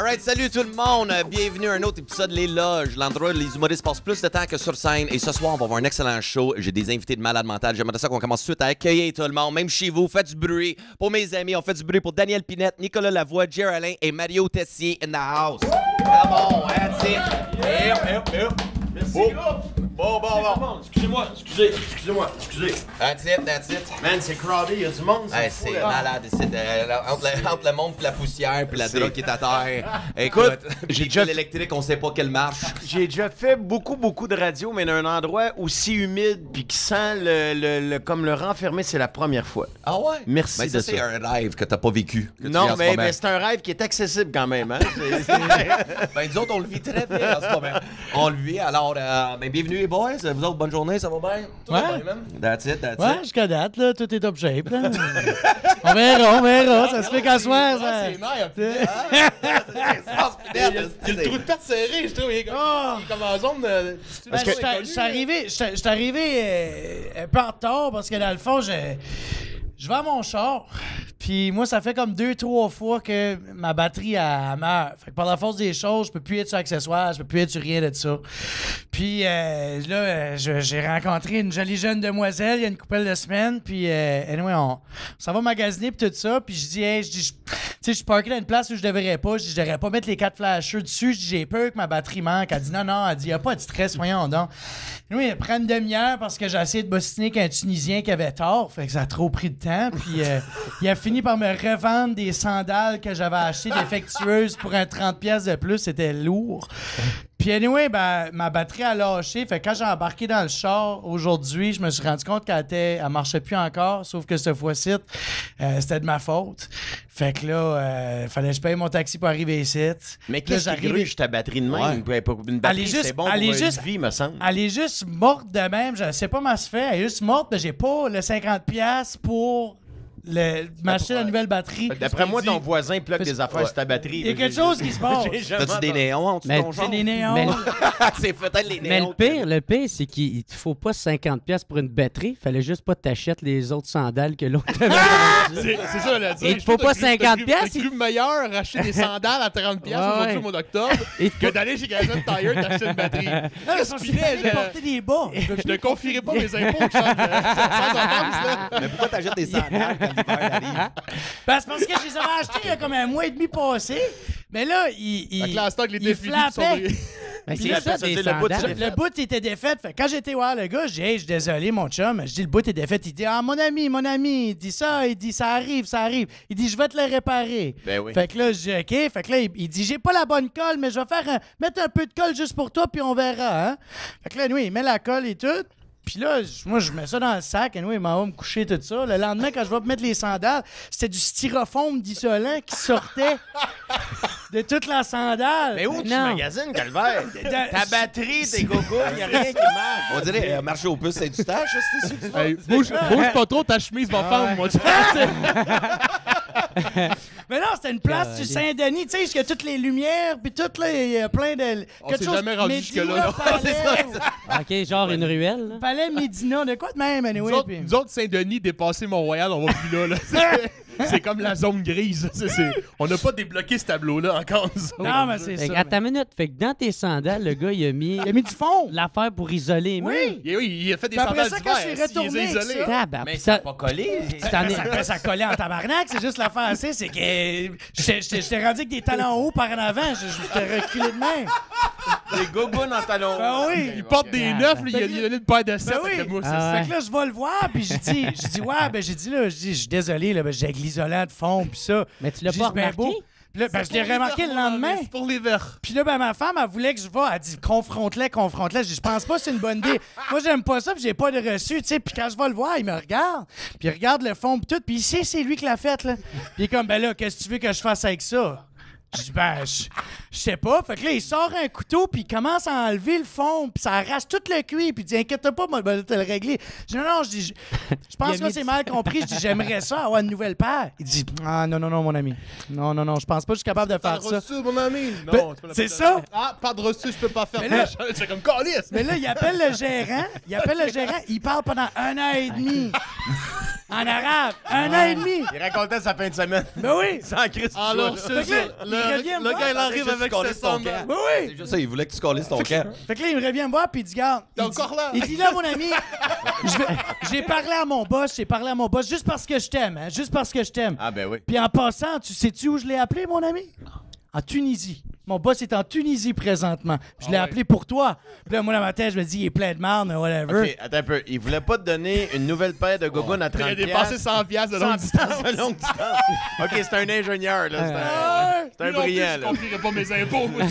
Alright, salut tout le monde. Bienvenue à un autre épisode de Les Loges, l'endroit où les humoristes passent plus de temps que sur scène. Et ce soir, on va avoir un excellent show. J'ai des invités de malade mental. J'aimerais ça qu'on commence tout de suite à accueillir tout le monde. Même chez vous, faites du bruit. Pour mes amis, on fait du bruit pour Daniel Pinette, Nicolas Lavoie, Jerry Alain et Mario Tessier in the house. Come on, that's it. Merci, Bon. Excusez-moi. That's it. Man, c'est crowded, il y a du monde. Hey, c'est malade. Entre le monde et la poussière puis la drogue qui est à terre. Écoute, j'ai déjà l'électrique, on sait pas quelle marche. J'ai déjà fait beaucoup de radio, mais dans un endroit aussi humide puis qui sent comme le renfermé, c'est la première fois. Ah ouais? Merci mais de ça. C'est un rêve que t'as pas vécu. Non, mais c'est un rêve qui est accessible quand même. Hein? Ben, nous autres, on le vit très bien en ce moment. On le vit. Alors, bienvenue les boys. Vous autres, bonne journée, ça va bien? Tout va bien, man? That's it. Ouais, jusqu'à date, là, tout est top shape. Là. on verra. Ça se fait qu'à soir, ça. C'est énorme. Il y a le trou de perte serré, je trouve. Il est comme en zone de... Je suis arrivé un peu en retard parce que dans le fond, je vais à mon char. Puis moi, ça fait comme 2-3 fois que ma batterie elle meurt. Fait que par la force des choses, je peux plus être sur accessoires, je peux plus être sur rien de ça. Puis là, j'ai rencontré une jolie jeune demoiselle il y a une couple de semaines. Puis anyway, on s'en va magasiner puis tout ça. Puis je dis, je suis parké dans une place où je devrais pas. Je dis, je devrais pas mettre les 4 flashers dessus. Je dis, j'ai peur que ma batterie manque. Elle dit, non. Elle dit, y a pas de stress, voyons donc. Anyway, elle prend une demi-heure parce que j'ai essayé de bostiner qu'un Tunisien qui avait tort. Fait que ça a trop pris de temps. Puis il a fini par me revendre des sandales que j'avais achetées défectueuses pour un 30$ de plus. C'était lourd. Puis anyway, ma batterie a lâché. Fait que quand j'ai embarqué dans le char aujourd'hui, je me suis rendu compte qu'elle marchait plus encore. Sauf que cette fois-ci, c'était de ma faute. Fait que là, fallait que je paye mon taxi pour arriver ici. Mais qu'est-ce qui gruge ta batterie de même? Ouais. Une batterie, c'est bon pour une vie, me semble. Elle est juste morte de même. Je sais pas comment se fait. Elle est juste morte, mais j'ai pas le 50$ pour m'acheter la nouvelle batterie. D'après moi, ton voisin plug des affaires sur ta batterie. Il y a quelque chose qui se passe. T'as-tu des néons en dessous de ton C'est genre? des néons. C'est peut-être les Mais néons. le pire, c'est qu'il te faut pas 50$ pour une batterie. Fallait juste pas t'achètes les autres sandales que l'autre avait. C'est ça, là. Et il te faut pas 50$. C'est plus meilleur acheter des sandales à 30$ aujourd'hui au mois d'octobre que d'aller chez Canadian Tire t'acheter une batterie. Non, c'est parce que je porter des bas. Je ne confierai pas mes impôts, sans offense, là. Mais pourquoi t'achètes des sandales quand l'hiver arrive? Ben, c'est parce que je les avais achetés il y a comme un mois et demi passé. Mais là, Fait que là, en stock, les il défis sont flappait. Mais Puis c'est là, ça, ça, des c'est le bout de sandales. Le bout était défait. Fait que quand j'étais voir le gars, je dis, hey, je suis désolé, mon chum. Je dis, le bout est défait. Il dit, ah, mon ami. Il dit, ça arrive. Il dit, je vais te le réparer. Ben oui. Fait que là, je dis, OK. Fait que là, il dit, j'ai pas la bonne colle, mais je vais mettre un peu de colle juste pour toi, puis on verra, hein. Fait que là, lui, il met la colle et tout. Puis là, moi, je mets ça dans le sac. Et il m'en va me coucher tout ça. Le lendemain, quand je vais mettre les sandales, c'était du styrofoam d'isolant qui sortait de toute la sandale. Mais où tu Non. magasines, Calvaire? Ta batterie, tes gogos, il n'y a rien qui marche. On dirait marcher au puces, c'est du stage, c'est sûr. Hey, bouge pas trop, ta chemise va fendre, moi. Mais non, c'était une place sur Saint-Denis, tu sais, il y a toutes les lumières, puis tout, là, il y a plein de... On s'est jamais rendu jusque-là, là. OK, genre une ruelle. Là. Palais Médina, de quoi de même, anyway. Nous autres, Saint-Denis, dépassé Mont-Royal, on va plus là. C'est comme la zone grise. On n'a pas débloqué ce tableau-là encore, nous autres. Non, mais c'est Fait ça. que, attends une minute. Fait que dans tes sandales, le gars, il a mis Il a mis du fond. l'affaire pour isoler les murs. Oui. Oui, il a fait des Puis après sandales ça, quand d'hiver. je suis retourné Il les a avec isolés. ça- Tabarnak. Mais Puis ça n'a pas collé. Ça collait en tabarnak, c'est juste l'affaire, c'est que j'étais rendu avec des talons hauts par en avant, je t'ai reculé de même. Des gogos dans ta longue. Ben oui. Il porte des neufs, là, il a donné une paire de 7. Ben oui. Ah. Fait que là, je vais le voir, puis j'ai dit, je suis désolé, là, j'ai avec l'isolant de fond, puis ça. Mais tu l'as J'ai pas dit, ben remarqué? beau. Puis là, je l'ai remarqué le lendemain. C'est pour les verts. Puis là, ma femme, elle voulait que je va. Elle dit, confronte-les. Je dis, je pense pas que c'est une bonne idée. Moi, j'aime pas ça, puis j'ai pas de reçu, tu sais. Puis quand je vais le voir, il me regarde. Puis il regarde le fond, puis tout. Puis il sait, c'est lui qui l'a fait, là. Puis il est comme, ben là, qu'est-ce que tu veux que je fasse avec ça? Je dis, ben, je sais pas. Fait que là, il sort un couteau, puis il commence à enlever le fond, puis ça arrache tout le cuir, puis il dit, inquiète pas, moi, je vais te le régler. Je dis, non, je pense que c'est mal compris. Je dis, j'aimerais ça, avoir une nouvelle paire. Il dit, ah, non, mon ami. Non, je pense pas que je suis capable de faire Pas de ça. reçu, mon ami. Ben, Non, pas la c'est peine. ça. Ah, pas de reçu, je peux pas faire Mais là- ça. C'est comme calice. Mais là, il appelle le gérant. Il parle pendant 1 an et demi. En arabe. 1 an et demi. Il racontait sa fin de semaine. Ben oui. Sans Christ. Alors, je te jure, le gars, il arrive avec ses sandales. Ben oui. C'est juste ça, il voulait que tu colles ton camp. Fait que là, il me revient me voir, puis il dit, garde. T'es encore là? Il dit, là, mon ami, j'ai parlé à mon boss, juste parce que je t'aime, hein, juste parce que je t'aime. Ah, ben oui. Puis en passant, tu sais-tu où je l'ai appelé, mon ami? En Tunisie. Mon boss est en Tunisie présentement. Je l'ai appelé pour toi. Puis là, moi, dans ma tête, je me dis, il est plein de merde, whatever. OK, attends un peu. Il voulait pas te donner une nouvelle paire de gogoons à 30$. Il a dépassé 100 piastres de longue distance. de longue distance. OK, c'est un ingénieur, là. C'est un Lui non plus, brillant, je là. confierai pas mes impôts. moi.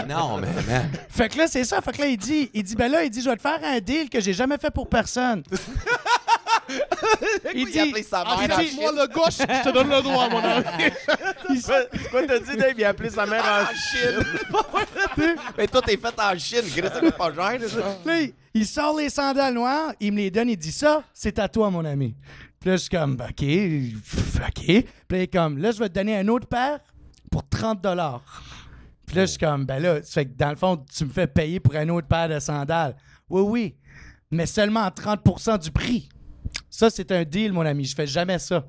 Non, mais man. Fait que là, c'est ça. Fait que là, il dit, ben là, je vais te faire un deal que j'ai jamais fait pour personne. Il a appelé sa mère en Chine. Moi, le gauche, je te donne le droit, mon ami. C'est quoi t'as dit, Dave? Il a appelé sa mère en Chine. Mais toi, t'es fait en Chine. Gris, ça coûte pas cher, là, ça. Là, il sort les sandales noires, il me les donne, il dit ça, c'est à toi, mon ami. Puis là, je suis comme, OK. Puis là, il est comme, là, je vais te donner un autre paire pour 30$. Puis là, je suis comme, ben là, ça fait que dans le fond, tu me fais payer pour un autre paire de sandales. Oui, mais seulement à 30% du prix. Ça, c'est un deal, mon ami. Je fais jamais ça.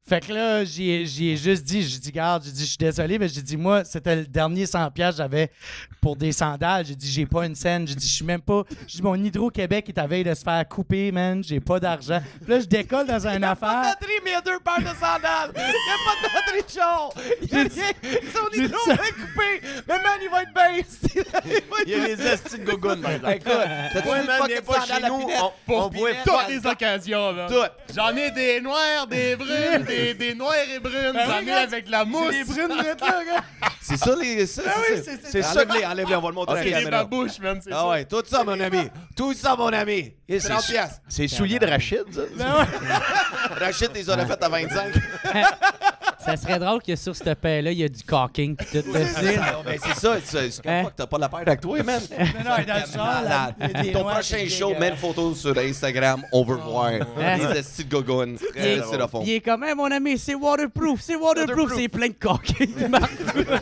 Fait que là, j'y ai juste dit, garde, je suis désolé, mais j'ai dit, moi, c'était le dernier 100$ que j'avais pour des sandales. J'ai dit, j'ai pas une scène. J'ai dit, je suis même pas. J'ai dit, mon Hydro-Québec est à veille de se faire couper, man. J'ai pas d'argent. Puis là, je décolle dans une affaire. Batterie, mais il y a 2 paires de sandales. Il n'y a pas de batterie de char. Il y a rien. Son hydro va être coupé. Mais man, il va être bien. Il y a les estis de gogoons, par exemple. Écoute, t'as-tu Ouais, une man, fois viens que pas tu chez sandales à nous. Pinette? On voit Toutes les occasions, man. Toutes. J'en ai des noirs, des brunes, des noirs et brunes. Ben J'en oui, ai gars, avec la mousse. Les brunes drettes là, gars. C'est ça, les. C'est ça. Enlève-les, on va le montrer à la C'est ma caméra. bouche, man, c'est Ah ça. ouais, tout ça, mon ami. Tout ça, mon ami. Et 30 piastres. C'est souliers de Rachid, ça. Rachid, les aurait fait à 25. Ça serait drôle que sur cette paire-là, il y a du caulking pis tout dessus. Ben, c'est ça. C'est comme Hein? quoi que t'as pas la paire avec toi, man. Non, il est dans le char, là. Il y a des Ton noirs, prochain c'est show, dégueulasse. mets une photo sur Instagram. On veut voir. Hein? Les estis de gogoons. Il est, C'est le fond. il est comme, hey, mon ami, c'est waterproof, c'est plein de caulking.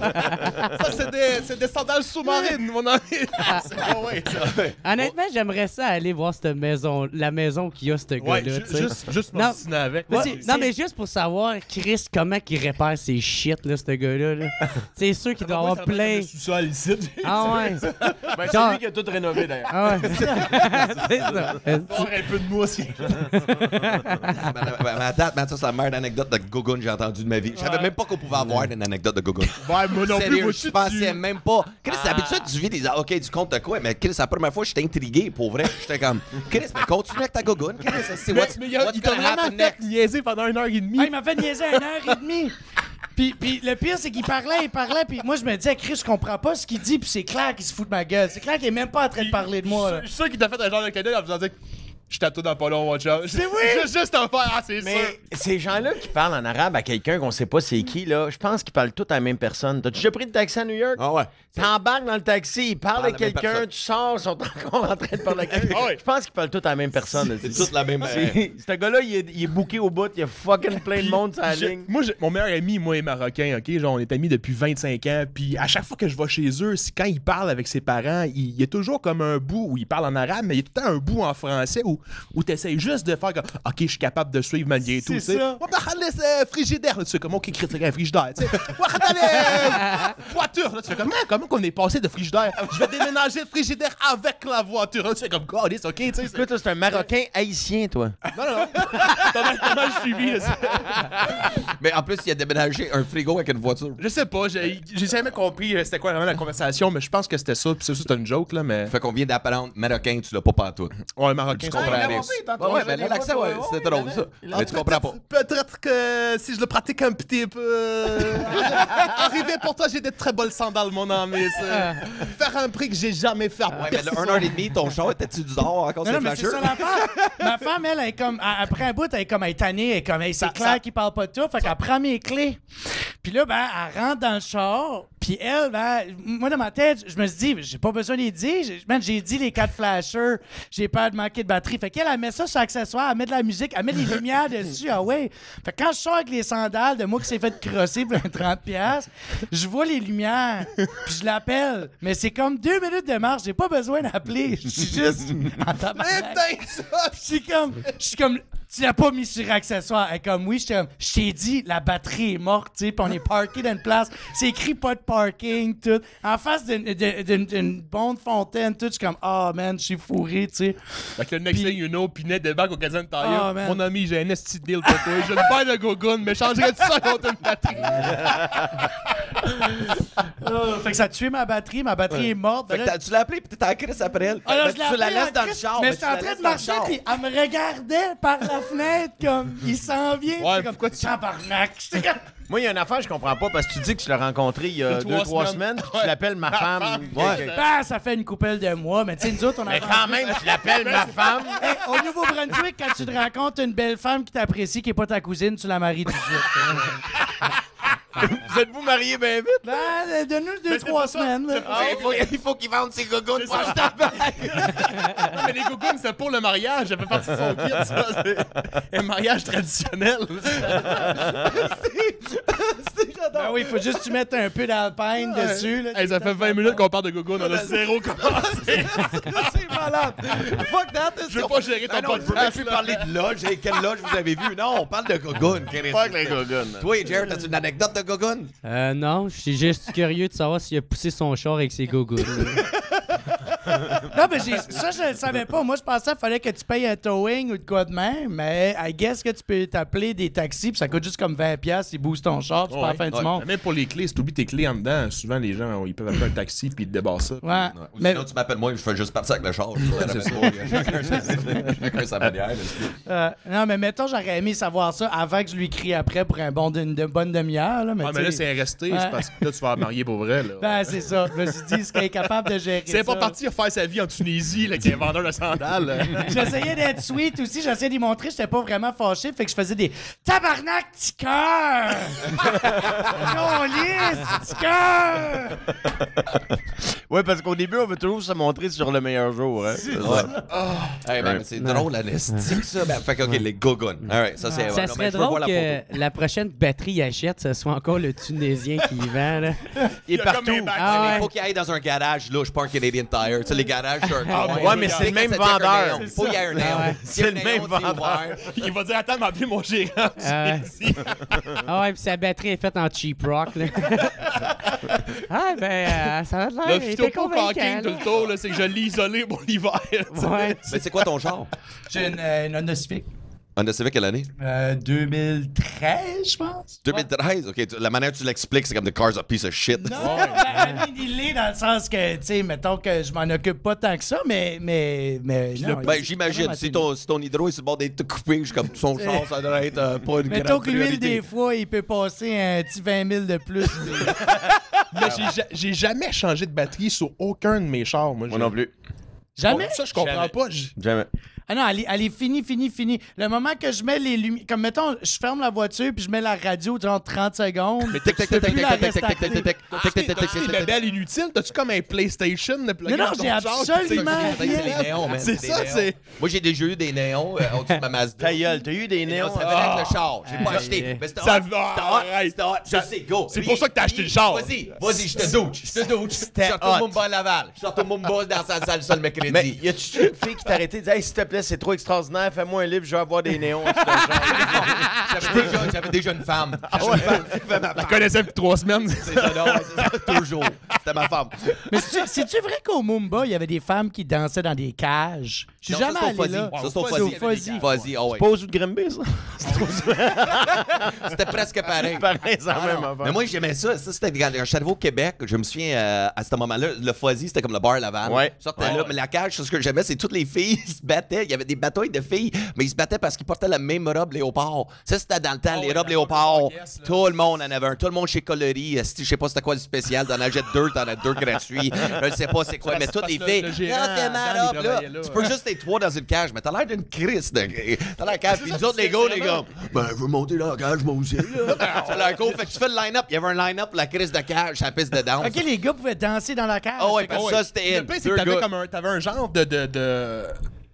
Ça, c'est des sandales sous-marines, mon ami. Oh, ouais, ça. Honnêtement, j'aimerais ça aller voir la maison qu'il y a, ce Ouais, gars-là. tu sais. juste Non. m'obstiner avec. Mais Ouais. non, mais juste pour savoir, Chris, comment il répare ses shit, là, ce gars-là. Là. C'est sûr qu'il doit Moi, avoir ça doit être plein. le sous-sol ici. Ah ouais. Ben, c'est lui qui a tout rénové, d'ailleurs. Ah ouais. C'est ça. Avoir un peu de mousse. Mais à date, man, ça, c'est la meilleure anecdote de gogoon que j'ai entendue de ma vie. Je savais même pas qu'on pouvait avoir une anecdote de gogoon. Ouais, moi non plus, Sérieux, moi, je pensais même pas. Chris, d'habitude, tu vis des. OK, du compte de quoi? Mais Chris, c'est la première fois que j'étais intrigué, pour vrai. J'étais comme, Chris, mais continue avec ta gogoon. Chris, c'est Mais what's il t'a gonna vraiment happen fait next? niaiser pendant 1h30. Ah, il m'a fait niaiser 1h30. Puis le pire, c'est qu'il parlait, puis moi, je me disais, Chris, je comprends pas ce qu'il dit, puis c'est clair qu'il se fout de ma gueule. C'est clair qu'il est même pas en train de parler de moi, là. Je suis sûr qu'il t'a fait un genre de cadeau en faisant dire je t'attends dans pas long, watch out. C'est oui! Juste un faire, ah, c'est sûr. Mais ces gens-là qui parlent en arabe à quelqu'un qu'on sait pas c'est qui, là, je pense qu'ils parlent tous à la même personne. T'as déjà pris le taxi à New York? Ah ouais. T'embarques dans le taxi, ils parlent à Parle à la même quelqu'un, personne. tu sors, ils sont encore en train de parler à quelqu'un. Ah ouais. Je pense qu'ils parlent tous à la même personne. C'est toute la même. Ce gars-là, il est booké au bout, il y a fucking plein de monde sur la ligne. Mon meilleur ami, moi, est marocain, OK? Genre, on est amis depuis 25 ans. Puis à chaque fois que je vais chez eux, quand il parle avec ses parents, il y a toujours comme un bout où il parle en arabe, mais il y a tout le temps un bout en français où tu essaies juste de faire comme OK, je suis capable de suivre malgré tout. C'est ça. On va laisser frigidaire. Là, tu fais comme OK, critique un frigidaire. Tu sais, voiture. Là, tu fais comme comment qu'on est passé de frigidaire? Je vais déménager le frigidaire avec la voiture. Là, tu fais comme God, c'est OK, tu sais. Écoute, toi, c'est un Marocain haïtien, toi. Non. T'as mal suivi. Là, Mais en plus, il a déménagé un frigo avec une voiture. je sais pas, j'ai jamais compris c'était quoi vraiment la conversation, mais je pense que c'était ça. Puis c'est juste une joke, là, mais. Fait qu'on vient d'apprendre marocain, tu l'as pas pantoute. Ouais, marocain, Tu comprends rien. Ouais, mais l'accent, ouais, c'était drôle, ça. Mais tu comprends pas. Peut-être que si je le pratique un petit peu. Arrivé pour toi, j'ai des très bonnes sandales, mon ami. Faire un prix que j'ai jamais fait. Ouais, mais le 1h30, ton show, était-tu du dehors encore Non, sur non, le mais c'est flasher? ça l'affaire. Ma femme, elle est comme, après un bout, elle est comme, elle est tannée, elle est comme, hey, c'est clair qu'il parle pas de tout, fait qu'elle prend mes clés. Puis là, ben, elle rentre dans le char, puis Puis elle, ben, moi, dans ma tête, je me suis dit, j'ai pas besoin de les dire. J'ai dit les 4 flashers, j'ai peur de manquer de batterie. Fait qu'elle, elle met ça sur l'accessoire, elle met de la musique, elle met des lumières dessus. Ah ouais. Fait que quand je sors avec les sandales de moi qui s'est fait crosser pour un 30$, je vois les lumières, puis je l'appelle. Mais c'est comme 2 minutes de marche, j'ai pas besoin d'appeler. Je suis juste en tabarnak. Je suis comme, tu l'as pas mis sur accessoire. Elle est comme, oui, je t'ai dit, la batterie est morte, tu sais, puis on est parké dans une place. C'est écrit pas de parking, tout. En face d'une bonne fontaine, tout. Je suis comme, oh man, je suis fourré, tu sais. Fait que le next thing you know, Pinette débarque au casino de tailleur. Oh, man. Mon ami, j'ai un esti de deal pour toi. Je ne perds de gogoon, mais changerais tout ça contre une batterie. Fait que ça a tué ma batterie est morte. Fait que tu l'as appelé, puis t'es en crise après elle. Ah, là, Ben, je l'ai tu la appelé laisses en dans le crise, char. mais ben, j'étais tu en la train laisses de dans le marcher, char. puis elle me regardait par la fenêtre comme il s'en vient. Ouais, J'étais comme, pourquoi tu- tabarnak. J'étais comme, Moi, il y a une affaire que je comprends pas parce que tu dis que tu l'as rencontré il y a Il y a 2-3 3 semaines, puis Ouais. tu l'appelles ma femme. Ouais. ben, ça fait une coupelle de mois, mais tu sais, nous autres, on a Mais quand même, tu l'appelles ma femme. Hey, au Nouveau-Brunswick, quand tu te rencontres une belle femme qui t'apprécie, qui n'est pas ta cousine, tu la maries tout de suite. Vous êtes-vous mariés bien vite? Ben, donne-nous 2-3 semaines. là. Ah, il faut qu'il vende ses gogounes pour acheter la bague. Mais les gogoons, c'est pour le mariage. Ça fait partie de son kit, ça. C'est un mariage traditionnel. Ben oui, il faut juste que tu mettes un peu d'alpine dessus. Là, Hey, ça fait 20 minutes qu'on parle de gogoons. On a zéro commencé. C'est malade. Fuck that. Je veux pas gérer ton Ah non, je veux même podcast. plus là. parler de loge. Quelle loge vous avez vu? Non, on parle de gogoon. Fuck les gogounes. Toi, Jared, as-tu une anecdote de gogoon? Non, je suis juste curieux de savoir s'il a poussé son char avec ses gogoons. Non, mais ça, je le savais pas. Moi, je pensais qu'il fallait que tu payes un towing ou de quoi de même, mais I guess que tu peux t'appeler des taxis, puis ça coûte juste comme 20$, ils boostent ton char, tu pars à la fin du monde. Même pour les clés, si t'oublies tes clés en dedans, souvent les gens ils peuvent appeler un taxi puis ils te débarrent ça. Ouais. Ou Mais, sinon, tu m'appelles moi, je fais juste partir avec le char. Chacun sa manière. non, mais mettons, j'aurais aimé savoir ça avant que je lui crie après pour une bonne demi-heure. Là, mais, Ah, mais là, tu sais, c'est resté, Ouais. c'est parce que là, tu vas te marier pour vrai. Là. ben, c'est ça. Je me suis dit, ce qu'il est capable de gérer. C'est pas ça. parti à faire sa vie en Tunisie, là, qui est vendeur de sandales. J'essayais d'être sweet aussi, j'essayais d'y montrer, j'étais pas vraiment fâché, fait que je faisais des tabarnak, petit cœur! Câlisse, petit cœur! Ouais, parce qu'au début, on veut toujours se montrer sur le meilleur jour. Hein? Hey, ben, c'est drôle, anesthésique, ça. Ben, fait que, OK, les gogoons. All right, ça, c'est... Ça non, serait mais je veux voir drôle la que photo. la prochaine batterie qu'il achète, ce soit encore le Tunisien qui y vend. Là. Il est y a comme partout. un bac. Ah ouais. Il faut qu'il aille dans un garage, là. Je pas un Canadian Tire. Tu sais, les garages, sur un coin. ouais, mais c'est le même vendeur. Faut qu'il y ait un néon. Ouais. S'il y a C'est le un même néon, c'est vendeur. ouvert. Il va dire attends, m'appeler mon gérant. Ouais. Ah ouais, puis sa batterie est faite en cheap rock. Là. Ah ben, ça va Le l'air. Il était phyto convaincant. parking tout là. le tour, là, c'est que je l'ai isolé pour l'hiver. Ouais. Mais c'est quoi ton char? J'ai une Honda Civic. Honda Civic, quelle année? 2013, je pense. 2013? OK, la manière dont tu l'expliques, c'est comme The Car's a piece of shit. Non, ben, il l'est dans le sens que, tu sais, mettons que je m'en occupe pas tant que ça, mais non, Ben, j'imagine, si ton hydro est sur le bord d'être coupé, je suis comme son char, ça devrait être pas une mettons grande que l'huile, priorité. des fois, il peut passer un petit 20 000 de plus. Mais j'ai jamais changé de batterie sur aucun de mes chars. Moi Moi non plus. Jamais? Ça, je comprends Jamais. pas. Jamais. Ah non, elle est finie. Le moment que je mets les lumières... Comme, mettons, je ferme la voiture puis je mets la radio genre 30 secondes. Mais tic, tic, je peux tic, plus tic, la tic, tic, tic, restarter. tic, tic, tic, tic, tic, T'as-tu tic, des tic. bébelles inutiles? T'as-tu comme un PlayStation de plug Non, dans ton j'ai char? absolument C'est les néons, man. C'est des ça, néons. c'est- Moi, j'ai déjà eu des néons au-dessus de ma Mazda. Ta gueule, t'as eu des Et néons. non, ça venait avec le char. J'ai pas Ah, acheté. yeah. Mais c'était Ça hot. va, C'était hot. arrête. C'était hot. Je Ça- sais, go. c'est pour ça que t'as acheté le char. Vas-y, je te douche. Je te douche. Je sors hot. au Mumba à Laval. Je sors au Mumba dans sa salle seul mercredi. Mais y a-tu une fille qui t'a arrêté et dit hey, s'il te plaît, c'est trop extraordinaire, fais-moi un livre, je veux avoir des néons. J'avais déjà une femme. J'avais une femme qui fait ma Je femme. connaissais depuis 3 semaines. C'est ça, non, ouais, c'est ça, toujours. C'était ma femme. Mais c'est-tu vrai qu'au Mumba, il y avait des femmes qui dansaient dans des cages? Je suis Non, jamais ça, c'est au allé là. Fuzzy. Ça, c'est au C'est au Fuzzy. Fuzzy. Fuzzy, oh ouais. Pas aux de Grimby, ça? C'était presque pareil. Pareil, c'est la Ah, même non. affaire. Mais moi, j'aimais ça. Ça, c'était quand je suis arrivé au Québec. Je me souviens, à ce moment-là, le Fuzzy, c'était comme le bar Laval. Ouais. Je sortais là, mais la cage, ce que j'aimais, c'est toutes les filles se battaient. Il y avait des batailles de filles, mais ils se battaient parce qu'ils portaient la même robe léopard. Ça, c'était dans le temps, les robes léopard. Tout le monde en avait un. Tout le monde chez Coloris. Je sais pas c'était quoi du spécial. T'en achètes 2, t'en as 2 gratuits. Je sais pas c'est quoi, mais toutes les parce filles. le gérant, Ah, fais mal Dan, il up, là. travaillait là, Tu peux juste être 3 dans une cage, mais t'as l'air d'une crise de. T'as l'air cage. Puis nous autres, les gars, ben, je veux monter dans la cage, moi aussi, là. C'est l'air cool. Fait que tu fais le line-up. Il y avait un line-up pour la crise de cage, sur la piste de danse. OK, les gars pouvaient danser dans la cage. Ah ouais, parce que ça, c'était Le pire, c'est que t'avais un genre de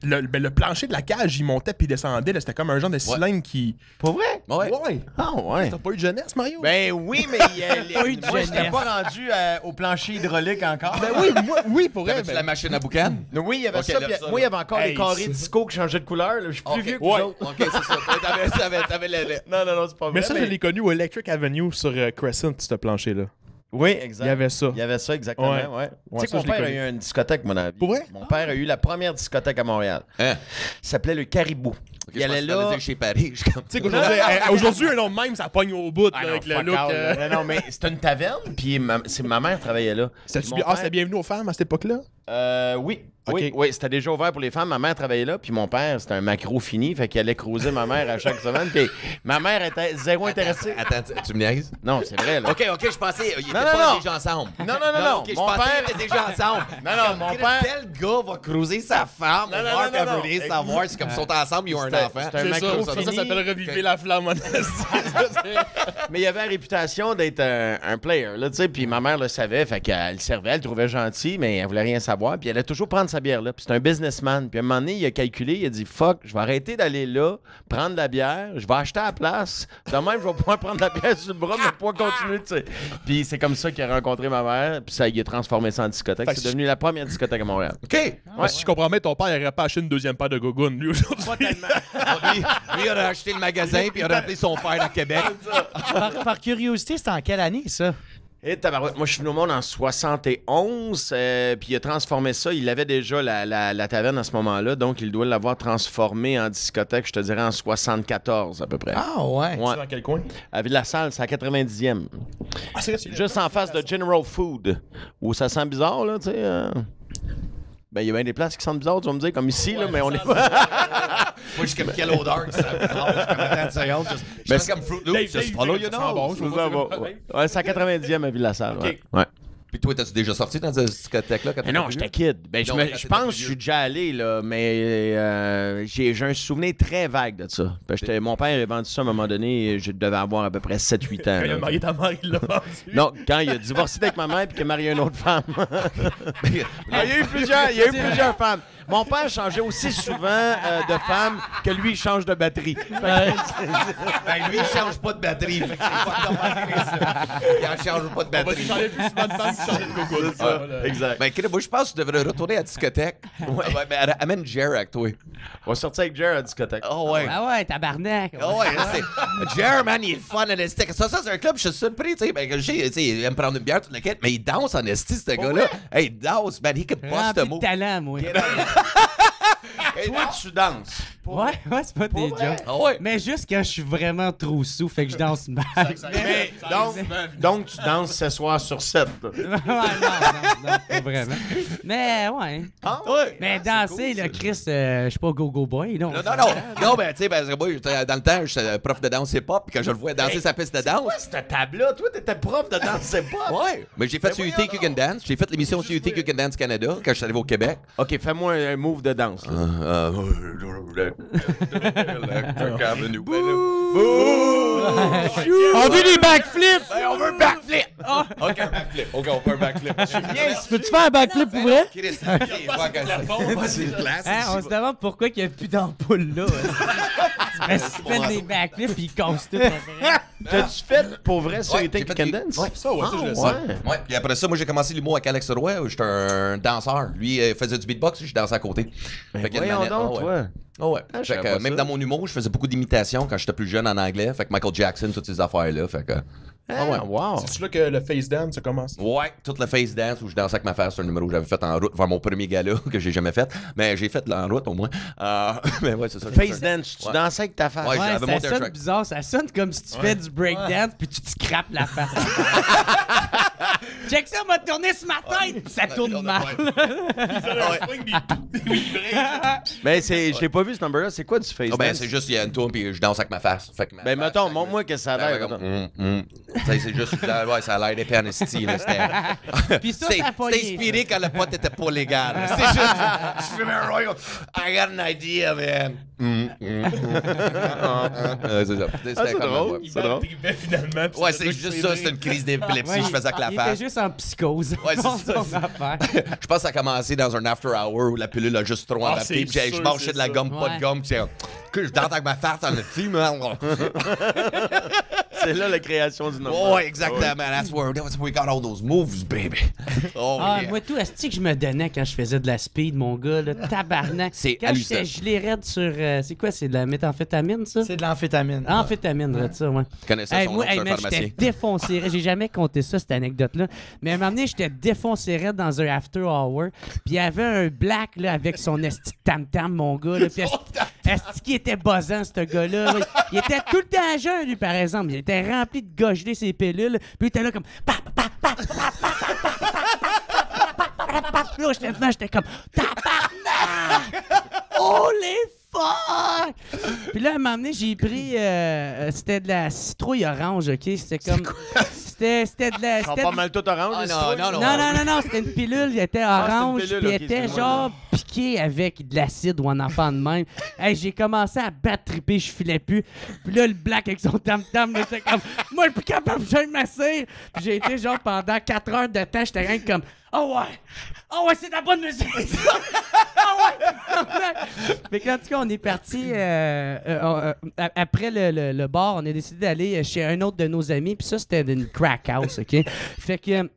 le plancher de la cage, il montait puis il descendait. Là, c'était comme un genre de cylindre qui. Pour vrai? Ouais. Ouais. Ah ouais. T'as pas eu de jeunesse, Mario? Ben oui, mais pas eu de moi, j'étais jeunesse. pas rendu au plancher hydraulique encore. Ben oui, oui, pour vrai. T'avais-tu la machine à boucan? Oui, il y avait Ok, ça. lève Puis, ça, moi, il y avait encore Hey, les carrés c'est- disco qui changeaient de couleur. là. Je suis plus vieux que vous Ouais. autres. OK, c'est ça. T'avais le. Non, c'est pas vrai. Mais ça, je l'ai connu au Electric Avenue sur Crescent, ce plancher-là. Oui, exact. Il y avait ça. Il y avait ça, exactement. Ouais. Ouais. Ouais, Tu sais ça, que mon je l'ai père a connu. eu une discothèque, mon avis. Pour vrai? Mon père a eu la première discothèque à Montréal. Hein? Ça s'appelait le Caribou. Il allait là. Chez Paris. Je suis comme. Tu sais qu'aujourd'hui, un nom de même, ça pogne au bout là, avec le look. Non, mais c'était une taverne, puis ma mère travaillait là. C'était Puis mon père- bienvenu aux femmes à cette époque-là? Oui. Ok. Oui, c'était déjà ouvert pour les femmes. Ma mère travaillait là, puis mon père, c'était un macro fini, fait qu'il allait cruiser ma mère à chaque semaine. Puis ma mère était zéro intéressée. Attends, tu me niaises? Non, c'est vrai, là. OK, je pensais. Ils étaient Non, pas non. déjà ensemble. Non. OK, je Mon pensais père- qu'ils étaient déjà ensemble. Non, mon père- Quel gars va cruiser sa femme? Non, voir non, non. qu'elle veut savoir si comme ils sont ensemble, ils ont un C'était- enfant. c'était un C'est macro ça, ça fini. s'appelle reviver la flamme en Mais il avait la réputation d'être un player, là, tu sais. Puis ma mère le savait, fait qu'elle le servait, elle le trouvait gentil, mais elle voulait rien savoir. Puis elle allait toujours prendre sa bière là. Puis c'est un businessman. Puis à un moment donné, il a calculé, il a dit fuck, je vais arrêter d'aller là, prendre de la bière, je vais acheter à la place. De même, je vais pouvoir prendre de la bière sur le bras, mais pouvoir continuer, tu sais. Puis c'est comme ça qu'il a rencontré ma mère, puis ça, il a transformé ça en discothèque. Fait que C'est devenu la première discothèque à Montréal. OK. Si je comprends bien, ton père n'aurait pas acheté une deuxième paire de gogoons, lui, aujourd'hui. Pas tellement. Lui, il aurait acheté le magasin, puis il aurait appelé son père à Québec. Par curiosité, c'était en quelle année, ça? Et tabarouette, moi je suis venu au monde en 71, puis il a transformé ça. Il avait déjà la taverne à ce moment-là, donc il doit l'avoir transformé en discothèque, je te dirais en 74 à peu près. Ah, ouais. Ouais. Dans quel coin? À Ville-la-Salle, c'est à 90e. Ah, c'est vrai, Juste en face de General Food, où ça sent bizarre, là, tu sais. Ben, il y a bien des places qui sentent bizarres, tu vas me dire, comme ici, là, mais on est pas. Moi, je suis comme quelle odeur que ça. Je suis comme 30 secondes. Je suis comme Fruit Loops. Just follow your nose. Ouais, c'est à 90e à Ville-la-Salle. Ouais. Ouais. Puis toi, t'as-tu déjà sorti dans cette discothèque-là? quand Mais non, t'étais j'étais plus vieux? kid. Ben, Non, quand je t'étais pense que plus je suis déjà allé, là, mais j'ai un souvenir très vague de ça. Parce que mon père a vendu ça à un moment donné, je devais avoir à peu près 7-8 ans. Quand il là. a marié ta mère, il l'a vendu. Non, quand il a divorcé avec ma mère et qu'il a marié une autre femme. il y a eu plusieurs femmes. Mon père changeait aussi souvent de femme que lui, il change de batterie. Ben, lui, il change pas de batterie. Fait que c'est pas normal, ça. Il en change pas de On va batterie. changer plus souvent de femmes qui changeaient de gogoons. Ah, voilà. Exact. Ben, moi, je pense que tu devrais retourner à la discothèque. Ouais, ben, amène Jer avec toi. On va sortir avec Jer à la discothèque. Oh, ouais. Ah ouais, tabarnak. Ah ouais, c'est. Jer, man, il est fun à l'esti. Ça, c'est un club, je suis surpris, tu sais. Ben, tu sais, il aime prendre une bière, toute la quête, mais il danse en esti, ce gars-là. Hey, il danse, man, he could bust a Rempli de move. talent, moi. Toi, tu danses. Ouais, c'est pas des jokes. Ah ouais. Mais juste quand je suis vraiment trop sous, fait que je danse mal. Mais, donc, tu danses ce soir sur 7. non, pas vraiment. Mais ouais. Ouais. Mais danser, là, Chris, je suis pas go-go boy, non. Non, ben, tu sais, parce que moi, dans le temps, j'étais prof de danse hip-hop, puis quand je le voyais danser sa piste de danse. Cette table-là, toi, t'étais prof de danse, c'est pas. Ouais. Mais j'ai fait sur UT You Can Dance. J'ai fait l'émission sur UT You Can Dance Canada quand je suis arrivé au Québec. OK, fais-moi un move de danse. là. On veut des backflips! On veut un backflip! OK, un backflip. OK, on veut un backflip. Peux-tu faire un backflip pour vrai? Hein, on se demande pourquoi il n'y a plus d'ampoule là. Parce qu'ils font des backflips puis ils cassent tout. T'as-tu fait pour vrai sur Ouais, les j'ai Take fait Can du- Dance? ouais. Ça, ouais, ça, je le sais. Ouais, puis après ça, moi, j'ai commencé l'humour avec Alex Roy, où j'étais un danseur. Lui, il faisait du beatbox, je dansais à côté. Fait qu'il y a une Voyons manette. donc, Ah ouais. toi. Ah ouais. Ah, je Fait savais que, pas même ça. dans mon humour, je faisais beaucoup d'imitations quand j'étais plus jeune en anglais. Fait que Michael Jackson, toutes ces affaires-là. Fait que. Ah ouais, wow. C'est là que le face dance, ça commence. Ouais, toute la face dance où je dansais avec ma femme, c'est un numéro que j'avais fait en route vers mon premier gala que j'ai jamais fait. Mais j'ai fait en route au moins. Mais ouais, c'est ça. Face dance, tu Ouais. dansais avec ta face. Ouais, Ouais, j'avais monté ça un sonne track. bizarre. Ça sonne comme si tu fais du breakdance puis tu te scrapes la face. Check ça, m'a tourné sur ma tête. Puis ça tourne mal. Ben, je l'ai pas vu, ce number-là. C'est quoi du face Ah, ben, dance? c'est juste, il y a une tour, puis je danse avec ma face. Fait que Ben, mettons, montre-moi que ça a l'air. C'est juste, ouais, ça a l'air d'épais en esti, là. Puis ça a pas C'était inspiré quand le pot était pas légal. C'est juste, je fais un royal. I got an idea, man. C'est ça. C'était c'est comme drôle. ouais. C'est drôle. Finalement. Ouais, c'est juste ça, c'est une crise d'épilepsie, Ouais, je faisais avec la il face. était juste en psychose. Ouais, c'est ça. Son affaire. Je pense que ça a commencé dans un after hour où la pilule a juste trop Ah, adapté. c'est Puis je sûr, mangeais c'est de la ça. gomme, pas Ouais. de gomme. Puis que je danse avec ma face en esti, man. C'est là la création du number. Ouais, exactement. That's where we got all those moves, baby. Oh, Ah, yeah. moi, tout, est-ce que je me donnais quand je faisais de la speed, mon gars, là, tabarnak. C'est quand j'étais hallucinant. gelé raide sur. C'est quoi, c'est de la méthamphétamine, ça? C'est de l'amphétamine. Amphétamine, raide, ça, ouais. Je connaissais Hey, son moi, nom, c'est un man, pharmacien. j'étais défoncé raide. J'ai jamais compté ça, cette anecdote-là. Mais à un moment donné, j'étais défoncé raide dans un after hour. Puis il y avait un black, là, avec son esti de tam-tam, mon gars, là. Puis esti qui était buzzant, ce gars-là. Là. Il était tout le temps jeune, lui, par exemple. Il était rempli de gars gelés, ses pilules. Puis il était là comme... Là, j'étais devant, j'étais comme... Tabarnak! Holy fuck! Puis là, à un moment donné, j'ai pris... c'était de la citrouille orange, OK? C'était comme... C'était de la... Ils sont c'était pas de- mal tout orange. Ah, les non, citrouilles. non, non, c'était une pilule, il était c'est une orange, pilule, puis il ok, était excuse-moi. genre piqué avec de l'acide ou un enfant de même. Hey, j'ai commencé à battre triper, je filais plus. Puis là, le black avec son tam-tam, là, c'était comme, moi, je suis plus capable, je vais me masser. Puis j'ai été genre pendant 4 heures de temps, j'étais rien que comme, oh ouais, c'est de la bonne musique. Oh ouais. Fait que, en tout cas, on est parti après le bar, on a décidé d'aller chez un autre de nos amis, puis ça, c'était une crack house, OK? Fait que...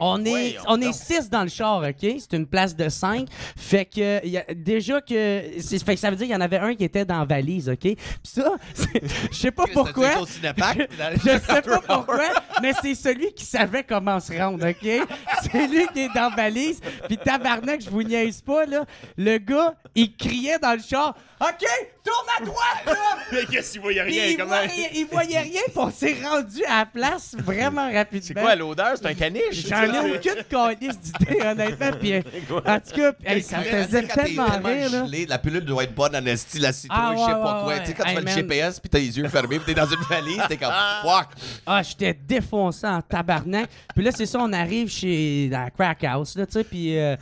On est 6 dans le char, OK? C'est une place de 5. Fait que déjà que... Fait que ça veut dire qu'il y en avait un qui était dans la valise, OK? Puis ça, je sais pas pourquoi. Je sais pas pourquoi, mais c'est celui qui savait comment se rendre, OK? C'est lui qui est dans la valise. Puis tabarnak, je vous niaise pas, là. Le gars, il criait dans le char, OK, tourne à droite, là! Mais qu'est-ce qu'il voyait Puis rien, comment? il voyait rien, puis on s'est rendu à la place vraiment rapidement. C'est quoi l'odeur? C'est un caniche? J'en ai aucune calice d'idée, honnêtement. Puis, en tout cas, hey, ça me faisait tellement rire, là. Gelé, la pilule doit être bonne en esti, la citrouille, Ah, je sais ouais, pas ouais, quoi. ouais. Tu sais, quand tu Hey, fais le man. GPS puis t'as les yeux fermés puis t'es dans une valise, t'es comme fuck. Ah, j'étais défoncé en tabarnak. Puis là, c'est ça, on arrive chez la crack house, là, tu sais. Puis là,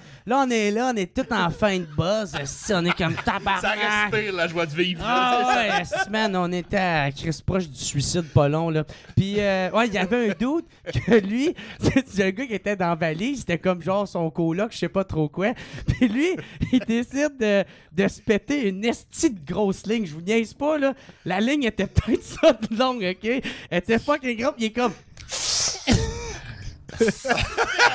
on est tout en fin de buzz. esti, On est comme Ça tabarnak. respire la joie de vivre. Ah ouais, esti, man, on était à Chris proche du suicide pas long, là. Puis, ouais, il y avait un doute que lui, c'est un gars qui était dans la valise, c'était comme genre son coloc, je sais pas trop quoi. Puis lui, il décide de se péter une esti de grosse ligne. Je vous niaise pas, là. La ligne était peut-être ça de longue, OK? Elle était fucking grande, il est comme...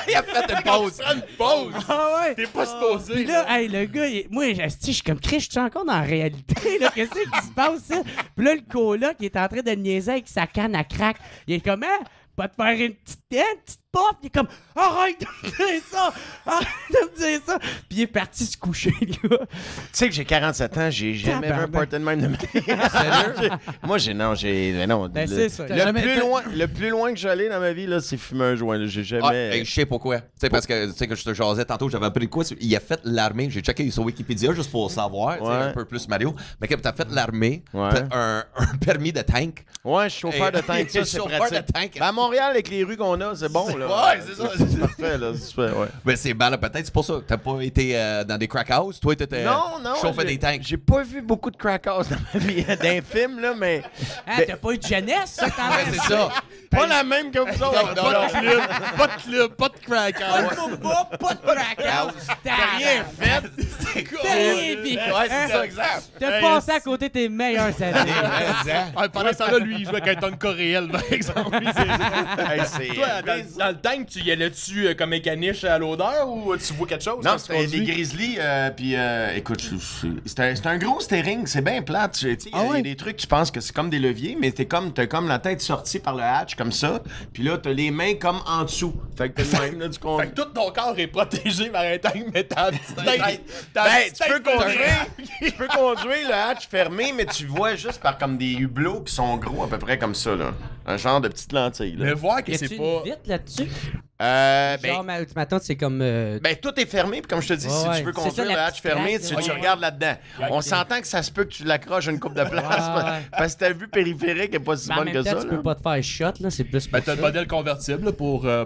Il a fait une pause. Pause! Ah ouais! T'es pas supposé. Puis là, hey, le gars, moi, je suis comme, Chris, je suis encore dans la réalité, là. Qu'est-ce qui se passe, ça? Puis là, le coloc, il est en train de niaiser avec sa canne à crack. Il est comme, hein? Pas te faire une petite pop. Il est comme, arrête de me dire ça! Arrête de me dire ça! Puis il est parti se coucher, le gars. Tu sais que j'ai 47 ans, j'ai jamais vu un Tabarnak. party de même de ma vie. Moi, mais non. Ben, le, c'est ça. le plus loin que j'allais dans ma vie, là, c'est fumer un joint. là. J'ai Ah, jamais. ben, je sais pourquoi. Tu sais, parce que, tu sais, que je te jasais tantôt, j'avais appris de quoi. Il a fait l'armée. J'ai checké sur Wikipédia juste pour savoir, tu sais, Ouais. un peu plus Mario. Mais quand t'as fait l'armée, Ouais. t'as un permis de tank. Ouais, je suis chauffeur de tank, ça, c'est Chauffeur pratique. de tank. Ben, à Montréal, avec les rues qu'on a, c'est bon, là. Ouais, c'est ça. C'est parfait, là. C'est super, ouais. Mais c'est mal, peut-être, c'est pour ça. T'as pas été dans des crack house. Toi, t'étais Non, chauffeur j'ai- des tanks. J'ai pas vu beaucoup de crack house dans ma vie, d'un film, là, mais Hein, t'as pas eu de jeunesse, ça, quand Ouais, même? c'est ça. pas la même que vous autres. Non, non, Pas de club, pas de club, pas de crack house. Pas de crack house. T'as rien fait. T'as rien fait. Ouais, c'est ça, exact. T'as Hey, passé à côté de tes meilleures années. Ah, pendant ce temps-là, lui, il jouait avec un tonne coréel, par exemple. Lui, Hey, c'est- Toi, dans le tank, tu y allais-tu comme un caniche à l'odeur ou tu vois quelque chose? Non, quand tu c'était des conduis? grizzlies, puis écoute, c'est un gros steering, c'est bien plate. Tu sais, il y a des trucs, tu penses que c'est comme des leviers, mais t'as comme la tête sortie par le hatch, comme ça, puis là, t'as les mains comme en dessous. Fait que t'es le même, là, du con. Fait que tout ton corps est protégé par un tank, mais ta petite tête... Ben, tu peux conduire le hatch fermé, mais tu vois juste par comme des hublots qui sont gros à peu près comme ça, là. Un genre de petite lentille. Mais Là. voir que Y c'est a-tu pas. une vitre là-dessus? Ben, Maintenant, c'est comme. tout est fermé. Puis comme je te dis, si Ouais, tu veux c'est conduire ça, le la hatch petite fermé, traque, tu là. regardes là-dedans. On s'entend que ça se peut que tu l'accroches une coupe de place. Parce que ta vue périphérique n'est pas si Mais en bonne même que temps, ça. tu là. peux pas te faire shot, là. C'est plus. Ben, pour t'as le ça. modèle convertible là,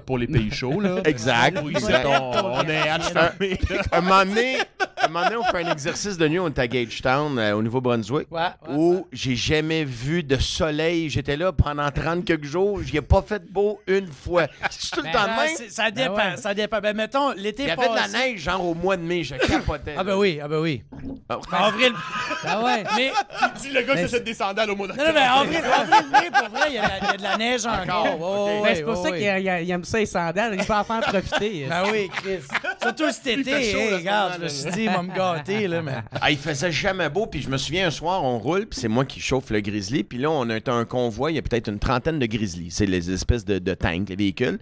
pour les pays chauds. Là. Exact. Où ici, on est hatch fermé. Un moment donné, on fait un exercice de nuit, on était à Gagetown, au Nouveau-Brunswick, où j'ai jamais vu de soleil. J'étais là pendant 30 quelques jours. J'y ai pas fait beau une fois. C'est tout le temps de même. Ça dépend, ouais. ça dépend. Ben, mettons, l'été Il y avait de la passé- neige, genre au mois de mai. Je capotais. Ah ben oui, ah ben oui. Ah. En avril... Ah ouais. Mais... Dis le gars qui s'achète des sandales au mois Non, d'octobre. non, mais avril, mai, pour vrai, il y a de la neige encore. Oh, Ben, c'est pour ça qu'il aime ça, les sandales. Il peut en faire profiter. Ben oui, Chris. Surtout cet été, fait chaud, hey, là, regarde, ce je me moment-là. suis dit, il va me gâter, là, mais... Ah, il faisait jamais beau, puis je me souviens, un soir, on roule, puis c'est moi qui chauffe le grizzly, puis là, on a un convoi, il y a peut-être une trentaine de grizzlies. C'est les espèces de tanks, les véhicules.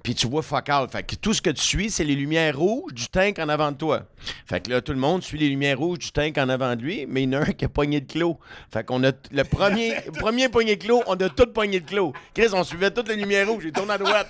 Puis tu vois fuck all. Fait que tout ce que tu suis, c'est les lumières rouges du tank en avant de toi. Fait que là, tout le monde suit les lumières rouges du tank en avant de lui, mais il y en a un qui a pogné de clos. Fait qu'on a le premier pogné de clos, on a tout pogné de clos. Chris, on suivait toutes les lumières rouges, j'ai tourné à droite.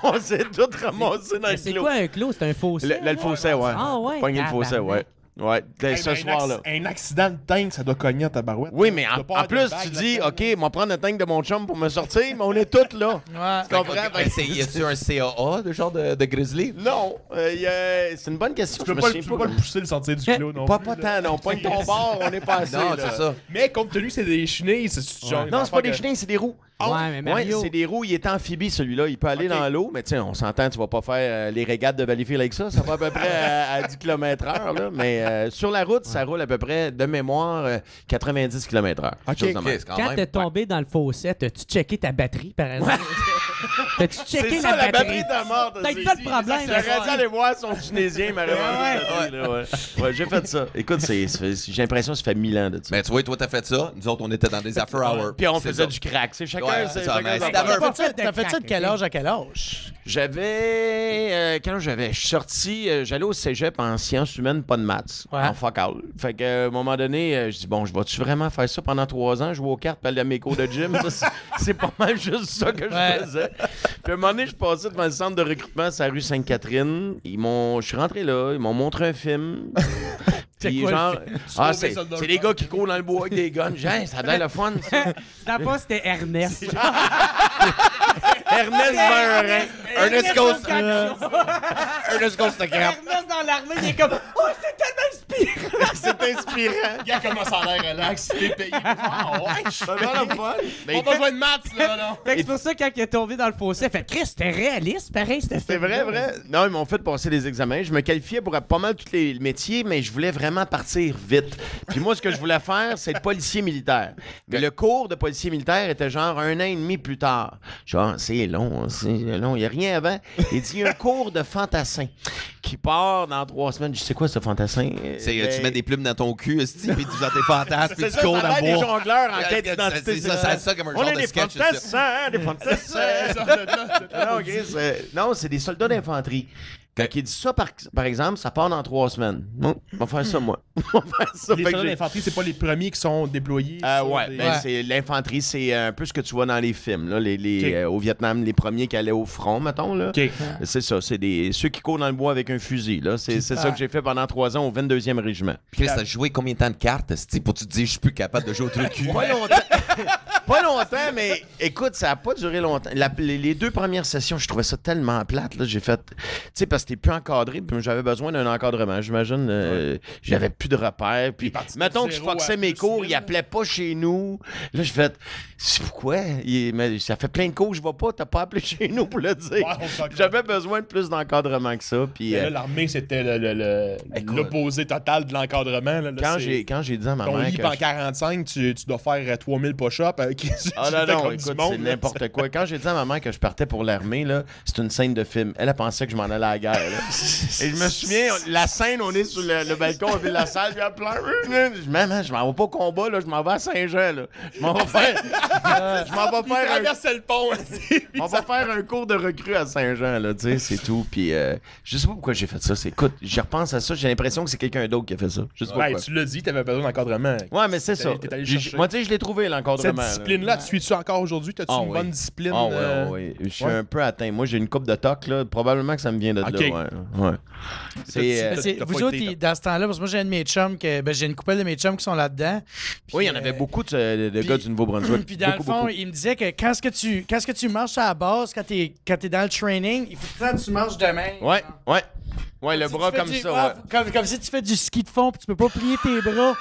On s'est tous ramassés dans Mais le c'est clos. quoi un clos? C'est un fossé? Le fossé, ouais. Ah ouais, Pogné le fossé, ouais. Ouais, ce soir-là. Un accident de tank, ça doit cogner à ta barouette. Oui, mais Tu dois pas en avoir de plus, bague tu dis, là-dedans. OK, on va prendre le tank de mon chum pour me sortir, mais on est tous là. Ouais. Tu comprends? Ben, y a-tu un CAA de genre de grizzly? Non, c'est une bonne question. Tu peux Je me pas, souviens tu peux pas le pousser le sortir du clos non Pas plus, tant, non. Pogne ton bord, on est pas assez. Non, là. c'est ça. Mais compte tenu que c'est des chenilles, c'est genre. Non, c'est pas des chenilles, c'est des roues. Ouais, mais Mario... Ouais, c'est des roues. Il est amphibie, celui-là. Il peut aller dans l'eau, mais tiens, on s'entend, tu vas pas faire les régates de Valleyfield avec ça. Ça va à peu près à 10 km/h. Là. Mais sur la route, ça roule à peu près, de mémoire, 90 km/h. OK, Chose de OK, même. c'est quand Quand même. t'es tombé dans le fossé, t'as-tu checké ta batterie, par exemple? T'as-tu checké C'est ça, la batterie? de mort. Peut-être ça le problème. J'aurais dû aller voir son Tunisien, il m'aurait Ouais. vendu. Ouais, j'ai fait ça. Écoute, j'ai l'impression que ça fait 1000 ans de ça. Ben, tu vois, toi, t'as fait ça. Nous autres, on était dans des after hours. Puis on C'est faisait ça. du crack. C'est chacun, Ouais, c'est c'est ça, chacun mais son si affaire. t'avais T'as un fait, t'as fait ça de quel âge à quel âge? Quel âge j'avais? Je suis sorti, j'allais au cégep en sciences humaines, pas de maths. Ouais. En fuck all. Fait qu'à un moment donné, je dis, bon, je vais-tu vraiment faire ça pendant 3 ans? Jouer aux cartes, puis aller à mes cours de gym? Ça, c'est pas mal juste ça que je faisais. Puis à un moment donné, je passais devant le centre de recrutement, c'est la rue Sainte-Catherine. Je suis rentré là, ils m'ont montré un film. Puis quoi, genre, sauves c'est des soldats c'est des gars qui courent dans le bois avec des guns. J'ai dit, hey, ça a l'air le fun, ça. D'abord, c'était Ernest. Ernest Meurin. Ernest Ghost. Ernest Ghost de Crap. Ernest dans l'armée, il est comme « Oh, c'est tellement inspirant! C'est inspirant. Regarde comment ça a l'air relax. T'es payé. Ah ouais, Ça a l'air le fun. on a pas besoin de maths, là, non? » Fait que c'est pour ça, quand il est tombé dans le fossé, il a fait « Chris, c'était réaliste, pareil, c'était C'est vrai, vrai. Non, ils m'ont fait passer des examens. Je me qualifiais pour pas mal tous les métiers, mais je voulais vraiment partir vite. Puis moi, ce que je voulais faire, c'est le policier militaire. Mais le cours de policier militaire était genre 1 an et demi plus tard. Genre, c'est long, il n'y a rien avant. Il dit, il y a un cours de fantassin qui part dans 3 semaines. Je sais quoi, ce fantassin? Tu mets des plumes dans ton cul, esti, puis tu as tes fantasmes, puis C'est tu ça, cours ça dans a le l'air des bois. jongleurs en quête d'identité. C'est ça, c'est ça comme un On genre est de des sketch. ça. fantassins, des fantassins. Non, Chris, non, c'est des soldats d'infanterie. Quand il dit ça, par exemple, ça part dans 3 semaines. Bon, on va faire ça, moi. On va faire ça. Les Fait que soldats j'ai- d'infanterie, c'est pas les premiers qui sont déployés. Ouais, des- ben, c'est l'infanterie, c'est un peu ce que tu vois dans les films. Là, au Vietnam, les premiers qui allaient au front, mettons. Là. OK. C'est ça, c'est ceux qui courent dans le bois avec un fusil. Là. C'est ça que j'ai fait pendant 3 ans au 22e régiment. Chris, t'as joué combien de temps de cartes, esti, pour te dire je suis plus capable de jouer au truc cul? Pas longtemps. Pas longtemps, mais écoute, ça n'a pas duré longtemps. Les 2 premières sessions, je trouvais ça tellement plate. Là, j'ai fait. Tu sais, parce que t'es plus encadré, puis j'avais besoin d'un encadrement. J'imagine, j'avais plus de repères. Puis, parti de mettons que je zéro foxais à mes plus cours, 1000. il appelait pas chez nous. Là, je fais. C'est pourquoi? Mais ça fait plein de cours, je vais pas. T'as pas appelé chez nous pour le dire. Ouais, on s'en J'avais besoin de plus d'encadrement que ça. Puis, Mais là, l'armée, c'était l'opposé total de l'encadrement. Là, quand j'ai dit à ma ton mère. livre que en je- 45, tu dois faire 3000 push-ups. Ah non, écoute, c'est n'importe quoi. Quand j'ai dit à ma mère que je partais pour l'armée, là, c'est une scène de film. Elle a pensé que je m'en allais à la guerre. Là. Et je me souviens, la scène, on est sur le balcon, on vit la salle, puis elle pleure. Je dis, maman, je m'en vais pas au combat, là, je m'en vais à Saint-Jean. Là. Je m'en vais faire, je m'en vais faire un... le pont. On va faire un cours de recrue à Saint-Jean, là, tu sais, c'est tout. Puis, je sais pas pourquoi j'ai fait ça. Écoute, j'y repense à ça, j'ai l'impression que c'est quelqu'un d'autre qui a fait ça. Je sais pas Ouais, pourquoi. tu l'as dit, t'avais besoin d'encadrement. Ouais, mais c'est ça. T'es allé chercher. Moi, tu sais, je l'ai trouvé, l'encadrement. l'encadrement. Cette discipline-là, tu suis-tu encore aujourd'hui? T'as-tu une bonne discipline? Oui. Je suis un peu atteint. Moi, j'ai une coupe de toc, là. Probablement que ça me vient de là. Ouais. Vous autres, dans ce temps-là, parce que moi, j'ai un de mes chums, j'ai une couple de mes chums qui sont là-dedans. Oui, il y en avait beaucoup de gars du Nouveau-Brunswick. Puis dans le fond, il me disait que quand est-ce que tu marches à la base, quand t'es dans le training, il faut que tu marches de main. Ouais, le bras comme ça. Comme si tu fais du ski de fond puis tu peux pas plier tes bras.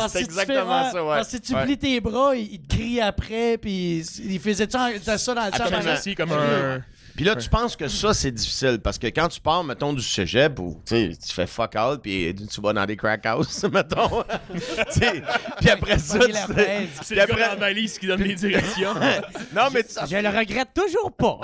C'est exactement ça, ouais. Parce que si tu plies tes bras, il te crie après, puis il faisait ça dans le chat. Comme un... Puis là, tu penses que ça, c'est difficile parce que quand tu pars, mettons, du cégep ou tu fais fuck out puis tu vas dans des crack house, mettons. Puis après ça, c'est le gars dans la valise qui donne les directions. Non, mais je le regrette toujours pas.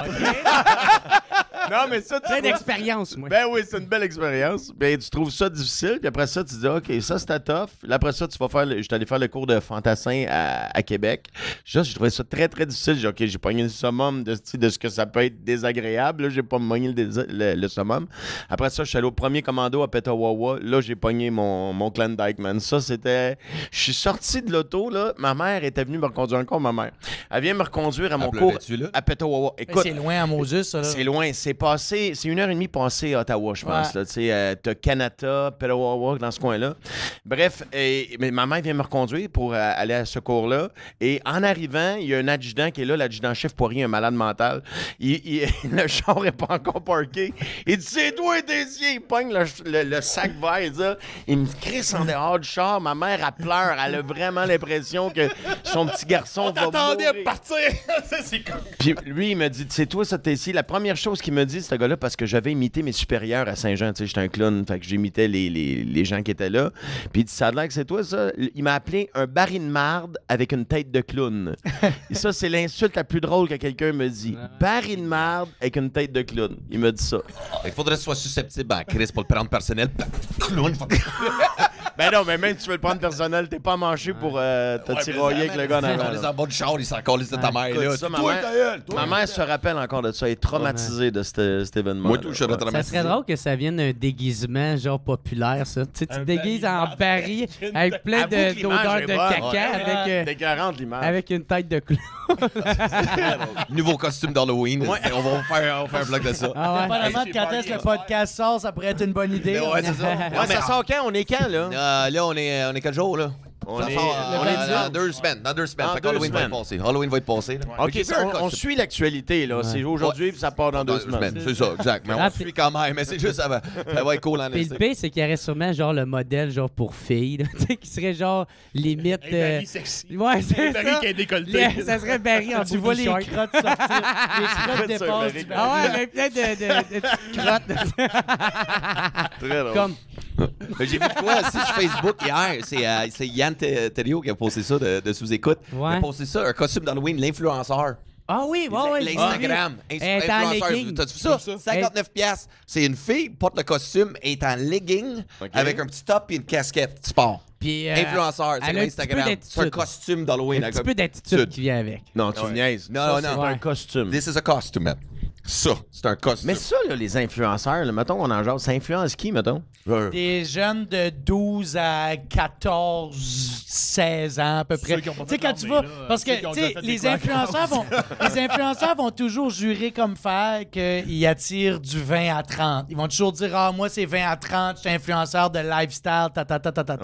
Non, mais ça, tu plein d'expérience, moi. Ben oui, c'est une belle expérience. Ben, tu trouves ça difficile, puis après ça, tu dis, OK, ça, c'était tough. Là, après ça, tu vas faire. Je suis allé faire le cours de fantassin à Québec. Je trouvais ça très, très difficile. J'ai dit, OK, j'ai pogné le summum de ce que ça peut être désagréable. Là, j'ai pas pogné le summum. Après ça, je suis allé au premier commando à Petawawa. Là, j'ai pogné mon Klondike, man. Ça, c'était. Je suis sorti de l'auto, là. Ma mère était venue me reconduire encore, ma mère. Elle vient me reconduire à mon cours à Petawawa. Écoute. C'est loin à Moses, ça, là. C'est loin. C'est 1h30 passée à Ottawa, je pense. Tu sais, t'as Kanata, Petawawa, dans ce coin-là. Bref, mais ma mère vient me reconduire pour aller à ce cours-là. Et en arrivant, il y a un adjudant qui est là, l'adjudant-chef Poirier, un malade mental. Le char n'est pas encore parké. Il dit, c'est toi, Désier! Il pogne le sac vert, ça. Il me crisse en dehors du char. Ma mère, elle pleure. Elle a vraiment l'impression que son petit garçon va mourir. Attendez à partir! C'est cool. Puis lui, il me dit, c'est toi, ça, t'es ici. La première chose qu'il me dit, ce gars-là, parce que j'avais imité mes supérieurs à Saint-Jean. Tu sais, j'étais un clown, fait que j'imitais les gens qui étaient là. Puis il dit, ça a l'air que c'est toi, ça. Il m'a appelé un baril de marde avec une tête de clown. Et ça, c'est l'insulte la plus drôle que quelqu'un me dit. Baril de marde avec une tête de clown. Il m'a dit ça. Il faudrait que tu sois susceptible à Chris pour le prendre personnel. Clown. Ben non, mais même si tu veux le prendre personnel, t'es pas manché pour te tirailler avec le gars en avant. Les en bas du char, ils s'en collent de ta mère. Là. Ça, ma mère se rappelle encore de ça. Elle est traumatisée de cet événement. Moi, tout, je serais Ça traumatisé. serait drôle que ça vienne d'un déguisement genre populaire, ça. Tu sais, tu te déguises en baril avec plein d'odeurs de caca avec une tête de clown. Nouveau costume d'Halloween. On va faire un vlog de ça. Dépendamment de quand est-ce que le podcast sort, ça pourrait être une bonne idée. Ouais, c'est ça. Ouais, ça sort quand? On est quand, là? Là, on est quel jour, là? On est dans 2 semaines. Dans 2 semaines. Fait qu'Halloween va être passé. Halloween va être passé. Là. OK, on suit l'actualité, là. C'est aujourd'hui, puis ça part dans 2 semaines. C'est ça, exact. Mais on suit quand même. Mais c'est juste, ça va être cool en Puis le pire, c'est qu'il y aurait sûrement genre le modèle genre pour filles, tu sais, qui serait genre limite. Barry sexy. Ouais, c'est Barry ça. qui est décolleté. Ça serait Barry en Tu vois les crottes sortir. Les crottes dépassent du Ah ouais, avec plein de petites crottes. Très drôle. Comme. J'ai vu quoi aussi sur Facebook hier. C'est Yann Terriot qui a posté ça de sous-écoute. Ouais. Il a posté ça, un costume d'Halloween, l'influenceur. Ah oui, ouais. L'Instagram. Elle est en legging. T'as vu ça? 59 piastres. C'est une fille, porte le costume, est en legging avec un petit top et une casquette sport. Puis, influenceur, c'est elle a un petit Instagram. peu d'attitude. C'est un costume d'Halloween. Un petit peu d'attitude qui vient avec. Non, tu niaises. Non, C'est non. un costume. This is a costume, man. Ça, c'est un costume. Mais ça, là, les influenceurs, là, mettons, on en jase, ça influence qui, mettons? Des jeunes de 12 à 14, 16 ans à peu près. Tu sais, quand tu vas... Parce que, tu sais, les influenceurs vont toujours jurer comme fer qu'ils attirent du 20 à 30. Ils vont toujours dire, ah, moi, c'est 20 à 30, je suis influenceur de lifestyle,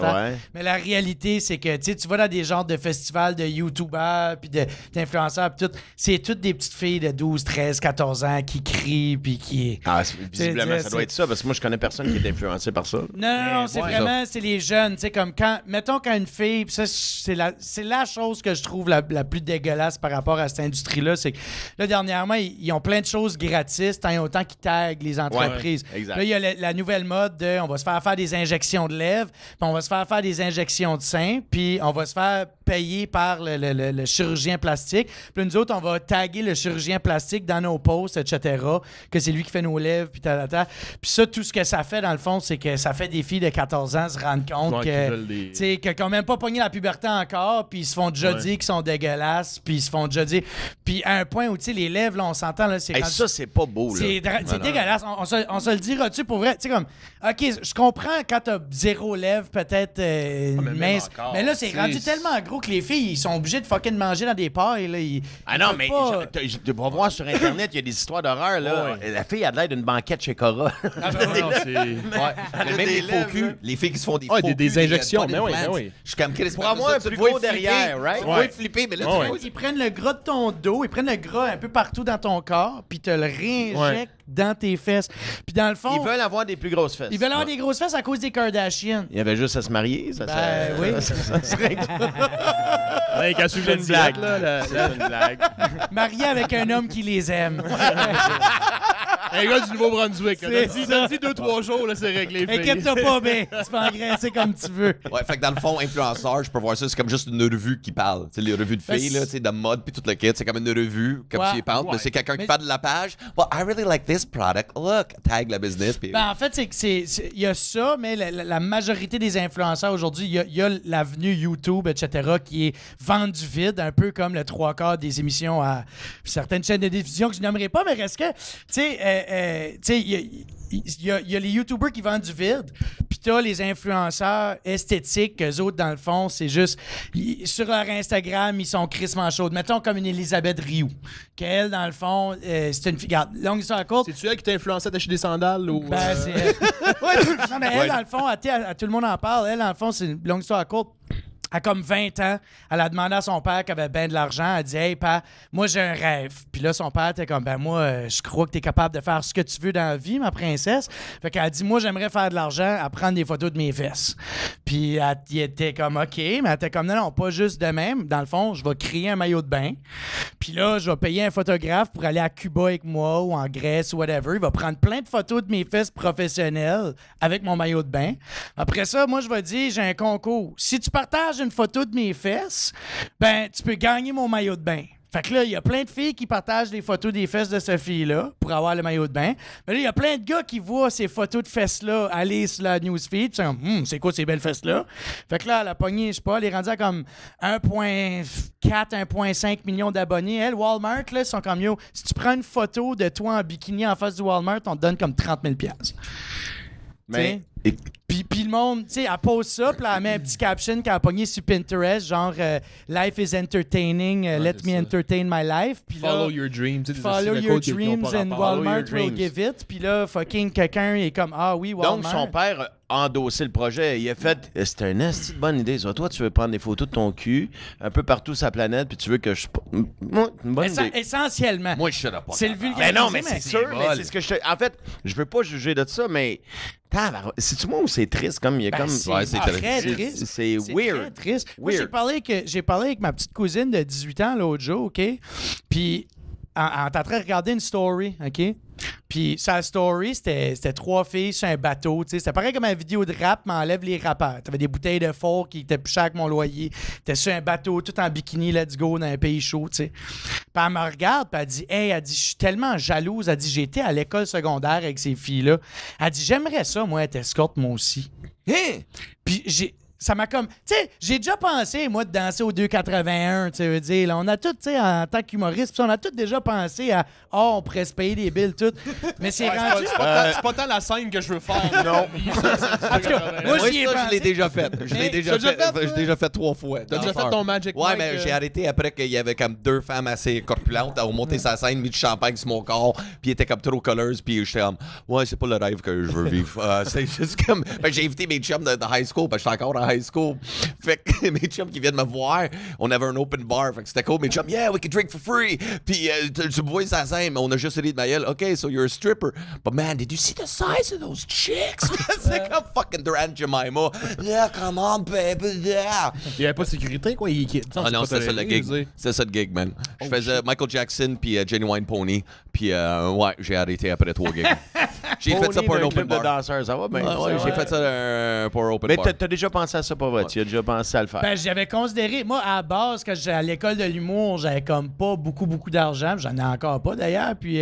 Ouais. Mais la réalité, c'est que, tu sais, tu vas dans des genres de festivals de YouTubers puis d'influenceurs puis tout, c'est toutes des petites filles de 12, 13, 14 ans qui crient puis qui... Ah, visiblement, ça doit être ça, parce que moi, je connais personne qui est influencé par ça. Non, c'est vraiment, c'est les jeunes, tu sais, comme quand, mettons qu'une fille, pis ça, c'est la chose que je trouve la plus dégueulasse par rapport à cette industrie-là, c'est que, là, dernièrement, ils ont plein de choses gratis, tant et autant qu'ils taguent les entreprises. Ouais, exact. Là, il y a la nouvelle mode de, on va se faire des injections de lèvres, puis on va se faire des injections de seins, puis on va se faire payer par le chirurgien plastique. Puis nous autres, on va taguer le chirurgien plastique dans nos posts, etc., que c'est lui qui fait nos lèvres, puis Puis ça, tout ce que ça fait, dans le fond, c'est que ça fait des filles de 14 ans se rendre compte qu'ils n'ont même pas pogné la puberté encore, puis ils se font déjà dire qu'ils sont dégueulasses, puis ils se font déjà dire... Puis à un point où, tu sais, les lèvres, là, on s'entend, là, c'est... Ça, c'est pas beau, là. C'est dégueulasse. On se le dira-tu pour vrai? Tu sais, comme... OK, je comprends quand t'as 0 lèvres, peut-être mince. Mais là, c'est rendu tellement gros. gros, que les filles, ils sont obligés de fucking manger dans des pailles, là. Ah non, peuvent mais pas- tu vas voir sur Internet, il y a des histoires d'horreur, là. La fille a de l'air d'une banquette chez Cora. Non, c'est... Ouais. Même des les faux lèvres, culs, là. les filles qui se font des Ouais, faux des culs, injections, body mais oui, implants. mais oui. Je suis comme Chris, Pour avoir un tu plus te vois gros derrière, right? Tu te vois flipper, mais là, tu vois... Ils prennent le gras de ton dos, ils prennent le gras un peu partout dans ton corps, puis te le réinjectent dans tes fesses. Puis dans le fond, Ils veulent avoir des plus grosses fesses. ils veulent avoir des grosses fesses à cause des Kardashians. Il y avait juste à se marier, ça. Ben oui. Ça serait Ouais, quand tu une blague. là, C'est une blague. Mariés avec un homme qui les aime. un gars du Nouveau-Brunswick. là. C'est Donne-y 2-3 jours, là, c'est réglé. fille. Inquiète-toi pas, ben, tu peux engraisser comme tu veux. Ouais, fait que dans le fond, influenceur, je peux voir ça, c'est comme juste une revue qui parle. Tu sais, les revues de filles, là, tu sais, de mode puis tout le kit, c'est comme une revue, comme Ouais. tu y penses, mais c'est quelqu'un qui parle de la page. Well, I really like this product. Look, tag la business. Puis... Ben, en fait, c'est que il y a ça, mais la majorité des influenceurs aujourd'hui, il y a l'avenue YouTube, etc., qui est vente du vide, un peu comme le 3/4 des émissions à certaines chaînes de diffusion que je nommerai pas, mais reste que, tu sais, il y a les YouTubers qui vendent du vide, puis t'as les influenceurs esthétiques, qu'eux autres, dans le fond, c'est juste, sur leur Instagram, ils sont crissement chaudes. Mettons comme une Elisabeth Rioux, qu'elle, dans le fond, c'est une fille, regarde, longue histoire courte, C'est-tu elle qui t'a influencé à t'acheter des sandales ou... ben, c'est elle. Non, mais elle, dans le fond, tout le monde en parle. Elle, dans le fond, c'est une longue histoire courte. À comme 20 ans, elle a demandé à son père qui avait bien de l'argent. Elle a dit « Hey, père, moi, j'ai un rêve. » Puis là, son père était comme « Ben, moi, je crois que tu es capable de faire ce que tu veux dans la vie, ma princesse. » Fait qu'elle a dit « Moi, j'aimerais faire de l'argent à prendre des photos de mes fesses. » Puis il était comme « OK. » Mais elle était comme « Non, pas juste de même. Dans le fond, je vais créer un maillot de bain. Puis là, je vais payer un photographe pour aller à Cuba avec moi ou en Grèce ou whatever. Il va prendre plein de photos de mes fesses professionnelles avec mon maillot de bain. Après ça, moi, je vais dire, j'ai un concours. Si tu partages une photo de mes fesses, ben, tu peux gagner mon maillot de bain. Fait que là, il y a plein de filles qui partagent des photos des fesses de cette fille-là pour avoir le maillot de bain. Mais là, il y a plein de gars qui voient ces photos de fesses-là aller sur la newsfeed. Ils sont comme, c'est quoi ces belles fesses-là? Fait que là, elle a pogné, je sais pas, elle est rendue à comme 1,4, 1,5 million d'abonnés. Elle, Walmart, là, ils sont comme, yo, si tu prends une photo de toi en bikini en face du Walmart, on te donne comme 30 000 $. Mais Puis le monde, tu sais, elle pose ça, puis elle met un petit caption qu'elle a pogné sur Pinterest, genre Life is entertaining, let c'est me ça. entertain my life. Puis là, Follow your dreams. tu sais, des follow astuces de your code qui ont dreams pas and rapport. Walmart your will dreams. give it. Puis là, fucking quelqu'un est comme, ah oui, Walmart. donc, son père a endossé le projet. Il a fait, c'était une esti de bonne idée. Ça. Toi, tu veux prendre des photos de ton cul un peu partout sur la planète, puis tu veux que je... Moi, une bonne idée. Essentiellement. Moi, je suis là pas. C'est le capable. vulgaire. Ben non, mais mais c'est sûr, mais c'est ce que je te... En fait, je veux pas juger de ça, mais... C'est-tu moi ou c'est triste? Comme, il y a Ben, comme... Ouais, c'est très c'est- triste. C'est C'est weird. très triste. Moi, Weird. j'ai parlé avec ma petite cousine de 18 ans l'autre jour, OK? Puis, elle est en train de regarder une story, OK? Puis, sa story, c'était 3 filles sur un bateau, tu sais. C'était pareil comme une vidéo de rap, mais enlève les rappeurs. T'avais des bouteilles de fort qui étaient plus chères que mon loyer. T'étais sur un bateau, tout en bikini, let's go, dans un pays chaud, tu sais. Puis, elle me regarde, puis elle dit, hey, elle dit, je suis tellement jalouse. Elle dit, j'étais à l'école secondaire avec ces filles-là. Elle dit, j'aimerais ça, moi, être escorte, moi aussi. Puis ça m'a comme... Tu sais, j'ai déjà pensé, moi, de danser au 2,81, tu sais, veux dire. Là, on a tous, tu sais, en tant qu'humoriste, on a tous déjà pensé à, on pourrait se payer des billes, tout. Mais c'est rendu... C'est pas tant la scène que je veux faire. Non. En tout cas, moi, Moi, j'y ai ça, je pensé. l'ai déjà fait. Je l'ai Mais- déjà T'as déjà fait. fait, J'ai déjà fait 3 fois. T'as déjà fait ton Magic Ouais, Mike, mais j'ai arrêté après qu'il y avait comme 2 femmes assez corpulentes à monter sa scène, mis du champagne sur mon corps, puis était comme trop colors, puis j'étais comme, ouais, c'est pas le rêve que je veux vivre. C'est juste comme. Fait que j'ai invité mes chums de high school, parce que j'étais encore en high school. Fait que mes chums qui viennent me voir, on avait un open bar, fait que c'était cool. Mes chums, yeah, we can drink for free. Puis tu me vois sa scène, mais on a juste ri de ma gueule. OK, so you're a stripper. But man, did you see the size of those chicks? C'est comme fucking Durant Jemima. Yeah, come on, baby, yeah. Il y avait pas de sécurité, quoi. Ah non, c'était ça le gig. C'était ça le gig, man. Je faisais Michael Jackson puis Genuine Pony. Puis ouais, j'ai arrêté après 3 gigs. J'ai fait ça pour un Pony d'un open club de bar. danseurs, ça va bien. Ouais, j'ai fait ça pour un open Mais bar. t'as déjà pensé à ça pour vrai? Tu as déjà pensé à le faire? Ben, j'avais considéré, moi, à la base, quand j'étais à l'école de l'humour, j'avais comme pas beaucoup d'argent. J'en ai encore pas, d'ailleurs. Puis,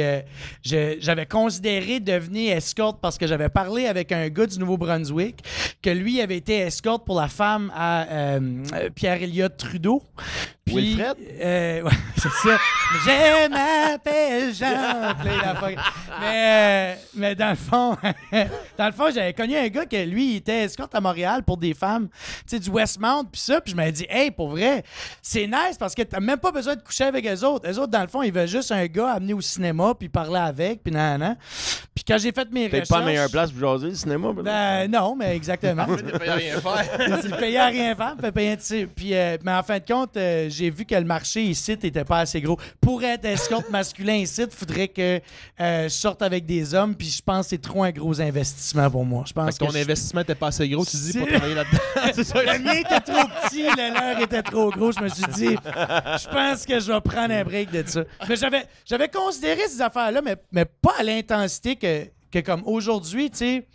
j'avais considéré devenir escorte parce que j'avais parlé avec un gars du Nouveau-Brunswick que lui avait été escorte pour la femme à Pierre Elliott Trudeau. Wilfred? Ouais, c'est ça. Je m'appelle Jean. Puis là, il a pas- mais dans le fond, j'avais connu un gars que lui, il était escorte à Montréal pour des femmes, tu sais, du Westmount, puis ça. Puis je m'avais dit, hey, pour vrai, c'est nice parce que t'as même pas besoin de coucher avec eux autres. Eux autres, dans le fond, ils veulent juste un gars amené au cinéma, puis parler avec, puis nan. Puis quand j'ai fait mes recherches... Peut-être pas la meilleure place pour jaser, le cinéma. Ben non, mais exactement. Tu payes rien faire. Tu le payais à rien faire, tu payais un puis mais en fin de compte, j'ai vu que le marché ici n'était pas assez gros. Pour être escorte masculin ici, il faudrait que je sorte avec des hommes, puis je pense que c'est trop un gros investissement pour moi. Je pense Fait que ton investissement était pas assez gros, tu dis, pour travailler là-dedans. C'est ça. Le mien était trop petit, le leur était trop gros. Je me suis dit, je pense que je vais prendre un break de ça. Mais j'avais considéré ces affaires-là, mais pas à l'intensité que comme aujourd'hui, tu sais.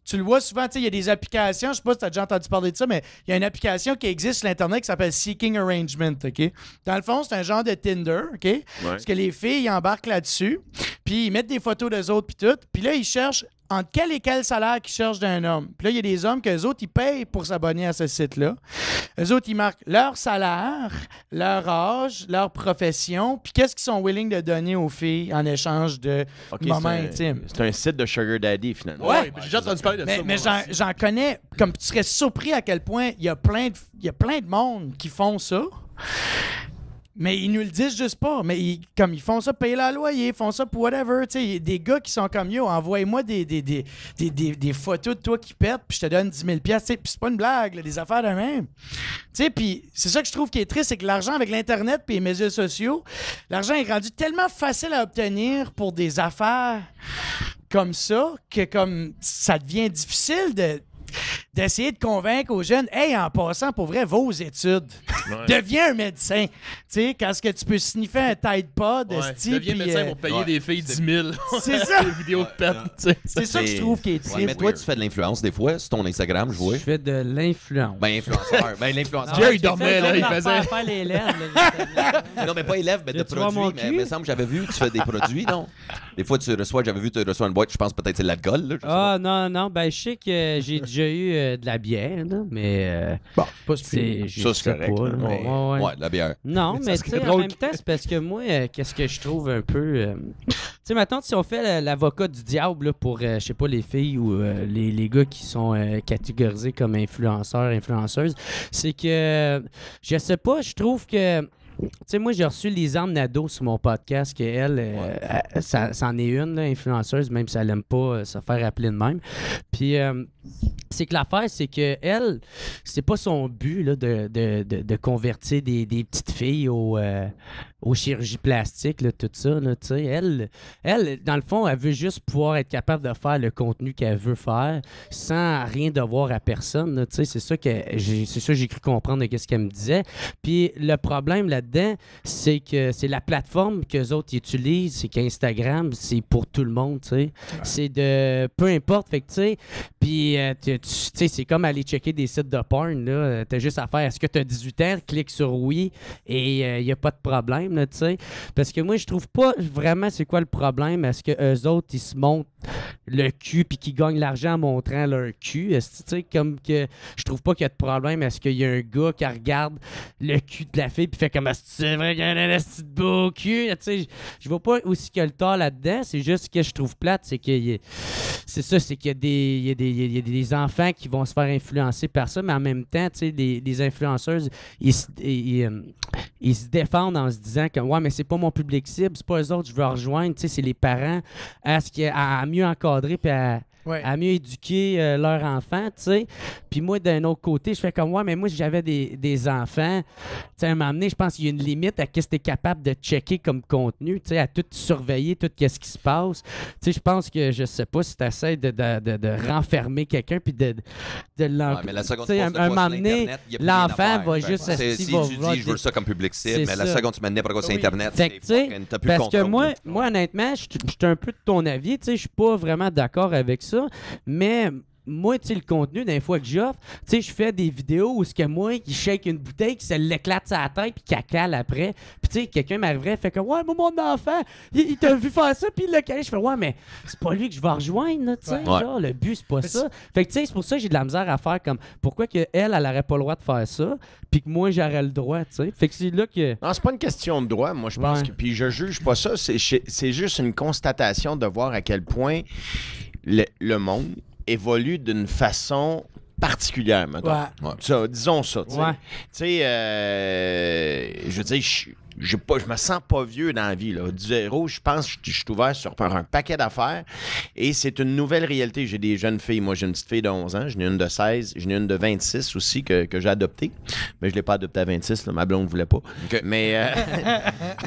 Tu le vois souvent, tu sais, il y a des applications, je sais pas si tu as déjà entendu parler de ça, mais il y a une application qui existe sur l'Internet qui s'appelle Seeking Arrangement, OK? Dans le fond, c'est un genre de Tinder, OK? Parce que les filles, ils embarquent là-dessus, puis ils mettent des photos d'eux autres, puis tout. Puis là, ils cherchent entre quel et quel salaire qu'ils cherchent d'un homme. Puis là, il y a des hommes qu'eux autres, ils payent pour s'abonner à ce site-là. Eux autres, ils marquent leur salaire, leur âge, leur profession, puis qu'est-ce qu'ils sont willing de donner aux filles en échange de moments intimes. C'est un site de Sugar Daddy, finalement. Ouais. J'ai déjà entendu parler de ça. Mais moi. j'en connais, comme tu serais surpris à quel point il y a plein de monde qui font ça. Mais ils nous le disent juste pas. Mais ils font ça, payer leur loyer, ils font ça pour whatever. Il y a des gars qui sont comme yo, envoie-moi des photos de toi qui pètent, puis je te donne 10 000 $. Puis c'est pas une blague, là, des affaires de même. Puis c'est ça que je trouve qui est triste, c'est que l'argent avec l'Internet et les médias sociaux, l'argent est rendu tellement facile à obtenir pour des affaires comme ça que comme ça devient difficile d'essayer de convaincre aux jeunes, hey, en passant, pour vrai, vos études. Deviens un médecin. Tu sais, quand est-ce que tu peux sniffer un Tide Pod, esti, deviens puis, médecin pour payer des filles 10 000. C'est ça. Des vidéos de pète, tu sais. C'est ça que je trouve qui est triste. Ouais, mais toi, tu fais de l'influence des fois sur ton Instagram, je vois. Je fais de l'influence. Ben, influenceur. Ben, l'influenceur. Jerry dormait, là, il Faire faisait... faire les lèvres, là, Non, mais pas élève, mais de Tu vois mon produits. Mais il cul? me semble que j'avais vu que tu fais des produits, non? Des fois, j'avais vu que tu reçois une boîte, je pense peut-être c'est de l'alcool, là. je sais pas. Ah, non, ben, je sais que j'ai déjà eu de la bière, là, mais. Pas c'est Ça, c'est correct, pas, là, là. mais- Ouais. Ouais, de la bière. Non, mais ça tu serait sais, en drôle même temps, c'est parce que moi, qu'est-ce que je trouve un peu. Tu sais, maintenant, si on fait l'avocat du diable là, pour, je sais pas, les filles ou les gars qui sont catégorisés comme influenceurs, influenceuses, c'est que, je sais pas, je trouve que. Tu sais, moi, j'ai reçu Lisanne Nadeau sur mon podcast, qu'elle, ça en est une, là, influenceuse, même si elle aime pas se faire appeler de même. Puis, c'est que l'affaire, c'est que elle, c'est pas son but là, de convertir des petites filles aux chirurgies plastiques, là, tout ça. Là, elle, dans le fond, elle veut juste pouvoir être capable de faire le contenu qu'elle veut faire sans rien devoir à personne. Là, c'est ça que j'ai cru comprendre de ce qu'elle me disait. Puis le problème là-dedans, c'est que c'est la plateforme qu'eux autres utilisent, c'est qu'Instagram, c'est pour tout le monde. Ouais. C'est de peu importe. Fait que tu sais, puis c'est comme aller checker des sites de porn. Là. T'as juste à faire est-ce que tu as 18 ans, clique sur oui et il n'y a pas de problème. Là, parce que moi, je trouve pas vraiment c'est quoi le problème. Est-ce que eux autres, ils se montrent le cul puis qu'ils gagnent l'argent en montrant leur cul? Est-ce comme que je trouve pas qu'il y a de problème. Est-ce qu'il y a un gars qui regarde le cul de la fille puis fait comme c'est vrai qu'il y a un petit beau cul? Je vois pas aussi que le tort là-dedans. C'est juste que je trouve plate, c'est que c'est ça, c'est qu'il y a des enfants qui vont se faire influencer par ça, mais en même temps, les influenceuses, ils se défendent en se disant que ouais, mais c'est pas mon public cible, c'est pas eux autres que je veux rejoindre, c'est les parents à mieux encadrer puis à mieux éduquer leurs enfants, tu sais. Puis moi, d'un autre côté, je fais comme, ouais, mais moi, si j'avais des enfants, tu sais, à un moment donné, je pense qu'il y a une limite à ce que tu es capable de checker comme contenu, tu sais, à tout surveiller, tout ce qui se passe. Tu sais, je pense que, je sais pas, si tu essaies de renfermer quelqu'un puis de mais la seconde tu sais, tu postes de un quoi moment sur donné, Internet, y a plus l'enfant rien à va faire. juste Si tu dis, je veux ça comme public cible, mais la seconde tu mets n'importe quoi sur Internet, fait que, t'as plus le parce que contrôle. moi honnêtement, je suis un peu de ton avis, tu sais, je suis pas vraiment d'accord avec ça, mais moi, tu sais, le contenu, d'un fois que j'offre, tu sais, je fais des vidéos où ce que moi, qui shake une bouteille, qui se l'éclate sur la tête, puis qu'elle cale après. Puis, tu sais, quelqu'un m'arriverait, fait que, ouais, moi, mon enfant, il t'a vu faire ça, puis il l'a calé. Je fais, ouais, mais c'est pas lui que je vais rejoindre, là, tu sais. Genre, le but, c'est pas ça. Fait que, tu sais, c'est pour ça que j'ai de la misère à faire comme, pourquoi que elle aurait pas le droit de faire ça, puis que moi, j'aurais le droit, tu sais. Fait que c'est là que. Non, c'est pas une question de droit. Moi, je pense que. Puis je juge pas ça. C'est juste une constatation de voir à quel point le monde évolue d'une façon particulière, mettons. Ça, disons ça, tu sais. Tu sais, je veux dire, je me sens pas vieux dans la vie. Là. Du zéro, je pense que je suis ouvert sur un paquet d'affaires et c'est une nouvelle réalité. J'ai des jeunes filles. Moi, j'ai une petite fille de 11 ans. J'en ai une de 16. J'en ai une de 26 aussi que j'ai adoptée. Mais je l'ai pas adoptée à 26. Là. Ma blonde ne voulait pas. Okay. Mais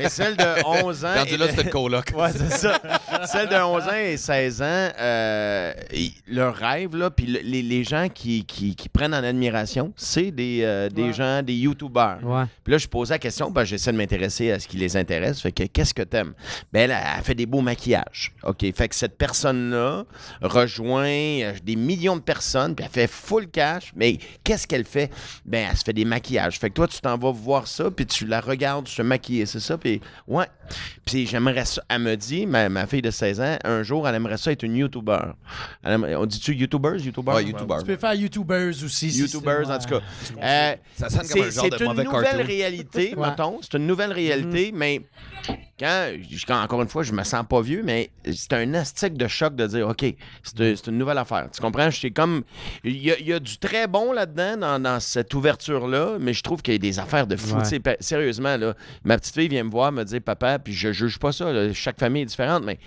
celle de 11 ans... Rendu là, c'était le coloc. Ouais, c'est ça. Celle de 11 ans et 16 ans, leur rêve, là, puis les gens qui prennent en admiration, c'est des gens, des YouTubers. Puis là, je posais la question, j'essaie de m'intéresser à ce qui les intéresse. Fait que, qu'est-ce que t'aimes? Ben, elle fait des beaux maquillages. OK. Fait que cette personne-là rejoint des millions de personnes, puis elle fait full cash. Mais qu'est-ce qu'elle fait? Ben, elle se fait des maquillages. Fait que toi, tu t'en vas voir ça, puis tu la regardes se maquiller, c'est ça? Puis, ouais. Puis j'aimerais ça. Elle me dit, ma fille de 16 ans, un jour, elle aimerait ça être une YouTuber. On dit-tu YouTubers? Ouais, YouTubers. Tu peux faire YouTubers aussi. YouTubers, en tout cas. Ça sonne comme un genre de mauvais cartoon. C'est une nouvelle réalité, mettons. C'est une nouvelle réalité, mais quand, encore une fois, je me sens pas vieux, mais c'est un astique de choc de dire, OK, c'est une nouvelle affaire. Tu comprends? Il y a du très bon là-dedans, dans cette ouverture-là, mais je trouve qu'il y a des affaires de fou. Sérieusement, là, ma petite fille vient me voir, me dire, papa, puis je juge pas ça, là, chaque famille est différente, mais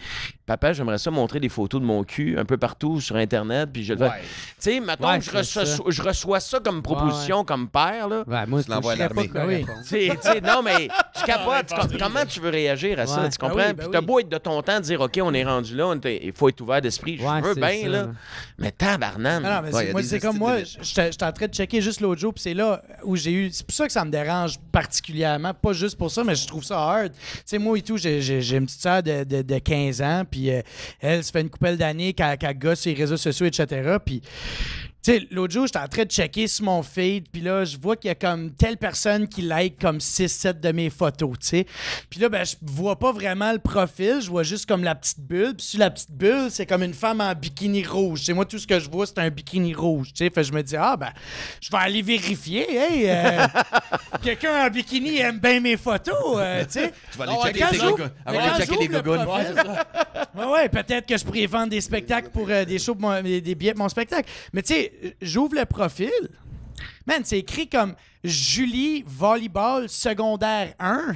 papa, j'aimerais ça montrer des photos de mon cul un peu partout sur Internet, puis je le fais. Tu sais, maintenant, je reçois ça comme proposition, comme père, là. Ouais, moi, tu l'envoies à l'armée. Non, mais tu capotes. Comment tu veux réagir à ça? Tu comprends? Puis t'as beau être de ton temps de dire, OK, on est rendu là, il faut être ouvert d'esprit. Je veux bien, là. Mais tabarnane. Non, mais moi, c'est comme moi, j'étais en train de checker juste l'autre jour, puis c'est là où j'ai eu. C'est pour ça que ça me dérange particulièrement. Pas juste pour ça, mais je trouve ça hard. Tu sais, moi et tout, j'ai une petite soeur de 15 ans, puis elle, ça fait une couple d'années qu'elle gosse sur les réseaux sociaux, etc. Puis, tu sais, l'autre jour, j'étais en train de checker sur mon feed, puis là, je vois qu'il y a comme telle personne qui like comme 6-7 de mes photos, tu sais. Puis là, je vois pas vraiment le profil, je vois juste comme la petite bulle. Puis sur la petite bulle, c'est comme une femme en bikini rouge. Tu sais, moi, tout ce que je vois, c'est un bikini rouge, tu sais. Fait que je me dis, je vais aller vérifier, quelqu'un en bikini aime bien mes photos, tu sais. Tu vas aller checker les gogoons. Ouais, peut-être que je pourrais vendre des spectacles pour des shows, des billets pour mon spectacle. Mais tu sais, j'ouvre le profil. Man, c'est écrit comme Julie Volleyball secondaire 1.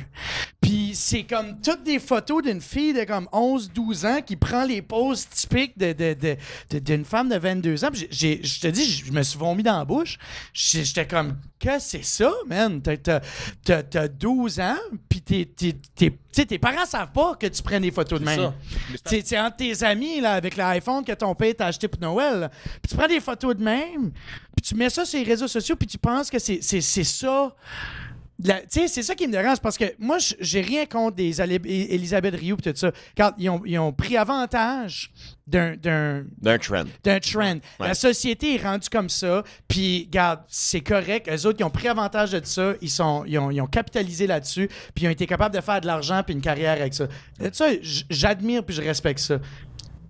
Puis c'est comme toutes des photos d'une fille de comme 11-12 ans qui prend les poses typiques d'une femme de 22 ans. Puis je te dis, je me suis vomi dans la bouche. J'étais comme, que c'est ça, man? T'as 12 ans, puis tes parents savent pas que tu prends des photos de même. C'est entre tes amis, là, avec l'iPhone que ton père t'a acheté pour Noël. Là. Puis tu prends des photos de même, puis tu mets ça sur les réseaux sociaux, puis tu penses que c'est ça. Tu sais, c'est ça qui me dérange, parce que moi, j'ai rien contre des Elisabeth Rioux et tout ça. Quand ils ont pris avantage d'un trend. Ouais. La société est rendue comme ça, puis, regarde, c'est correct. Eux autres, ils ont pris avantage de ça, ils ont capitalisé là-dessus, puis ils ont été capables de faire de l'argent puis une carrière avec ça. Ça, j'admire puis je respecte ça.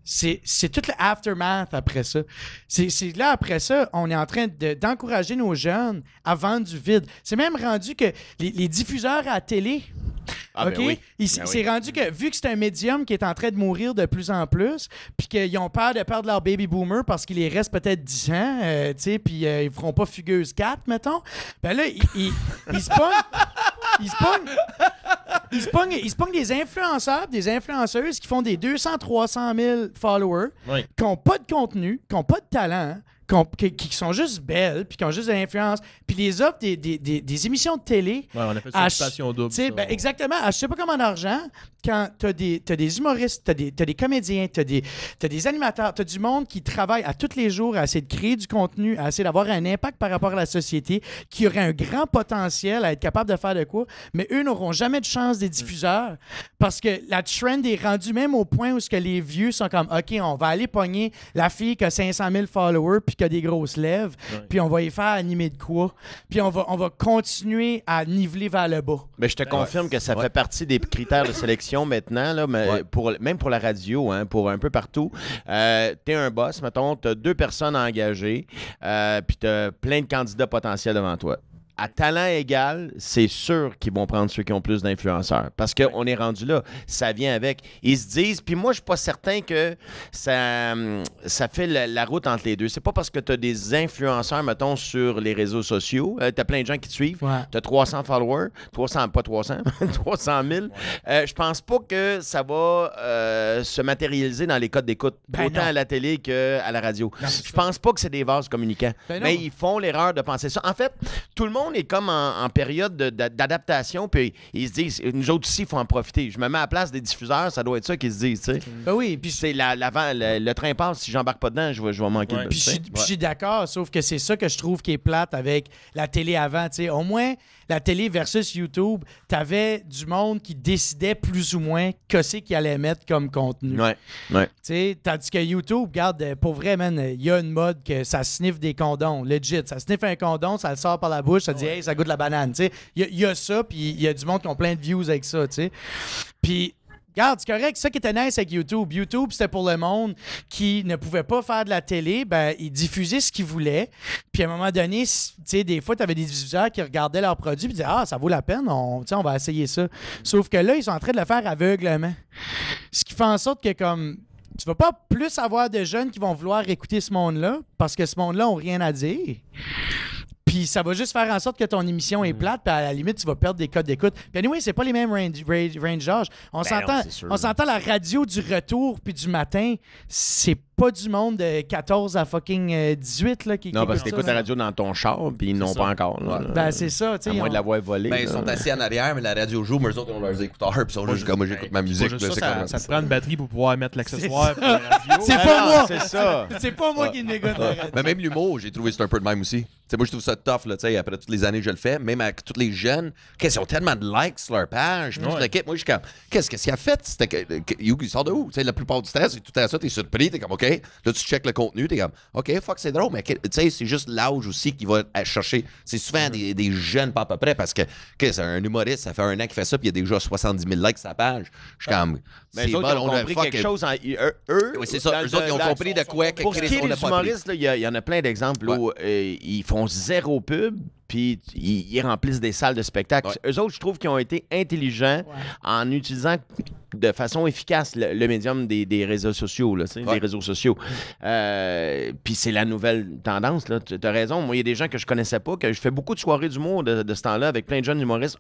C'est tout l'aftermath après ça. C'est là, après ça, on est en train d'encourager nos jeunes à vendre du vide. C'est même rendu que les diffuseurs à la télé, c'est rendu que, vu que c'est un médium qui est en train de mourir de plus en plus, puis qu'ils ont peur de perdre leur baby boomer parce qu'il les reste peut-être 10 ans, tu sais, puis ils feront pas Fugueuse 4, mettons, ben là, ils se pognent des influenceurs, des influenceuses qui font des 200-300 000 followers, qui n'ont pas de contenu, qui n'ont pas de talent, qui sont juste belles, puis qui ont juste de l'influence, puis les offrent des émissions de télé. Ouais, on a fait ça, Occupation Double. Tu sais, ben, exactement. Je sais pas comment d'argent, quand t'as des humoristes, t'as des comédiens, t'as des animateurs, t'as du monde qui travaille à tous les jours à essayer de créer du contenu, à essayer d'avoir un impact par rapport à la société, qui aurait un grand potentiel à être capable de faire de quoi, mais eux n'auront jamais de chance des diffuseurs parce que la trend est rendue même au point où ce que les vieux sont comme, OK, on va aller pogner la fille qui a 500 000 followers puis qui a des grosses lèvres, puis on va y faire animer de quoi, puis on va continuer à niveler vers le bas. Mais je te confirme que ça fait partie des critères de sélection maintenant, là, mais même pour la radio, hein, pour un peu partout. T'es un boss, mettons, t'as 2 personnes engagées, puis t'as plein de candidats potentiels devant toi. À talent égal, c'est sûr qu'ils vont prendre ceux qui ont plus d'influenceurs. Parce qu'on est rendu là. Ça vient avec. Ils se disent, puis moi, je suis pas certain que ça fait la route entre les deux. C'est pas parce que tu as des influenceurs, mettons, sur les réseaux sociaux. Tu as plein de gens qui te suivent. Ouais. Tu as 300 followers. 300 000. Je pense pas que ça va se matérialiser dans les codes d'écoute. Ben autant non. à la télé qu'à la radio. Je pense pas que c'est des vases communicants. Ben non. Mais ils font l'erreur de penser ça. En fait, tout le monde est comme en période d'adaptation, puis ils se disent, nous autres aussi, il faut en profiter. Je me mets à la place des diffuseurs, ça doit être ça qu'ils se disent, tu sais. Ben oui, Puis c'est le train passe, si j'embarque pas dedans, je vais manquer de Puis je suis d'accord, sauf que c'est ça que je trouve qui est plate avec la télé avant. T'sais. Au moins, la télé versus YouTube, t'avais du monde qui décidait plus ou moins que c'est qu'il allait mettre comme contenu. Ouais. T'sais, tandis que YouTube, regarde, pour vrai, man, il y a une mode que ça sniffe des condoms, legit. Ça sniffe un condom, ça le sort par la bouche, ça dit « Hey, ça goûte la banane ». Il y a ça, puis il y a du monde qui ont plein de views avec ça. T'sais. Puis... Regarde, c'est correct. C'est ça qui était nice avec YouTube. YouTube, c'était pour le monde qui ne pouvait pas faire de la télé. Ben, ils diffusaient ce qu'ils voulaient. Puis à un moment donné, tu sais, des fois, tu avais des diffuseurs qui regardaient leurs produits et disaient « Ah, ça vaut la peine, on va essayer ça. » Sauf que là, ils sont en train de le faire aveuglement. Ce qui fait en sorte que, comme, tu vas pas plus avoir de jeunes qui vont vouloir écouter ce monde-là parce que ce monde-là n'a rien à dire. Puis ça va juste faire en sorte que ton émission est plate, puis à la limite, tu vas perdre des codes d'écoute. Puis anyway, c'est pas les mêmes range d'âge. On s'entend la radio du retour puis du matin, c'est pas du monde de 14 à fucking 18 là, qui Non, parce que écoute t'écoutes ça, la radio dans ton char, puis ils n'ont pas encore. Là, Ben, c'est ça, tu sais. à moins de l'avoir volé. Ben, ils là. sont assis en arrière, mais la radio joue, mais eux autres, ils ont leurs écouteurs, puis ils sont juste comme moi, j'écoute ma musique. Pas juste là, c'est ça, comme- ça te prend une batterie pour pouvoir mettre l'accessoire pour la radio. C'est Ah pas non, moi! C'est ça. C'est pas moi qui négocie la radio. Mais même l'humour, j'ai trouvé c'est un peu de même aussi. T'sais, moi, je trouve ça tough, là, t'sais, après toutes les années que je le fais, même avec tous les jeunes, qu'est-ce qu'ils ont tellement de likes sur leur page. Puis toute l'équipe, moi, je suis comme, qu'est-ce qu'il a fait? Il sort de où? T'sais, la plupart du temps, c'est tout à ça, t'es surpris, t'es comme, OK. Là, tu checkes le contenu, t'es comme, OK, fuck, c'est drôle, mais c'est juste l'âge aussi qui va chercher. C'est souvent des jeunes, pas à peu près, parce que c'est un humoriste, ça fait 1 an qu'il fait ça, puis il y a déjà 70 000 likes sur sa page. Je suis comme, Mais c'est les autres, bon, ils ont on a compris fuck quelque chose. Eux, Oui, c'est ça. dans Eux autres, ils ont compris de quoi que Pour ce qui est on des n'a pas pris. humoristes, il y en a plein d'exemples où ils font zéro pub, puis ils remplissent des salles de spectacle. Ouais. Eux autres, je trouve qu'ils ont été intelligents en utilisant de façon efficace le médium des réseaux sociaux, là, tu sais, des réseaux sociaux. Puis c'est la nouvelle tendance. Tu as raison. Moi, il y a des gens que je connaissais pas, que je fais beaucoup de soirées d'humour de ce temps-là avec plein de jeunes humoristes.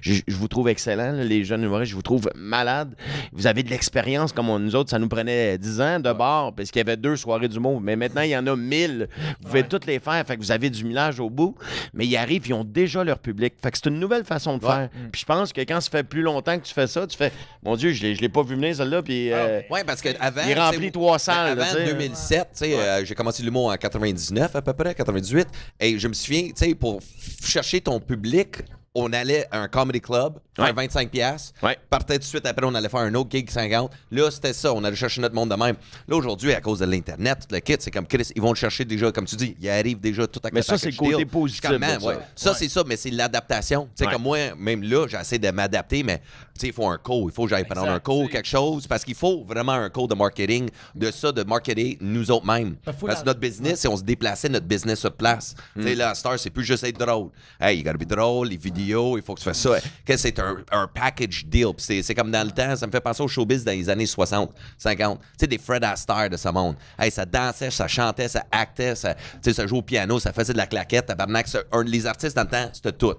Je vous trouve excellents, là, les jeunes humoristes. Je vous trouve malades. Vous avez de l'expérience comme nous autres. Ça nous prenait 10 ans de bord parce qu'il y avait 2 soirées d'humour. Mais maintenant, il y en a 1000. Vous pouvez toutes les faire. Fait que vous avez du millage au bout. Mais ils arrivent, ils ont déjà leur public. Fait que c'est une nouvelle façon de faire. Puis je pense que quand ça fait plus longtemps que tu fais ça, tu fais, mon Dieu, je l'ai pas vu venir celle-là. Puis Oui, parce qu'avant. il remplit 3 salles. là, Avant tu sais. 2007, tu sais, j'ai commencé l'humour en 99 à peu près, 98. Et je me souviens, tu sais, pour chercher ton public, on allait à un comedy club, faire 25$. Ouais. Partait tout de suite après, on allait faire un autre gig 50$. Là, c'était ça, on allait chercher notre monde de même. Là, aujourd'hui, à cause de l'Internet, tout le kit, c'est comme Chris, ils vont le chercher déjà, comme tu dis, ils arrivent déjà tout à Mais ça, c'est le côté positif Comment, de ça. ouais. Ça, c'est ça, mais c'est l'adaptation. Tu sais, Ouais. comme moi, même là, j'essaie de m'adapter, mais tu sais, il faut un cours. Il faut que j'aille prendre un cours, quelque chose, parce qu'il faut vraiment un cours de marketing, de marketer nous autres mêmes. Parce que notre business, c'est on se déplaçait notre business sur place. Tu sais, là, à Star, c'est plus juste être drôle. Hey, il gotta be drôle, les vidéos, il faut que tu fasses ça. Qu'est-ce que c'est un package deal. Puis c'est comme dans le temps, ça me fait penser au showbiz dans les années 60, 50. Tu sais, des Fred Astaire de ce monde. Hey, ça dansait, ça chantait, ça actait, ça jouait au piano, ça faisait de la claquette. Tabarnak, les artistes dans le temps, c'était tout.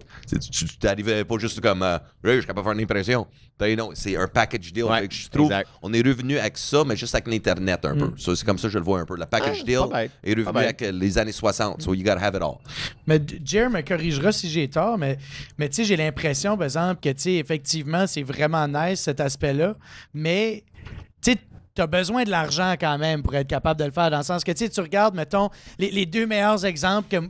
Tu t'arrivais pas juste comme, hey, je suis capable de faire une impression. Non, c'est un package deal. Ouais, je trouve exact. on est revenu avec ça, mais juste avec l'Internet un peu. C'est comme ça que je le vois un peu. Le package deal pas bête. est revenu avec les années 60. So you gotta have it all. Mais Jer me corrigera si j'ai tort, mais tu sais, j'ai l'impression, par exemple, que tu sais, effectivement, c'est vraiment nice cet aspect-là, mais tu sais, tu as besoin de l'argent quand même pour être capable de le faire, dans le sens que tu regardes, mettons, les deux meilleurs exemples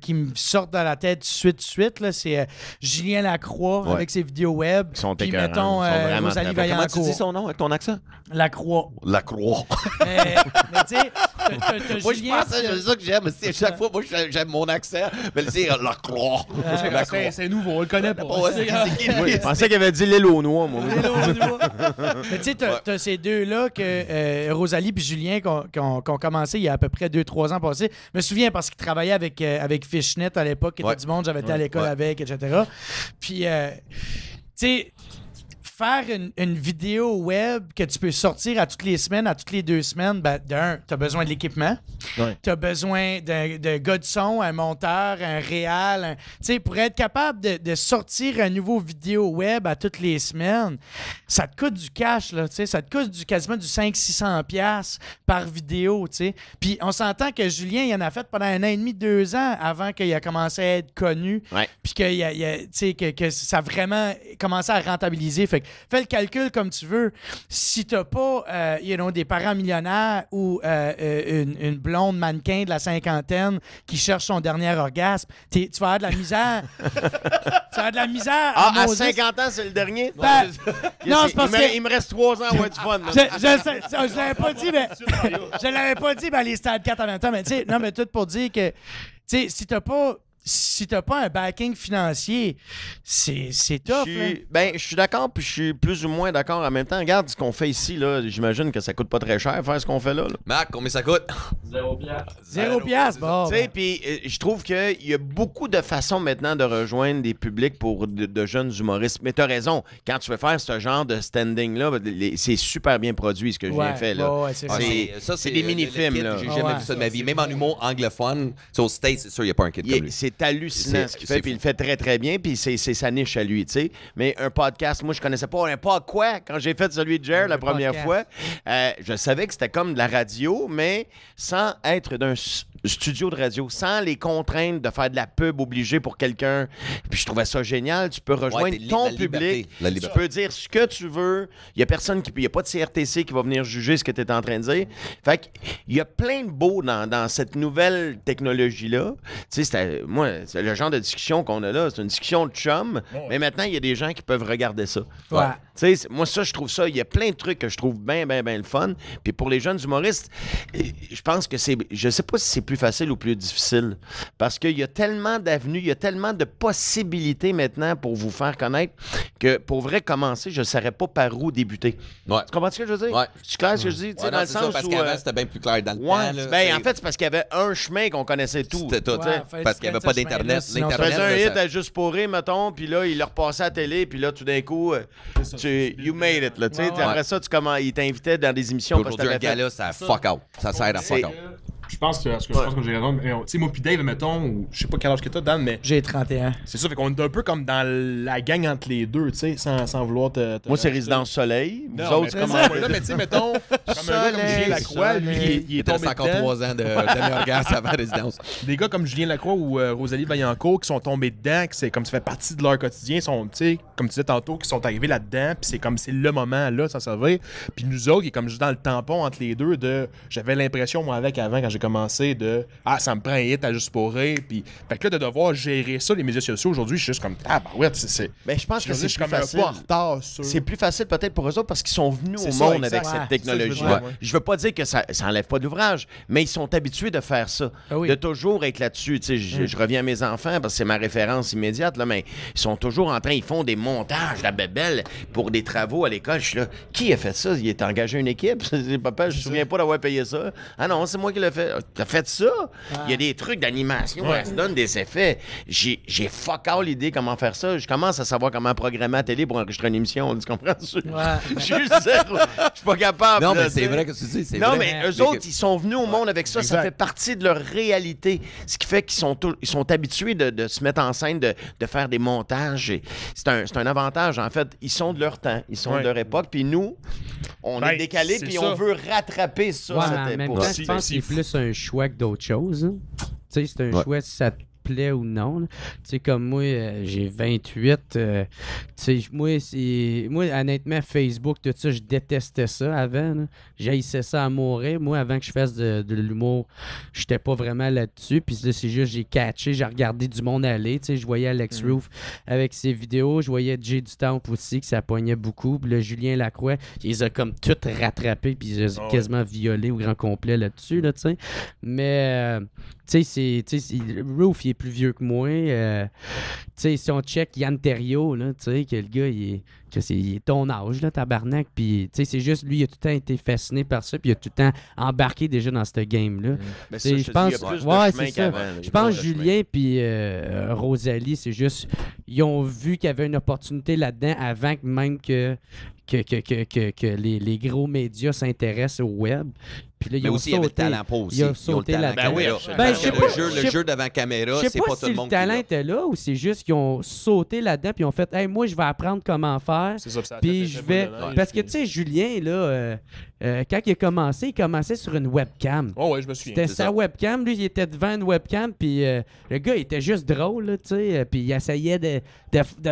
qui me sortent dans la tête tout de suite, là, c'est Julien Lacroix avec ses vidéos web, Ils sont puis écœurants, mettons ils sont vraiment Rosalie très bons. Comment tu dis Vaillancourt. son nom avec ton accent? Lacroix. Lacroix. Mais tu sais, t'as Moi, je Julien... pense que c'est ça que j'aime. À chaque fois, moi, j'aime mon accent. Mais c'est Lacroix. C'est nouveau, on le connaît pas. Ouais, c'est qui, lui? Je pensais qu'il avait dit l'île aux noix, moi. Mais tu sais, t'as ces deux-là, que Rosalie puis Julien, qui ont commencé il y a à peu près 2-3 ans passés. Je me souviens parce qu'ils travaillaient avec Fishnet à l'époque, qui était du monde, j'avais été à l'école avec, etc. Puis, tu sais, faire une vidéo web que tu peux sortir à toutes les semaines, à toutes les 2 semaines, ben, d'un, tu as besoin de l'équipement. Ouais. Tu as besoin d'un gars de son, un monteur, un réal. Tu sais, pour être capable de sortir un nouveau vidéo web à toutes les semaines, ça te coûte du cash, là. Tu sais, ça te coûte quasiment du 500-600$ par vidéo, tu sais. Puis on s'entend que Julien, il en a fait pendant 1 an et demi, 2 ans avant qu'il a commencé à être connu. Ouais. Puis que ça a vraiment commencé à rentabiliser. Fait que fais le calcul comme tu veux. Si t'as pas des parents millionnaires ou une blonde mannequin de la cinquantaine qui cherche son dernier orgasme, tu vas avoir de la misère. Tu vas avoir de la misère. À Moses. 50 ans, c'est le dernier? Ben, non, c'est parce que... Il me reste 3 ans à avoir du fun. Je l'avais pas dit, mais... Je l'avais pas dit, ben, les Stade 4 en même temps, mais tu sais, non, mais tout pour dire que, tu sais, si t'as pas un backing financier, c'est tough. Je suis d'accord, puis je suis plus ou moins d'accord en même temps. Regarde ce qu'on fait ici, là. J'imagine que ça coûte pas très cher faire ce qu'on fait là. Marc, combien ça coûte? 0 piastre, bon. Tu sais, puis je trouve qu'il y a beaucoup de façons maintenant de rejoindre des publics pour de jeunes humoristes. Mais t'as raison, quand tu veux faire ce genre de standing-là, c'est super bien produit ce que j'ai fait. Là. Ouais, c'est vrai. C'est des mini-films, là. J'ai jamais vu ça de ma vie. Même en humour anglophone, aux States, c'est sûr, il n'y a pas un kid comme lui. C'est hallucinant ce qu'il fait, c'est puis il le fait très, très bien, puis c'est sa niche à lui, tu sais. Mais un podcast, moi, je connaissais pas un pas quoi quand j'ai fait celui de Jer la première fois. Je savais que c'était comme de la radio, mais sans être d'un studio de radio, sans les contraintes de faire de la pub obligée pour quelqu'un. Puis je trouvais ça génial. Tu peux rejoindre ton public. Tu peux dire ce que tu veux. Il y a personne qui... Il n'y a pas de CRTC qui va venir juger ce que tu es en train de dire. Fait qu'il y a plein de beaux dans cette nouvelle technologie-là. Tu sais, moi, c'est le genre de discussion qu'on a là. C'est une discussion de chum. Mais maintenant, il y a des gens qui peuvent regarder ça. Ouais. Tu sais, moi, ça, je trouve ça... Il y a plein de trucs que je trouve bien le fun. Puis pour les jeunes humoristes, je pense que c'est... Je sais pas si c'est plus facile ou plus difficile. Parce qu'il y a tellement d'avenues, il y a tellement de possibilités maintenant pour vous faire connaître que pour vrai commencer, je ne saurais pas par où débuter. Ouais. Tu comprends ce que je veux dire? Ouais. C'est clair ce que je dis? Tu sais, dans le sens parce où... qu'avant, c'était bien plus clair dans le temps. Là, en fait, c'est parce qu'il y avait un chemin qu'on connaissait tout. C'était tout. Ouais, Parce qu'il n'y avait pas d'Internet. sinon, Tu faisais un hit à Juste pour rire, mettons, puis là, il le repassait à la télé, puis là, tout d'un coup, you made it. Là, tu sais, après ça, il t'invitait dans des émissions. Aujourd'hui, un gars-là, ça fuck out. Ça sert à fuck out. Je pense que j'ai raison. Tu sais, moi puis Dave, mettons, ou je sais pas quel âge que t'as, Dan, mais J'ai 31. c'est ça, fait qu'on est un peu comme dans la gang entre les deux, tu sais, sans vouloir te Moi, c'est Résidence Soleil. Vous Non, autres, mais c'est comment? là, mais tu sais, mettons, comme un gars comme Julien Lacroix, lui, il Il est était tombé 53 dedans. ans de dernier orgasme avant la résidence. Des gars comme Julien Lacroix ou Rosalie Vaillancourt qui sont tombés dedans, que c'est comme ça fait partie de leur quotidien, sont, tu sais, comme tu disais tantôt, qui sont arrivés là-dedans, puis c'est comme c'est le moment là, ça servir. Puis nous autres, qui est comme juste dans le tampon entre les deux, j'avais l'impression moi avec avant quand j'ai commencé de ça me prend un hit à Juste pour rire, puis fait que là de devoir gérer ça les médias sociaux aujourd'hui, je suis juste comme ouais, c'est. Ben, je pense que Je c'est suis plus comme un facile. peu en retard sur. C'est plus facile peut-être pour eux autres parce qu'ils sont venus au C'est ça, monde exact. avec Ouais. cette technologie. C'est ça que je veux dire, ouais. Je veux pas dire que ça enlève pas d'ouvrage, mais ils sont habitués de faire ça, Ah oui. de toujours être là-dessus. Tu sais, je reviens à mes enfants parce que c'est ma référence immédiate, là, mais ils sont toujours en train, ils font des montages, la bébelle, pour des travaux à l'école. Je suis là, qui a fait ça? Il est engagé une équipe? Papa, je me souviens pas d'avoir payé ça. Ah non, c'est moi qui l'ai fait. t'as fait ça? Il y a des trucs d'animation, elle se donne des effets. J'ai fuck all l'idée comment faire ça. Je commence à savoir comment programmer à la télé pour enregistrer une émission, tu comprends? Je suis zéro. Je suis pas capable. Non, là, mais c'est tu sais. vrai que tu dis, c'est Non, vrai. mais eux autres, ils sont venus au monde avec ça. Ça Exact. fait partie de leur réalité. Ce qui fait qu'ils sont habitués de se mettre en scène, de faire des montages. C'est un avantage, en fait. Ils sont de leur temps. Ils sont de leur époque. Puis nous, on est décalés, c'est puis ça. on veut rattraper ça, Ouais, cette en même époque. temps, je pense que c'est plus un choix que d'autres choses. Hein. Tu sais, c'est un choix si ça te plaît ou non. là. Tu sais, comme moi, j'ai 28. Tu sais, moi, honnêtement, Facebook, tout ça, je détestais ça avant. là. J'haïssais ça à mourir. Moi, avant que je fasse de l'humour, j'étais pas vraiment là-dessus. Puis là, c'est juste, j'ai catché, j'ai regardé du monde aller. Tu sais, je voyais Alex Roof avec ses vidéos. Je voyais Jay du Temple aussi, que ça pognait beaucoup. Puis là, Julien Lacroix, il les a comme tout rattrapés. Puis il les a quasiment violés au grand complet là-dessus, là, tu sais. Mais, tu sais, Roof, il est plus vieux que moi. Tu sais, si on check Yann Terriot, là, tu sais, que le gars, il est ton âge, là, tabarnak. Puis, tu sais, c'est juste, lui, il a tout le temps été fasciné par ça, puis il a tout le temps embarqué déjà dans ce game-là. Mais Tu sais, ça, je pense, il y a plus de chemin c'est ça. qu'avant, là. Il y Je a pense plus que de chemin. Julien puis Rosalie, c'est juste, ils ont vu qu'il y avait une opportunité là-dedans avant que même que les gros médias s'intéressent au web. Puis là, ils Mais ont aussi, il y avait le sauté. talent pas aussi. Ils ont Ils ont sauté le talent là-dedans. Ben oui, caméra. absolument. Ben, je sais Le pas, jeu- je le sais- jeu devant caméra, Je sais c'est pas pas si tout le monde le qui l'a. talent était là ou c'est juste qu'ils ont sauté là-dedans puis ils ont fait hey, moi je vais apprendre comment faire C'est ça, ça a puis fait je boule vais de neige, parce que puis- tu sais Julien là quand il commençait sur une webcam. Oh, ouais, je me souviens. C'était c'est sa ça. webcam, lui il était devant une webcam puis le gars il était juste drôle là, tu sais puis il essayait de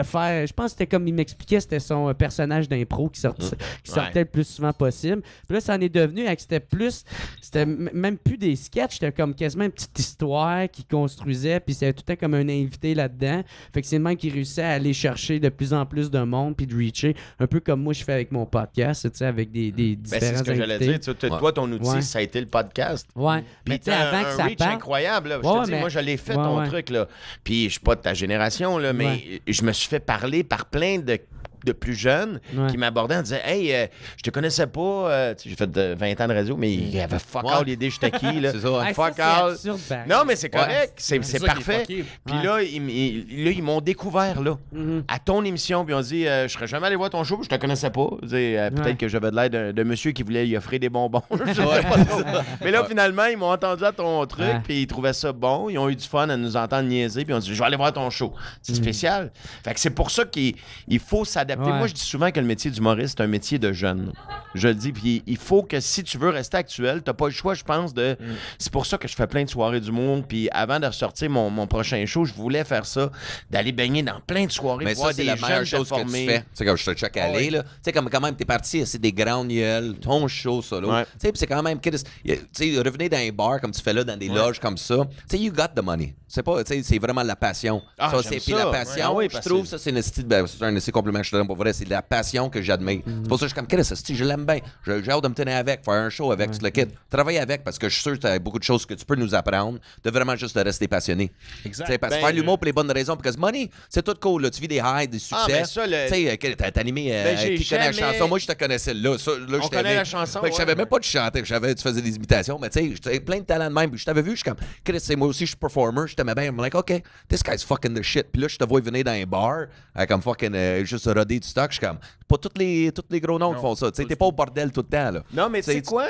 faire je pense que c'était comme il m'expliquait c'était son personnage d'impro qui sortait le plus souvent possible. Puis là ça en est devenu avec c'était même plus des sketchs, c'était comme quasiment une petite histoire qu'il construisait, puis c'était tout le temps comme un invité là-dedans. Fait que c'est le même qui réussit à aller chercher de plus en plus de monde, puis de reacher, un peu comme moi je fais avec mon podcast, tu sais, avec des Ben, différents c'est ce que j'allais invités. dire. Toi, ton outil, Ouais. ça a été le podcast. Ouais, mais Puis tu sais, t'as avant que un ça reach parte... incroyable. Là. Je Ouais, te dis, mais- moi, je l'ai fait, Ouais, ton ouais. truc. Là. Puis je suis pas de ta génération, là, mais je me suis fait parler par plein de plus jeunes Ouais. qui m'abordaient en disant Hey, je te connaissais pas. Tu sais, j'ai fait 20 ans de réseau, mais il y avait fuck Ouais. all l'idée, j'étais qui. Là. C'est ça, Hey, fuck c'est all. absurde, pareil. Non, mais c'est correct. C'est ça qui est parfait. fucké. Puis Ouais. là, ils m'ont découvert là, à ton émission. Puis ils ont dit je serais jamais allé voir ton show, je te connaissais pas. Tu sais, peut-être Ouais. que j'avais de l'air d'un monsieur qui voulait y offrir des bonbons. Je sais pas trop. Mais là, finalement, ils m'ont entendu à ton truc, Ouais. puis ils trouvaient ça bon. Ils ont eu du fun à nous entendre niaiser, puis ils ont dit je vais aller voir ton show. C'est spécial. Fait que c'est pour ça qu'il faut s'adapter. Ouais. Moi, je dis souvent que le métier d'humoriste, c'est un métier de jeune. Je le dis, puis il faut que si tu veux rester actuel, t'as pas le choix, je pense, de. C'est pour ça que je fais plein de soirées d'humour, puis avant de ressortir mon prochain show, je voulais faire ça, d'aller baigner dans plein de soirées, Mais voir ça, c'est des la meilleure jeunes chose que tu performer. fais. Tu sais, comme je te check aller, là. Tu sais, comme quand même, t'es parti, c'est des grandes gueules, ton show, ça, là. Ouais. Tu sais, puis c'est quand même. Tu sais, revenir dans un bar comme tu fais là, dans des loges comme ça. Tu sais, you got the money. C'est pas, tu sais, c'est vraiment la passion. Ah, ça, j'aime c'est puis ça. la passion. Ah oui, je parce trouve que- ça, c'est c'est un essai compliment que je te donne pour vrai. C'est de la passion que j'admire. C'est pour ça que je suis comme, qu'est-ce que c'est, je l'aime bien. J'ai hâte de me tenir avec, faire un show avec, le kid. Travailler avec, parce que je suis sûr que tu as beaucoup de choses que tu peux nous apprendre, de vraiment juste de rester passionné. Exact. Tu sais, parce que Ben, faire l'humour pour les bonnes raisons, parce que money, c'est tout cool, là. Tu vis des highs, des succès. Ah, ben ça, le- Tu sais, t'as animé Ben, j'ai qui connaît la jamais- chanson. Moi, je te connaissais là. Ça, là, On je connaît t'avais- la chanson, Fait que je savais ouais. même pas que tu chantais. Je savais que tu faisais des imitations, mais tu sais, j'avais plein de talent de même. Puis je t'avais vu, je suis comme, Chris, c'est moi aussi, je suis performer. Je t'aimais bien. I'm like, OK, this guy's fucking the shit. Puis là, je te vois venir dans un bar, comme fucking juste roder du stock. Je suis comme, pas tous les gros noms qui font ça. Tu sais, t'es pas au bordel tout le temps, là. Non, mais tu sais Tu- quoi?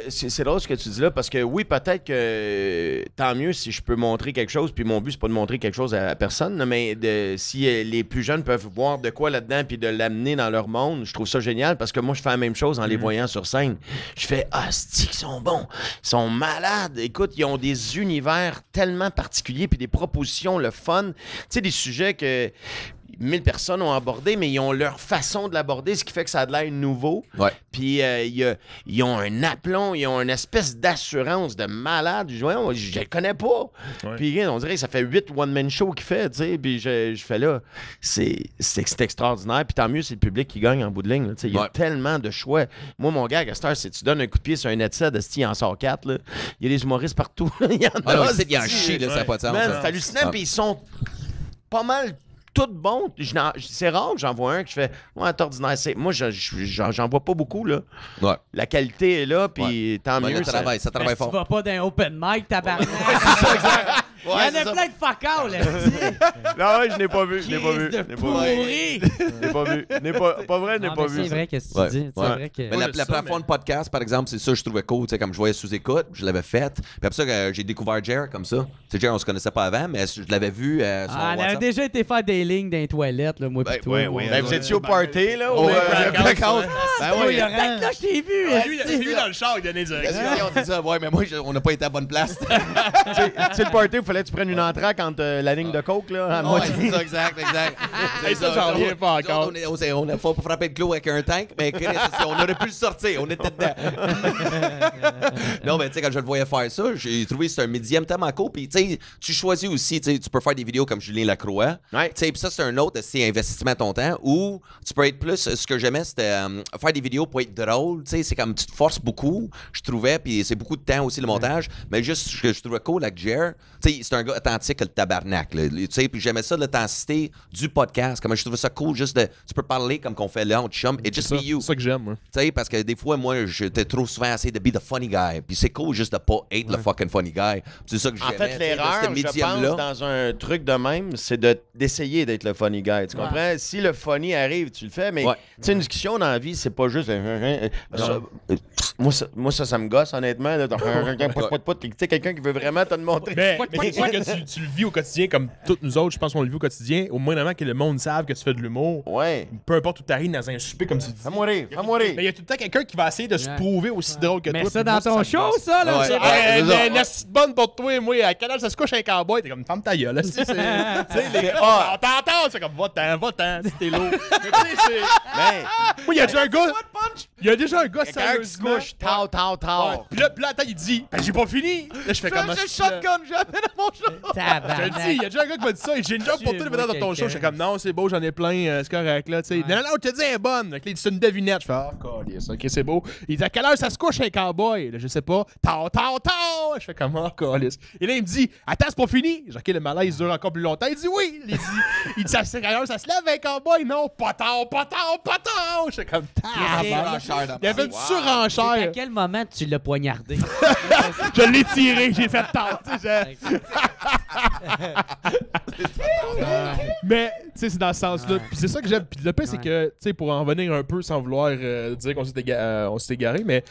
C'est drôle ce que tu dis là, parce que oui, peut-être que tant mieux si je peux montrer quelque chose, puis mon but, c'est pas de montrer quelque chose à personne, là, mais si les plus jeunes peuvent voir de quoi là-dedans, puis de l'amener dans leur monde, je trouve ça génial, parce que moi, je fais la même chose en les voyant sur scène. Je fais, ah, c'est qu'ils sont bons, ils sont malades. Écoute, ils ont des univers tellement particuliers, puis des propositions, le fun. Tu sais, des sujets que 1000 personnes ont abordé, mais ils ont leur façon de l'aborder, ce qui fait que ça a de l'air nouveau. Ouais. Puis ils ont un aplomb, ils ont une espèce d'assurance de malade. Je le connais pas. Ouais. Puis on dirait que ça fait 8 one-man show qu'il fait, tu sais. Puis je fais là, c'est extraordinaire. Puis tant mieux, c'est le public qui gagne en bout de ligne. là, tu sais. Il y a Ouais. tellement de choix. Moi, mon gars, à cette heure, c'est tu donnes un coup de pied sur un headset, il en sort 4. Là. Il y a des humoristes partout. Il y en Ah non, a. ici, il y a un esti. chie, là, ça n'a pas de sens. Man, ça. c'est hallucinant. Ah. Puis ils sont pas mal tout bon. C'est rare que j'en vois un que je fais, ouais, c'est ordinaire. Moi, j'en vois pas beaucoup, là. Ouais. La qualité est là, puis tant Ouais, mieux. ça travaille Mais fort. tu vas pas d'un open mic, tabarnak. Il y en c'est a ça. plein de fuck-all, là. Non, ouais, je n'ai pas vu. Je n'ai pas vu. Crise de Je n'ai pas vu. pourri. Je n'ai pas vu. Pas vrai, je n'ai Non, pas mais vu. c'est ça. vrai, qu'est-ce que Ouais. tu dis? C'est Ouais. vrai que... Mais la ça, plateforme de podcast, par exemple, c'est ça que je trouvais cool. Tu sais, comme je voyais sous-écoute, je l'avais faite. Puis après ça, j'ai découvert Jer comme ça. Tu sais, Jer, on se connaissait pas avant, mais je l'avais vu sur on avait WhatsApp. déjà été faire des lignes dans les toilettes, là, moi pis toi. Ben, vous étiez au party, là? Oh, ou, Blackout. Ben Oui, oui. Laurent. Peut-être là, je t'ai vu. J'ai vu dans le char, il donnait direction. On dit ça, ouais, mais moi, on n'a pas été à bonne place. Tu sais, le party, il fallait que tu prennes une entraque entre la ligne de coke, là, à Ouais, moitié. c'est ça, exact. Hey, ça, j'en reviens pas encore. On a pas frappé le clou avec un tank, mais Chris, on aurait pu le sortir. On était dedans. Non, mais tu sais, quand je le voyais faire ça, j'ai trouvé que c'est un médium tellement cool. Puis, tu sais, tu choisis aussi, tu sais, tu peux faire des vidéos comme Julien Lacroix. Ouais. Tu sais, puis ça, c'est un autre, c'est investissement de ton temps. Ou tu peux être plus, ce que j'aimais, c'était faire des vidéos pour être drôle. Tu sais, c'est comme tu te forces beaucoup, je trouvais, puis c'est beaucoup de temps aussi le montage. Mais juste ce que je trouvais cool avec Jer, tu sais, c'est un gars authentique, le tabarnak. Là, tu sais, puis j'aimais ça, l'authenticité du podcast. Comme je trouvais ça cool, juste de, tu peux parler comme qu'on fait là, on chum, et just be you. C'est ça que j'aime, moi. Tu sais, parce que des fois, moi, j'étais trop souvent essayé de be the funny guy. Puis c'est cool juste de pas être le fucking funny guy. C'est ça que En j'aimais. fait, tu sais, l'erreur, de ce je pense, médium-là. dans un truc de même, c'est d'essayer d'être le funny guy. Tu comprends? Si le funny arrive, tu le fais, mais Ouais. tu sais, une discussion dans la vie, c'est pas juste... Moi, ça me gosse, honnêtement. Là. Tu sais, quelqu'un qui veut vraiment te le montrer. Mais c'est sûr que tu le vis au quotidien comme toutes nous autres. Je pense qu'on le vit au quotidien. Au moins, que le monde sache que tu fais de l'humour. Ouais. Peu importe où t'arrives dans un souper, comme tu dis. Fais mourir, fais mourir. Mais il y a tout le temps quelqu'un qui va essayer de se prouver aussi drôle que Mais toi. ça puis dans moi, ton me show, gosse. ça, là? Ouais. c'est- Ouais. Hey, la petite bonne pour toi, moi, à quelle heure ça se couche un cowboy? T'es comme, ferme ta gueule, là. Tu sais, les gars, t'entends, c'est comme, va-t'en, si t'es lourd. Mais tu sais, c'est. Mais, Moi, il y a déjà un gars. Il y a déjà un gars, quelqu'un qui se sérieusement. couche, tao. Puis là, attends, il dit, ben, j'ai pas fini. Là, je fais comme. J'ai le shotgun, jamais dans mon show. Je te le Tabarnak. dis, il y a déjà un gars qui m'a dit ça. J'ai une joke pour toi, Tue-moi dans ton show. quelqu'un. J'étais comme, non, c'est beau, j'en ai plein, c'est correct, là, tu sais. Non, je te dis, elle est bonne. Fait que là, il dit, c'est une devinette. Je fais, ok, c'est beau. Il dit, à quelle heure ça se couche un cowboy? Là, je sais pas. Tao. Je fais comme, calice. Et là, il me dit, attends, c'est pas fini. J'ai dit, ok, le malaise dure encore plus longtemps. Il dit, oui. Il dit, ça, c'est à quelle heure ça se lève un cowboy? Non, pas tard. Je fais comme, tabarnak. Il y avait une C'est à surenchère. quel moment tu l'as poignardé? Je l'ai tiré, j'ai fait tard. Tu sais, Mais, tu sais, c'est dans ce sens-là. Puis c'est ça que j'aime. Puis le pire, c'est que, tu sais, pour en revenir un peu sans vouloir dire qu'on s'est égaré, mais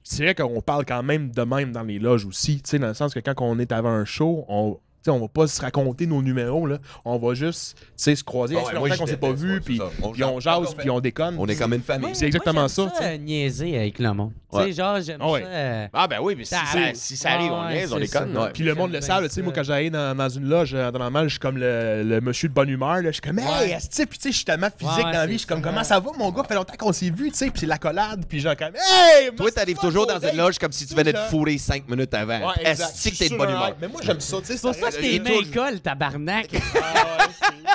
c'est vrai qu'on parle quand même de même dans les loges aussi. Tu sais, dans le sens que quand on est avant un show, on va pas se raconter nos numéros, là. On va juste, tu sais, se croiser. Ouais, Ça fait moi, longtemps qu'on je s'est pas déteste, vu, ouais, puis c'est ça. on jase, puis on déconne. On est comme une famille. C'est exactement Moi, ça, j'aime tu sais. niaiser avec le monde. Tu sais, Ouais. genre, j'aime Ouais. ça. Ah, ben oui, mais si ça arrive, on Ouais, niaise, on c'est déconne. ça. Ouais. Puis le monde le J'aime sait, bien tu sais, moi, ça. quand j'allais dans une loge, normalement, je suis comme le monsieur de bonne humeur, là. Je suis comme, hey, asti, puis tu sais, je suis tellement physique Ouais, dans la vie, c'est je suis comme, ça. comment ça va, mon gars? Ça fait longtemps qu'on s'est vu, tu sais, puis c'est l'accolade, puis genre, comme, hey! Toi, t'arrives toujours dans une loge comme si tu venais de Genre. fourrer 5 minutes avant. Ouais, exact. Est-ce que t'es de bonne humeur? Mais moi, j'aime ça, tu sais. C'est pour ça que tes mains collent, tabarnak.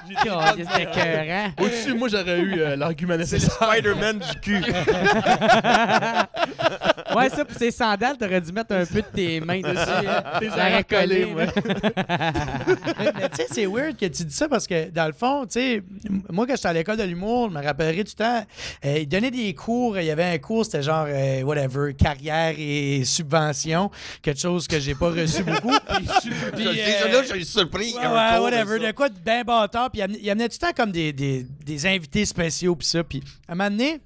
C'était écœurant. Au-dessus, moi, j'aurais eu l'argument nécessaire. Spider-Man du cul. Ouais, ça, pour ces sandales, t'aurais dû mettre un peu de tes mains dessus. T'es Ça aurait collé, ouais. Mais tu sais, c'est weird que tu dis ça parce que, dans le fond, tu sais, moi, quand j'étais à l'école de l'humour, je me rappellerai du temps, ils donnaient des cours. Il y avait un cours, c'était genre, whatever, carrière et subvention. Quelque chose que j'ai pas reçu beaucoup. Puis, Là, je suis surpris. Ouais, ouais, whatever. De quoi de bien bâtard. Puis il amenait tout le temps comme des invités spéciaux. Puis ça. Puis à un moment donné,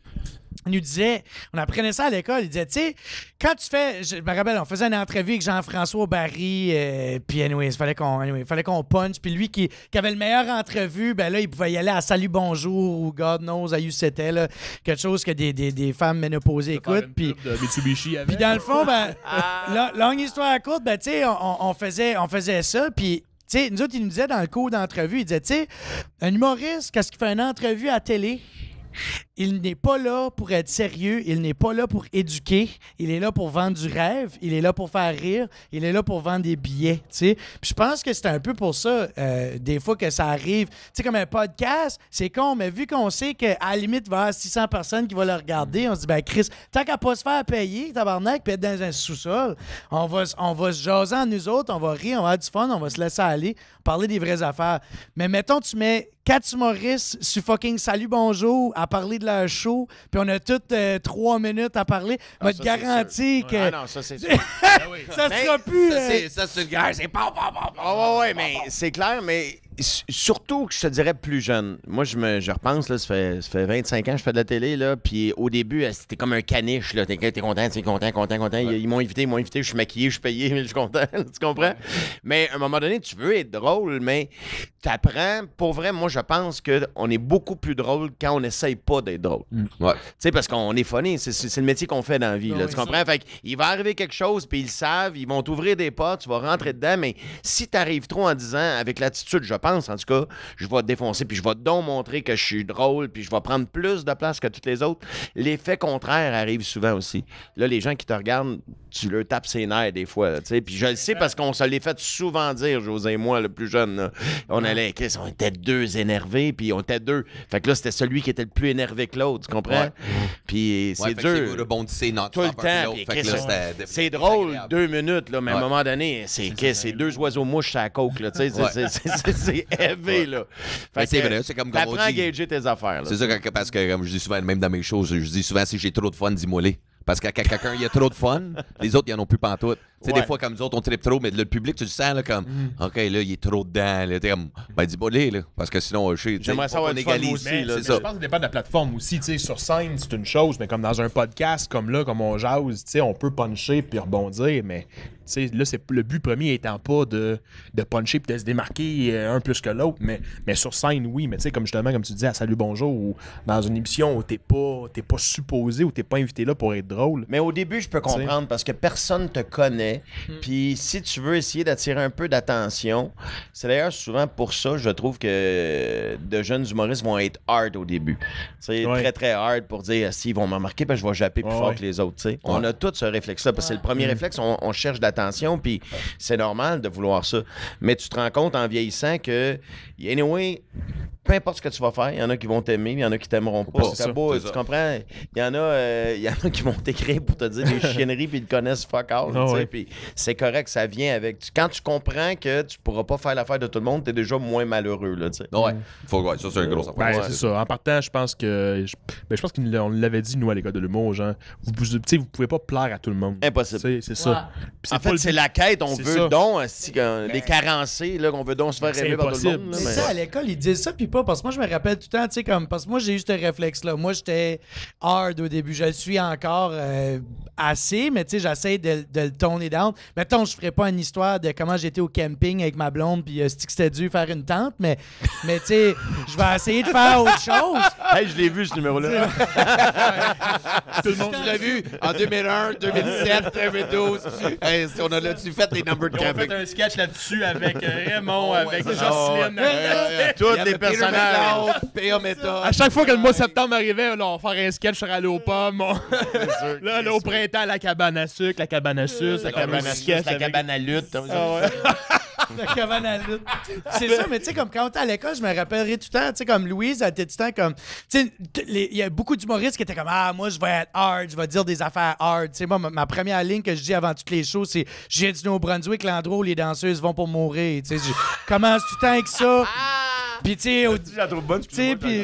il nous disait, on apprenait ça à l'école, il disait, tu sais, quand tu fais, je me rappelle, on faisait une entrevue avec Jean-François Barry, puis anyway, il fallait qu'on punch, puis lui qui avait le meilleur entrevue, ben là, il pouvait y aller à Salut Bonjour ou God knows, à c'était là, quelque chose que des femmes ménopausées écoutent, puis... De Mitsubishi avec. Puis dans le fond, ben, longue histoire courte, ben, tu sais, on faisait ça, puis... Tu sais, nous autres, il nous disait dans le cours d'entrevue, il disait, tu sais, un humoriste, quand il fait une entrevue à télé, il n'est pas là pour être sérieux, il n'est pas là pour éduquer, il est là pour vendre du rêve, il est là pour faire rire, il est là pour vendre des billets, tu sais. Puis je pense que c'est un peu pour ça, des fois que ça arrive. Tu sais, comme un podcast, c'est con, mais vu qu'on sait qu'à la limite, il va y avoir 600 personnes qui vont le regarder, on se dit, ben Chris, tant qu'à pas se faire payer, tabarnak, puis être dans un sous-sol, on va se jaser en nous autres, on va rire, on va avoir du fun, on va se laisser aller. parler des vraies affaires. Mais mettons, tu mets 4 humoristes sur fucking Salut Bonjour à parler de leur show, puis on a toutes 3 minutes à parler. Moi, te garantis que Ah non, ça, c'est sûr. ça sera plus... Ça, c'est une guerre, c'est pas. Ouais, mais c'est clair, mais surtout que je te dirais plus jeune. Moi, je repense, là, ça fait 25 ans que je fais de la télé, là, puis au début, c'était comme un caniche, là. T'es content, content. Ils m'ont invité, je suis maquillé, je suis payé, mais je suis content, tu comprends? Mais à un moment donné, tu veux être drôle, mais t'apprends, pour vrai, moi, je pense qu'on est beaucoup plus drôle quand on n'essaye pas d'être drôle. Ouais. Tu sais, parce qu'on est funny, c'est le métier qu'on fait dans la vie, là, tu comprends? Fait qu'il va arriver quelque chose, puis ils le savent, ils vont t'ouvrir des portes, tu vas rentrer dedans, mais si t'arrives trop en disant, avec l'attitude, je pense, en tout cas, je vais te défoncer, puis je vais donc montrer que je suis drôle, puis je vais prendre plus de place que toutes les autres, l'effet contraire arrive souvent aussi. Là, les gens qui te regardent, tu leur tapes ses nerfs des fois, tu sais, puis je le sais parce qu'on se l'est fait souvent dire, José et moi, le plus jeune, là. On allait, on était 2 énervés, puis on était 2. Fait que là, c'était celui qui était le plus énervé que l'autre, tu comprends? Ouais. Puis c'est dur. Vous rebondissez Tout le temps. Puis c'est drôle, 2 minutes, là, mais à un moment donné, c'est 2 oiseaux mouches à la coke, là, tu sais, c'est élevé, là. Fait c'est que vrai, c'est comme t'apprends on à dit. gager tes affaires, là. C'est ça, parce que comme je dis souvent, même dans mes shows, je dis souvent, si j'ai trop de fun, dis-moi les. Parce que quand quelqu'un il a trop de fun, les autres, ils en ont plus pantoute. Tu sais, Ouais. des fois, comme nous autres, on tripe trop, mais le public, tu le sens, là, comme, OK, là, il est trop dedans. Là, t'es comme, ben, dis-moi les, là. Parce que sinon, je sais, J'aimerais faut savoir qu'on du fun, moi égalise. aussi, Mais, là, mais c'est ça. je pense que ça dépend de la plateforme aussi. Tu sais, sur scène, c'est une chose, mais comme dans un podcast, comme là, comme on jase, tu sais, on peut puncher puis rebondir, mais tu sais, là, le but premier étant pas de puncher puis de se démarquer un plus que l'autre, mais sur scène, oui. Mais tu sais, comme justement, comme tu dis, à Salut Bonjour, ou dans une émission où t'es pas supposé ou t'es pas invité là pour être drôle. Mais au début, je peux comprendre parce que personne te connaît. Puis si tu veux essayer d'attirer un peu d'attention, c'est d'ailleurs souvent pour ça, je trouve que de jeunes humoristes vont être hard au début. Tu sais, Ouais. très, très hard pour dire s'ils vont m'en marquer, je vais japper plus Ouais, fort ouais. que les autres. Tu sais. On a tous ce réflexe-là parce que c'est le premier réflexe, on cherche d'attention, puis c'est normal de vouloir ça. Mais tu te rends compte en vieillissant que, anyway, peu importe ce que tu vas faire, il y en a qui vont t'aimer, il y en a qui t'aimeront pas. C'est ça, beau, c'est tu ça. comprends? Il y en a qui vont t'écrire pour te dire des chienneries puis ils te connaissent fuck all. Ah tu sais, ouais. puis c'est correct, ça vient avec. Quand tu comprends que tu pourras pas faire l'affaire de tout le monde, t'es déjà moins malheureux. Là, tu sais. Ouais. Ouais, ça, c'est un gros affaire. Ben, Ouais. c'est ça. En partant, je pense que. Je pense qu'on l'avait dit, nous, à l'école de l'humour, genre. Vous pouvez pas plaire à tout le monde. Impossible. Tu sais, c'est ça. Puis En pas fait, le c'est but. la quête. On C'est veut ça. donc, les carencés, là, qu'on veut donc se faire C'est rêver par tout le impossible. monde. là, Mais mais- ça, à l'école, ils disent ça, puis pas. Parce que moi, je me rappelle tout le temps, tu sais, comme. Parce que moi, j'ai eu ce réflexe-là. Moi, j'étais hard au début. Je le suis encore assez, mais tu sais, j'essaie de le toner down. Mettons, je ferais pas une histoire de comment j'étais au camping avec ma blonde, puis c'était dû faire une tente, mais tu sais, je vais essayer de faire autre chose. Hey, je l'ai vu, ce numéro-là. Tout le monde l'a vu en 2001, 2017, 2012. Hey, on a là-dessus fait les numbers de Ils ont camping. fait un sketch là-dessus avec Raymond, avec ouais. Jocelyne. Tous les personnages. P.A. Méthode. À chaque fois que le mois de septembre arrivait, là, on va faire un sketch sur Aller aux pommes. Là, au printemps, la cabane à sucre, la cabane à sucre, La cabane à sucre, la cabane à lutte. La cabane à lutte. C'est ça, mais tu sais, comme quand on était à l'école, je me rappellerai tout le temps, tu sais, comme Louise, elle était tout le temps comme. Tu sais, il y a beaucoup d'humoristes qui étaient comme, ah, moi, je vais être hard, je vais dire des affaires hard. Tu sais, moi, ma première ligne que je dis avant toutes les shows, c'est je viens du Nouveau-Brunswick, l'endroit où les danseuses vont pour mourir. Tu sais, je commence tout le temps avec ça. Puis, tu sais, Je la trouve bonne, tu sais, puis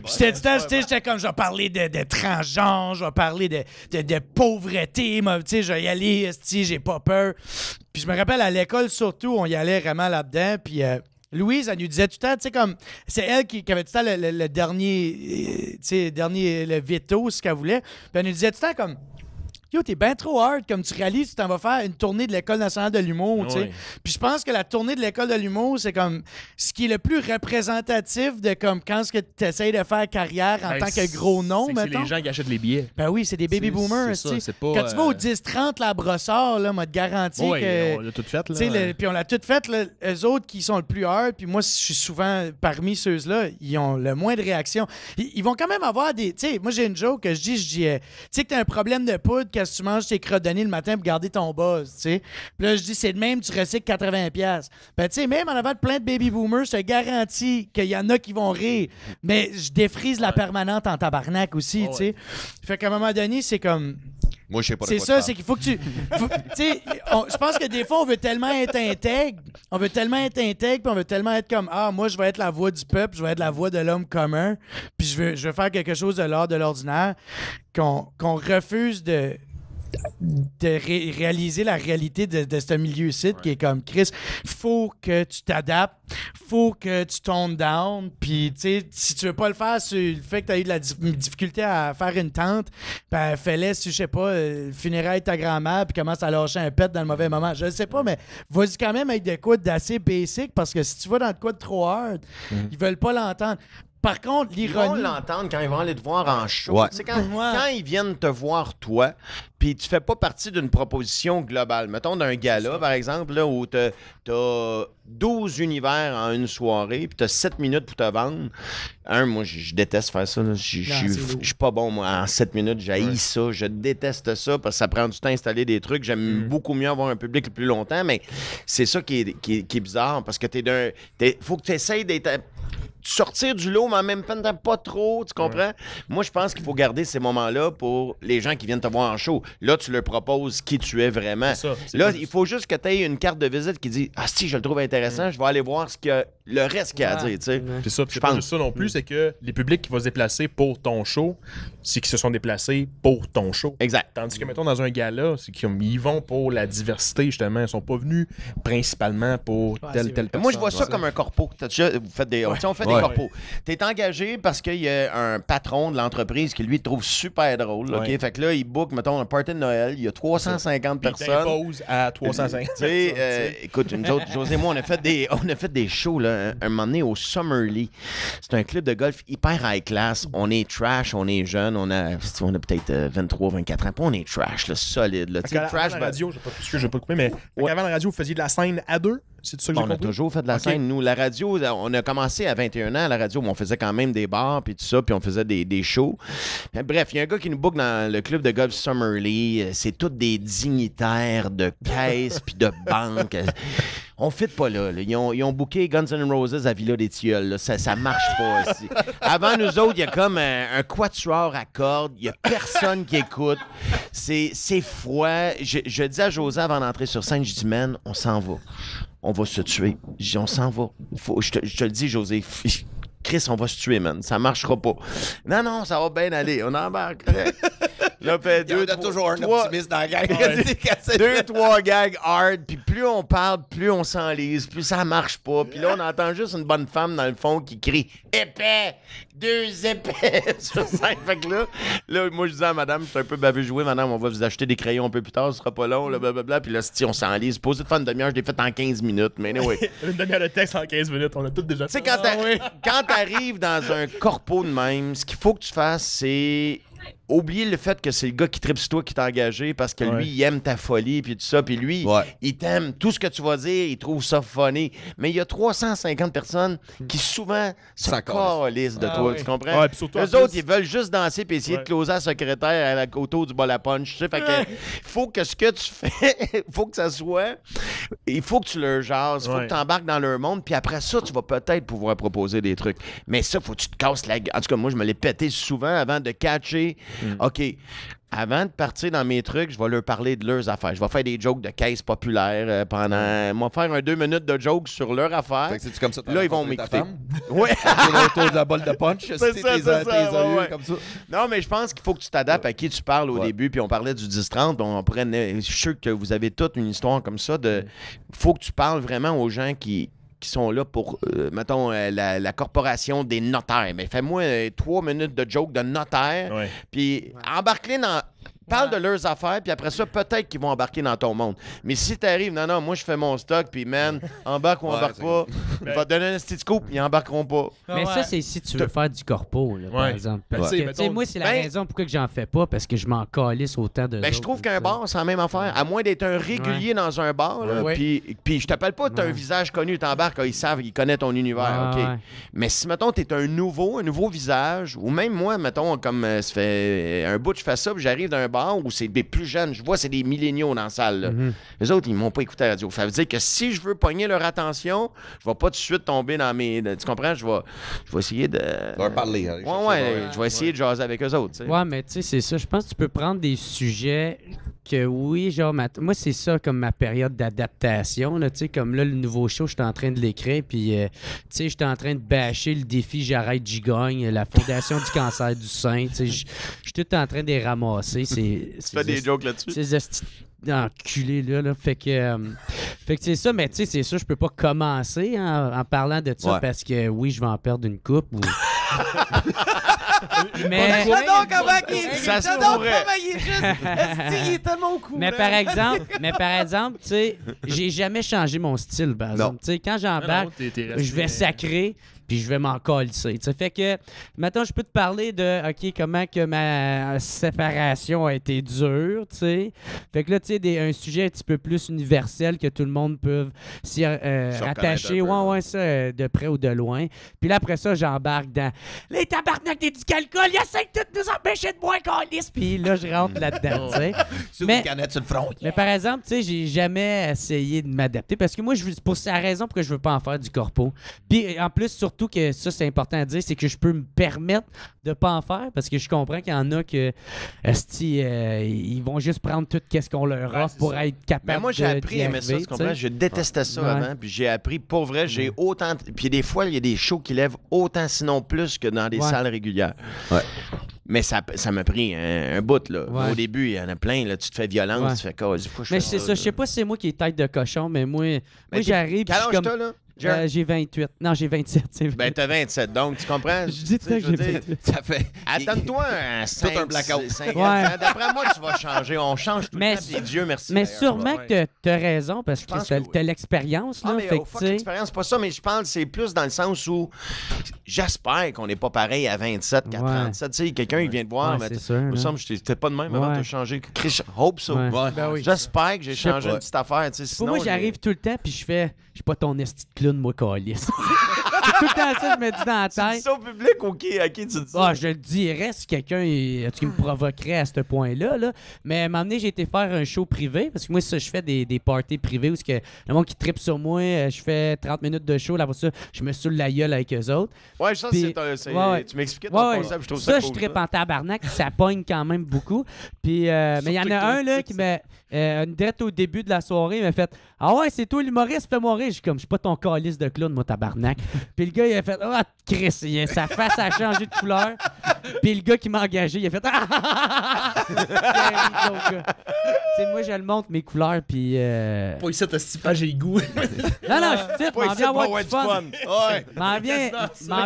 j'étais tout le temps, tu sais, j'étais comme, je vais parler de transgenre, je vais parler de pauvreté, moi, tu sais, je vais y aller, esti, j'ai pas peur. Puis je me rappelle, à l'école, surtout, on y allait vraiment là-dedans, puis Louise, elle nous disait tout le temps, tu sais, comme, c'est elle qui avait tout le temps le dernier, tu sais, le veto, ce qu'elle voulait, puis elle nous disait tout le temps, comme, yo, t'es bien trop hard, comme tu réalises, tu t'en vas faire une tournée de l'École nationale de l'humour, tu sais. Ouais. Puis je pense que la tournée de l'École de l'humour, c'est comme ce qui est le plus représentatif de comme quand tu essaies de faire carrière en tant que gros nom, C'est mettons. les gens qui achètent les billets. Ben oui, c'est des baby boomers, c'est tu ça, sais. c'est pas, Quand tu vas au 10-30, la brossard, là, m'a te garanti Oui, que... on l'a tout fait, Tu sais, là. puis on l'a tout fait, là, eux autres qui sont le plus hard, puis moi, je suis souvent parmi ceux-là, ils ont le moins de réactions. Ils vont quand même avoir des... Tu sais, moi, j'ai une joke que je dis, tu sais que t'as un problème de poudre, qu'est-ce que tu manges tes crottes de nez le matin pour garder ton buzz, tu sais. Puis là, je dis, c'est de même, tu recycles 80$. Ben, tu sais, même en avant de plein de baby boomers, je te garantis qu'il y en a qui vont rire, mais je défrise la permanente en tabarnak aussi, tu sais. Fait qu'à un moment donné, c'est comme... Moi, je sais pas de C'est quoi ça, tu c'est qu'il faut que tu. Tu sais, je pense que des fois, on veut tellement être intègre. On veut tellement être intègre, puis on veut tellement être comme moi, je vais être la voix du peuple, je vais être la voix de l'homme commun, puis je veux faire quelque chose de l'ordre de l'ordinaire, qu'on refuse de réaliser la réalité de ce milieu-ci qui est comme Chris, faut que tu t'adaptes, faut que tu tones down, puis tu sais, si tu veux pas le faire sur le fait que tu as eu de la difficulté à faire une tente, ben fais-le sur, je sais pas, funérailles de ta grand-mère, puis commence à lâcher un pet dans le mauvais moment. Je le sais pas, mais vas-y quand même avec des quoi d'assez basic, parce que si tu vas dans le quoi de trop hard, ils veulent pas l'entendre. Par contre, Ils vont l'ironie... l'entendre quand ils vont aller te voir en show. Ouais. Tu sais, quand ils viennent te voir, toi, puis tu fais pas partie d'une proposition globale. Mettons d'un gala, par exemple, là, où t'as 12 univers en une soirée, puis t'as 7 minutes pour te vendre. Moi, je déteste faire ça. Je suis pas bon, moi, en 7 minutes. J'haïs ça. Je déteste ça parce que ça prend du temps à installer des trucs. J'aime beaucoup mieux avoir un public le plus longtemps, mais c'est ça qui est bizarre parce que faut que tu essayes d'être... sortir du lot, mais en même temps, pas trop, tu comprends? Moi, je pense qu'il faut garder ces moments-là pour les gens qui viennent te voir en show. Là, tu leur proposes qui tu es vraiment. C'est ça, c'est Là, pas il faut juste que tu aies une carte de visite qui dit « Ah, si, je le trouve intéressant, je vais aller voir le reste qu'il y a à dire, tu sais. » C'est ça, puis c'est pas juste ça non plus, c'est que les publics qui vont se déplacer pour ton show, c'est qu'ils se sont déplacés pour ton show. Exact. Tandis que, mettons, dans un gala, c'est qu'ils vont pour la diversité, justement. Ils sont pas venus principalement pour telle personne. Moi, je vois ça comme un corpo. Vous faites des, on fait des corpos. T'es engagé parce qu'il y a un patron de l'entreprise qui, lui, te trouve super drôle. OK? Fait que là, il book, mettons, un party de Noël. Il y a 350 personnes. Il t'impose à 350. Tu sais, écoute, nous autres, José et moi, on a fait des shows, là, un moment donné, au Summerlee. C'est un club de golf hyper high class. On est trash, on est jeune, on a peut-être 23, 24 ans. Puis on est trash, là, solide. Là. Avant la radio, je vais pas couper, mais avant la radio, vous faisiez de la scène à deux? C'est ça que j'ai On a compris? toujours fait de la scène. Nous, la radio, on a commencé à 21 ans à la radio, mais on faisait quand même des bars, puis tout ça, puis on faisait des shows. Bref, il y a un gars qui nous book dans le club de golf Summerlee. C'est tous des dignitaires de caisse puis de banque. On fit pas là. Ils ont booké Guns N' Roses à Villa des Tilleuls. Là. Ça marche pas aussi. Avant nous autres, il y a comme un quatuor à cordes. Il y a personne qui écoute. C'est froid. Je dis à José avant d'entrer sur scène, je dis, man, on s'en va. On va se tuer. On s'en va. Je te le dis, José. Chris, on va se tuer, man. Ça marchera pas. Non, ça va bien aller. On embarque. Là, fait Il y a toujours un optimiste dans la gang. 2-3 gags hard, puis plus on parle, plus on s'enlise, plus ça marche pas. Puis là, on entend juste une bonne femme dans le fond qui crie « Épais! 2 épais! » sur scène. Fait que là, moi, je disais à madame, je suis un peu bavé joué, madame, on va vous acheter des crayons un peu plus tard, ce sera pas long, là, blablabla. Puis là, si on s'enlise, posé de faire une demi-heure, je l'ai fait en 15 minutes, mais anyway. Une demi-heure de texte en 15 minutes, on a tout déjà Tu sais, fait. quand t'arrives dans un corpo de même, ce qu'il faut que tu fasses, c'est oublier le fait que c'est le gars qui tripe sur toi qui t'a engagé parce que lui, il aime ta folie puis tout ça. Puis lui, il t'aime. Tout ce que tu vas dire, il trouve ça funny. Mais il y a 350 personnes qui souvent se calissent de toi. Tu comprends? Ouais, puis surtout, eux autres, ils veulent juste danser puis essayer de closer la secrétaire autour du bol à punch. Tu sais, fait que faut que ce que tu fais, faut que ça soit... Il faut que tu leur jases. Faut que tu embarques dans leur monde. Puis après ça, tu vas peut-être pouvoir proposer des trucs. Mais ça, faut que tu te casses la gueule. En tout cas, moi, je me l'ai pété souvent avant de catcher. OK, avant de partir dans mes trucs, je vais leur parler de leurs affaires. Je vais faire des jokes de caisse populaire pendant... Moi, faire un 2 minutes de jokes sur leur affaire. Fait que c'est-tu comme ça? Là, ils vont m'écouter. Oui. Autour de la bolle de punch. C'est ça. Comme ça. Non, mais je pense qu'il faut que tu t'adaptes à qui tu parles au début. Puis on parlait du 10-30. On pourrait... Je suis sûr que vous avez toute une histoire comme ça. Faut que tu parles vraiment aux gens qui sont là pour, mettons, la corporation des notaires. Mais fais-moi 3 minutes de joke de notaire, puis embarque-les dans... Parle de leurs affaires, puis après ça, peut-être qu'ils vont embarquer dans ton monde. Mais si t'arrives, non, moi, je fais mon stock, puis man, embarque ou embarque pas, je vais te donner un petit coup, ils embarqueront pas. Mais ça, c'est si tu veux faire du corpo, là, par exemple. Parce que, tu sais, moi, c'est la raison pourquoi j'en fais pas, parce que je m'en calisse autant de. Je trouve qu'un bar, c'est la même affaire. À moins d'être un régulier dans un bar, là, puis je t'appelle pas, t'as un visage connu, t'embarques, ils savent, ils connaissent ton univers, OK. Mais si, mettons, t'es un nouveau visage, ou même moi, mettons, comme ça fait un bout, je fais ça, puis j'arrive d'un bar où c'est des plus jeunes. Je vois, c'est des milléniaux dans la salle. Là. Les autres, ils m'ont pas écouté à la radio. Ça veut dire que si je veux pogner leur attention, je vais pas tout de suite tomber dans mes... Tu comprends? Je vais essayer de... Leur parler. Je vais essayer de jaser avec eux autres. Tu sais. Ouais, mais tu sais, c'est ça. Je pense que tu peux prendre des sujets que, oui, genre, moi, c'est ça comme ma période d'adaptation. Tu sais, comme là, le nouveau show, j'étais en train de l'écrire, puis, tu sais, j'étais en train de bâcher le défi J'arrête, j'y gagne, la Fondation du cancer du sein. Tu sais, je suis tout en train de les ramasser. Tu fais des jokes là-dessus? Ces enculés là. Fait que c'est ça, mais tu sais, c'est sûr, je peux pas commencer en parlant de ça parce que oui, je vais en perdre une coupe. Mais J'adore comment ça se pourrait. il est juste... il est tellement cool. Mais par exemple, tu sais, j'ai jamais changé mon style, par exemple. Tu sais, quand j'embarque, je vais sacrer, puis je vais m'en colisser. Fait que, maintenant, je peux te parler de, OK, comment que ma séparation a été dure, tu sais. Fait que là, tu sais, un sujet un petit peu plus universel que tout le monde peut s'y attacher. Ouais, ça, de près ou de loin. Puis là, après ça, j'embarque dans les tabarnak des du calcul, il essaie de nous empêcher de boire calice. Puis là, je rentre là-dedans, tu sais. Sur une canette sur le front. Mais par exemple, tu sais, j'ai jamais essayé de m'adapter parce que moi, c'est la raison pour que je veux pas en faire du corpo. Puis en plus, surtout que ça, c'est important à dire, c'est que je peux me permettre de pas en faire parce que je comprends qu'il y en a que ils vont juste prendre tout ce qu'on leur offre pour être capable de. Mais moi, j'ai appris à aimer ça, tu comprends? Je détestais ça avant, puis j'ai appris, pour vrai, j'ai autant... Puis des fois, il y a des shows qui lèvent autant, sinon plus, que dans des salles régulières. Ouais. Mais ça m'a pris un bout, là. Ouais. Au début, il y en a plein, là. Tu te fais violence, tu fais quoi? Mais c'est ça, je sais pas si c'est moi qui est tête de cochon, mais moi j'arrive. Quel âge t'as, là? J'ai 28. Non, j'ai 27. Ben, t'as 27, donc tu comprends? Je dis ça que j'ai 28. Ça fait... Attends-toi un 5, un blackout. 50 ans. D'après moi, tu vas changer. On change tout le temps. Puis Dieu merci. Mais d'ailleurs. sûrement que t'as raison, parce que t'as l'expérience. Ah, mais fait fuck l'expérience, c'est pas ça, mais je pense que c'est plus dans le sens où j'espère qu'on n'est pas pareil à 27, 37. Tu sais, quelqu'un, il vient te voir, mais il me semble que j'étais pas de même avant de changer. Hope so. J'espère que j'ai changé une petite affaire. Pour moi, j'arrive tout le temps, puis je fais, je suis pas ton esti de clown, moi, calice. C'est tout le temps ça, je me dis dans la tête. Tu dis ça au public ou à qui tu dis ça? Ah, je le dirais si quelqu'un qui me provoquerait à ce point-là. Là. Mais à un moment donné, j'ai été faire un show privé. Parce que moi, ça, je fais des parties privées où le monde qui trippe sur moi, je fais 30 minutes de show. Là, pour ça, je me saoule la gueule avec eux autres. Ouais, ça, puis, tu m'expliquais ton concept, je trouve ça cool. Je trippe en tabarnak, ça pogne quand même beaucoup. Puis, mais il y en a un là, qui m'a... direct au début de la soirée, il m'a fait « Ah ouais, c'est toi l'humoriste, fais-moi rire. » Je suis pas ton calice de clown, moi, tabarnak. Puis le gars, il a fait « Ah, Chris, sa face a changé de couleur. » Puis le gars qui m'a engagé, il a fait « Ah! » moi, je le montre, mes couleurs, puis... Pas ici, t'as stipé, j'ai le goût. Non, je suis m'en viens avoir du fun. M'en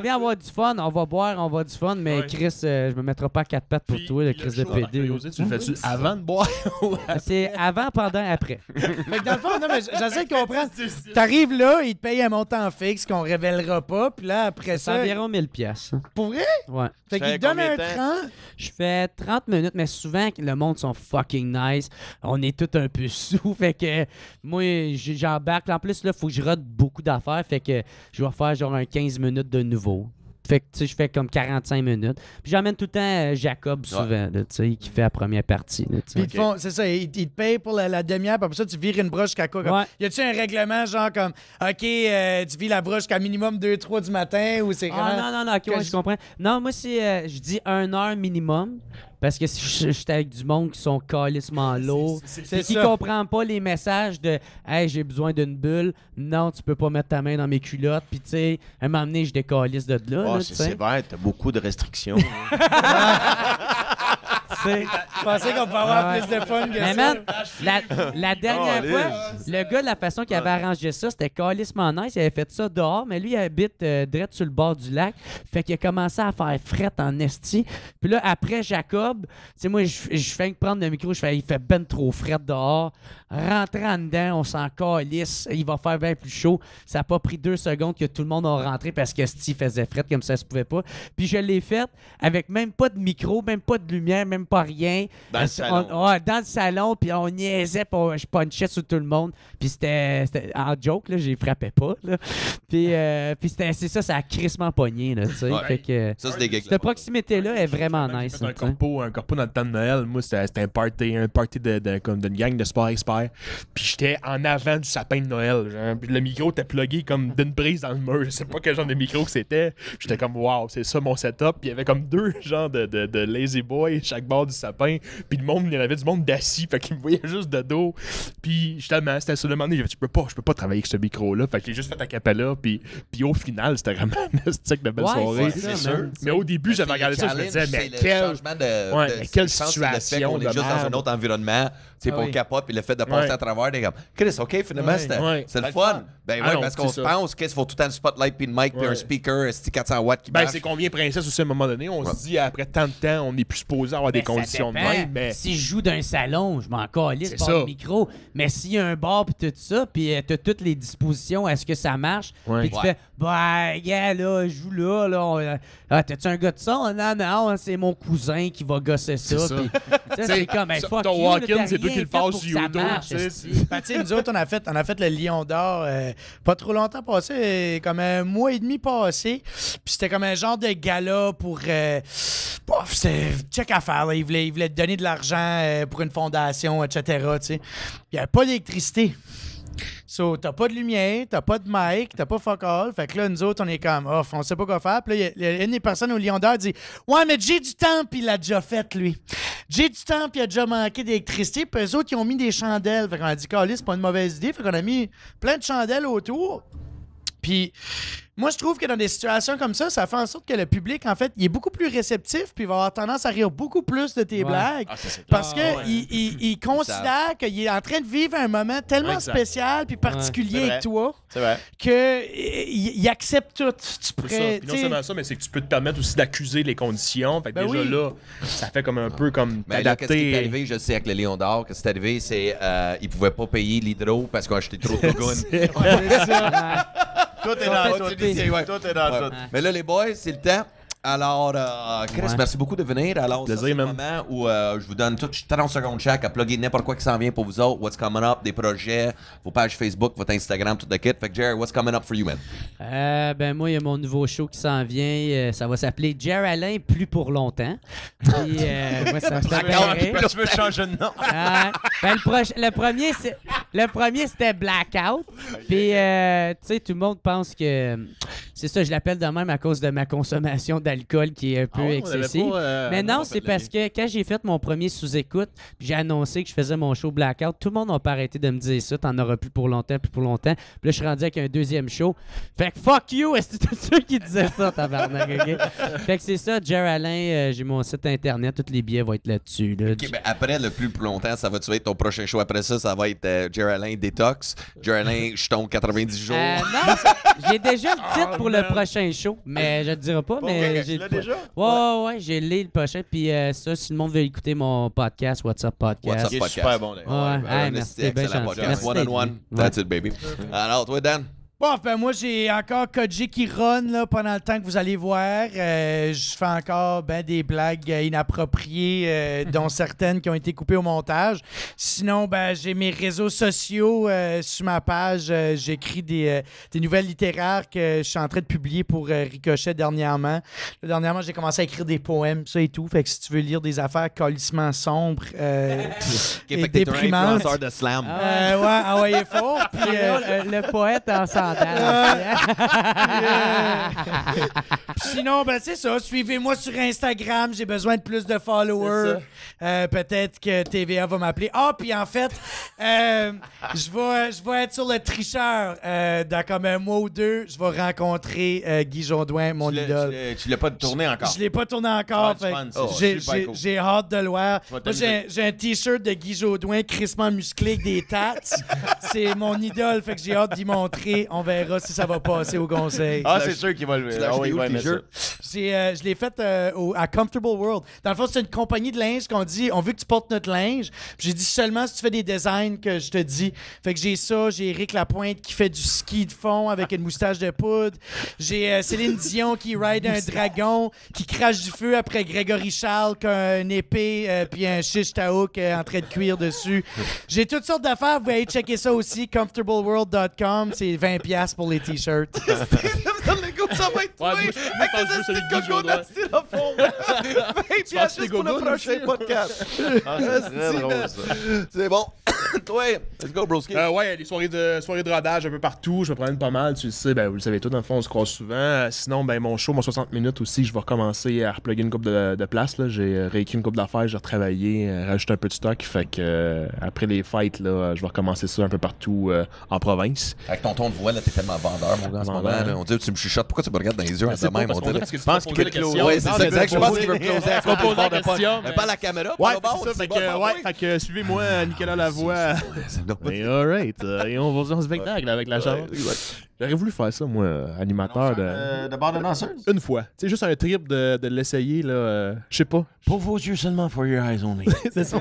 viens avoir du fun. On va boire, on va du fun, mais Chris, je me mettrai pas à quatre pattes pour toi, le Chris de PD. Tu le fais-tu avant de boire? C'est avant, pendant, après. Fait que dans le fond, non, mais j'essaie de comprendre. T'arrives là, ils te payent un montant fixe qu'on révélera pas, puis là, après C'est ça... environ 1000 $. Pour vrai? Ouais. Fait qu'ils te donnent un 30. Je fais 30 minutes, mais souvent, le monde sont fucking nice. On est tous un peu sous, fait que moi, j'embarque. En plus, là, il faut que je rate beaucoup d'affaires, fait que je vais faire genre un 15 minutes de nouveau. Fait que, tu sais, je fais comme 45 minutes. Puis j'emmène tout le temps Jacob, souvent, tu sais, qui fait la première partie. Là, puis ils te font, c'est ça, ils te payent pour la demi-heure, puis après ça, tu vires une broche jusqu'à quoi? Comme, y a-tu un règlement, genre comme, OK, tu vis la broche jusqu'à minimum 2-3 du matin, ou c'est vraiment... Non, OK, ouais, je comprends. Non, moi, c'est, je dis 1 heure minimum. Parce que si j'étais avec du monde qui sont calissement lourds, qui comprennent pas les messages de « Hey, j'ai besoin d'une bulle. Non, tu peux pas mettre ta main dans mes culottes. » Puis tu sais, à un moment donné, je décalisse de là. Oh, c'est sévère, t'as beaucoup de restrictions. Je pensais qu'on pouvait avoir plus de fun que mais ça. Man, la dernière fois, le gars, de la façon qu'il avait arrangé ça, c'était calissement nice. Il avait fait ça dehors, mais lui, il habite direct sur le bord du lac. Fait qu'il a commencé à faire frette en esti. Puis là, après Jacob, tu sais, moi, je fais que prendre le micro, je fais, il fait ben trop frette dehors. Rentrez en dedans, on s'en calisse. Il va faire bien plus chaud. Ça n'a pas pris 2 secondes que tout le monde a rentré parce que Steve faisait frette comme ça se pouvait pas. Puis je l'ai fait avec même pas de micro, même pas de lumière, même pas rien. Dans le salon. Ouais, dans le salon, puis on niaisait, puis je punchais sur tout le monde. Puis c'était en joke, là, j'y frappais pas. Là. Puis c'est ça a crissement pogné, là, tu sais. Ouais. Fait que Ça, c'est des gigs. cette proximité-là est vraiment J'ai nice. fait là, un tu sais. corpo dans le temps de Noël. Moi, c'était un party d'une gang de sport expert. Puis j'étais en avant du sapin de Noël. Genre, puis le micro était plugué comme d'une prise dans le mur. Je sais pas quel genre de micro que c'était. J'étais comme, wow, c'est ça mon setup. Puis il y avait comme 2 genres de lazy boy chaque bord du sapin. Puis il y en avait du monde d'assis. Fait qu'ils me voyaient juste de dos. Puis justement, c'était sur le moment donné, je peux pas travailler avec ce micro-là. Fait que j'ai juste fait a cappella. Puis au final, c'était vraiment un stick de belle soirée. c'est ça, C'est sûr. man. Mais au début, j'avais regardé ça, je me disais, mais quel. Mais quelle je pense que situation on est de juste dans merde. un autre environnement, tu sais, Ah pour oui. capote, puis le fait de passer Ouais. à travers, t'es comme, Chris, OK, finalement, Ouais. c'était Ouais. c'est le fun. Ben Ah ouais, non, parce qu'on c'est se ça. pense qu'il faut tout le temps le spotlight, puis le mic, puis Ouais. un speaker, 400 watts qui Ben, marche. c'est combien princesse aussi à un moment donné. On se dit, après tant de temps, on n'est plus supposé avoir des Ben, ça conditions de dépend. même. Mais Si je joue d'un salon, je m'en calisse C'est par ça. le micro. Mais s'il y a un bar pis tout ça, puis t'as toutes les dispositions à ce que ça marche, Ouais. puis tu Ouais. fais, bah, gars, là, je joue là. T'as-tu un gars de son? Non, c'est mon cousin qui va gosser ça. C'est ça. Puis, tu sais, c'est comme, hey, ça, fuck ton you, là, walk-in, t'as c'est toi rien qui le fait fasses pour que sur ça YouTube, marche, tu sais, esti. Ben, tu sais, nous autres, on a fait le Lion d'Or pas trop longtemps passé, comme un mois et demi passé. Puis c'était comme un genre de gala pour. C'était check à faire. Là. Il voulait te donner de l'argent pour une fondation, etc. Tu sais. Il n'y avait pas d'électricité. So, t'as pas de lumière, t'as pas de mic, t'as pas fuck all. Fait que là, nous autres, on est comme, off, on sait pas quoi faire. Puis là, il y a une des personnes au Lion d'Or dit, ouais, mais j'ai du temps, puis il l'a déjà fait, lui. J'ai du temps, puis il a déjà manqué d'électricité. Puis eux autres, ils ont mis des chandelles. Fait qu'on a dit, Caliste, c'est pas une mauvaise idée. Fait qu'on a mis plein de chandelles autour. Puis moi, je trouve que dans des situations comme ça fait en sorte que le public, en fait, il est beaucoup plus réceptif, puis il va avoir tendance à rire beaucoup plus de tes blagues. Parce que il considère qu'il est en train de vivre un moment tellement Exact. spécial puis particulier c'est vrai. avec toi C'est vrai. qu'il accepte tout. Tu c'est ça. pourrais, Puis non tu sais, seulement ça, mais c'est que tu peux te permettre aussi d'accuser les conditions. Fait que Ben déjà oui. là, ça fait comme un peu comme Mais là, qu'est-ce qui est t'adapter. arrivé, je sais, avec le Lion d'Or, qu'est-ce qui est arrivé, c'est ils pouvaient pas payer l'hydro parce qu'on a acheté trop de gougounes. Tout est On dans fait tout. triper. Ouais. Tout est dans Ouais. tout. Mais là, les boys, c'est le temps. Alors, Chris, Ouais. merci beaucoup de venir. Alors, ça, Plaisir, c'est le man. moment où je vous donne tout 30 secondes chaque à plugger n'importe quoi qui s'en vient pour vous autres. What's coming up, des projets, vos pages Facebook, votre Instagram, tout le kit. Fait que, Jerry, what's coming up for you, man? Ben moi, il y a mon nouveau show qui s'en vient. Ça va s'appeler Jer Alain, plus pour longtemps. Puis, moi, ça me fait rire. Tu veux changer de nom? Ben, le premier, c'était Blackout. Puis, tu sais, tout le monde pense que... C'est ça, je l'appelle de même à cause de ma consommation d'alcool qui est un peu excessive. Mais non, c'est parce que quand j'ai fait mon premier sous-écoute, puis j'ai annoncé que je faisais mon show Blackout, tout le monde n'a pas arrêté de me dire ça, t'en auras plus pour longtemps, plus pour longtemps. Puis là, je suis rendu avec un deuxième show. Fait que fuck you, est-ce que c'est sûr qui disait ça, tabarnak, OK? Fait que c'est ça, Jer Alain, j'ai mon site internet, tous les billets vont être là-dessus. Là. OK, ben après, le plus longtemps, ça va-tu être ton prochain show? Après ça va être Jerry Alain Detox. Jerry Alain, je tombe 90 jours. Non, j'ai déjà le titre pour le prochain show, mais je te dirai pas. Mais Tu j'ai l'as déjà? Ouais, j'ai le prochain. Puis ça, si le monde veut écouter mon podcast, What's Up Podcast. What's Up Il est podcast. super bon, d'ailleurs. Ouais, Un hey, merci, esti t'es bien excellent gentil. podcast. Merci One d'être on one. venu. That's it, baby. Alors, toi, Dan? Bon, ben moi, j'ai encore Koji qui run là, pendant le temps que vous allez voir. Je fais encore des blagues inappropriées, dont certaines qui ont été coupées au montage. Sinon, ben j'ai mes réseaux sociaux sur ma page. J'écris des nouvelles littéraires que je suis en train de publier pour Ricochet dernièrement. Là, dernièrement, j'ai commencé à écrire des poèmes, ça et tout. Fait que si tu veux lire des affaires colissement sombres Fait et que t'es un déprimantes... influenceur de slam. ouais, fort. Puis, Le poète en sandales. sinon, ben c'est ça. Suivez-moi sur Instagram. J'ai besoin de plus de followers. Peut-être que TVA va m'appeler. Ah, puis en fait, je vais être sur le tricheur. Dans comme un mois ou deux, je vais rencontrer Guy Jodoin, mon idole. Tu l'as pas tourné encore. Je l'ai pas tourné encore. Ah, du fait fun, que ça. j'ai- Super j'ai cool. j'ai hâte de le voir. vas Moi, t'amuser. j'ai un t-shirt de Guy Jodoin crissement musclé avec des tats. C'est mon idole, fait que j'ai hâte d'y montrer. On verra si ça va passer au conseil. Ah, c'est sûr qu'il va le Tu l'as acheté où, le t-shirt? Je l'ai fait à Comfortable World. Dans le fond, c'est une compagnie de linge qu'on dit on veut que tu portes notre linge. Puis j'ai dit seulement si tu fais des designs que je te dis. Fait que j'ai ça, j'ai Éric Lapointe qui fait du ski de fond avec une moustache de poudre. J'ai Céline Dion qui ride un dragon, qui crache du feu après Grégory Charles qui a une épée puis un shish taouk en train de cuire dessus. J'ai toutes sortes d'affaires. Vous pouvez aller checker ça aussi, comfortableworld.com. C'est 20$ pour les t-shirts. Ça va être Ouais, moi, je pense que je veux celui de Guy Jodoin. C'est juste pour le prochain podcast. Ah, c'est très drôle, ça. C'est bon. Toi, let's go, broski. Ouais, les soirées de rodage un peu partout, je me promène pas mal, tu le sais, ben vous le savez tout, dans le fond, on se croise souvent. Sinon, ben mon show, mon 60 minutes aussi, je vais recommencer à repluguer une couple de places, là. J'ai réécrit une couple d'affaires, j'ai retravaillé, rajouté un peu de stock, fait que après les fights, là, je vais recommencer ça un peu partout en province. Avec ton ton de voix, là, t'es tellement vendeur, mon gars, en ce moment. Là. On dirait que tu me chuchotes. Pourquoi tu me regardes dans les yeux de même? On dirait. Je pense qu'il veut closer. Ouais, c'est ça, exact. Je pense qu'il veut closer. Tu vas poser la question. Mais pas à la caméra. Ouais, pas c'est ça, fait que suivez-moi, Nicolas Lavoie. Mais alright, et on va faire un spectacle avec la chambre. J'aurais voulu faire ça, moi, animateur De bar de danseuse? une fois. Tu sais, juste un trip de l'essayer, là. Je sais pas. Pour vos yeux seulement, for your eyes only. C'est ça.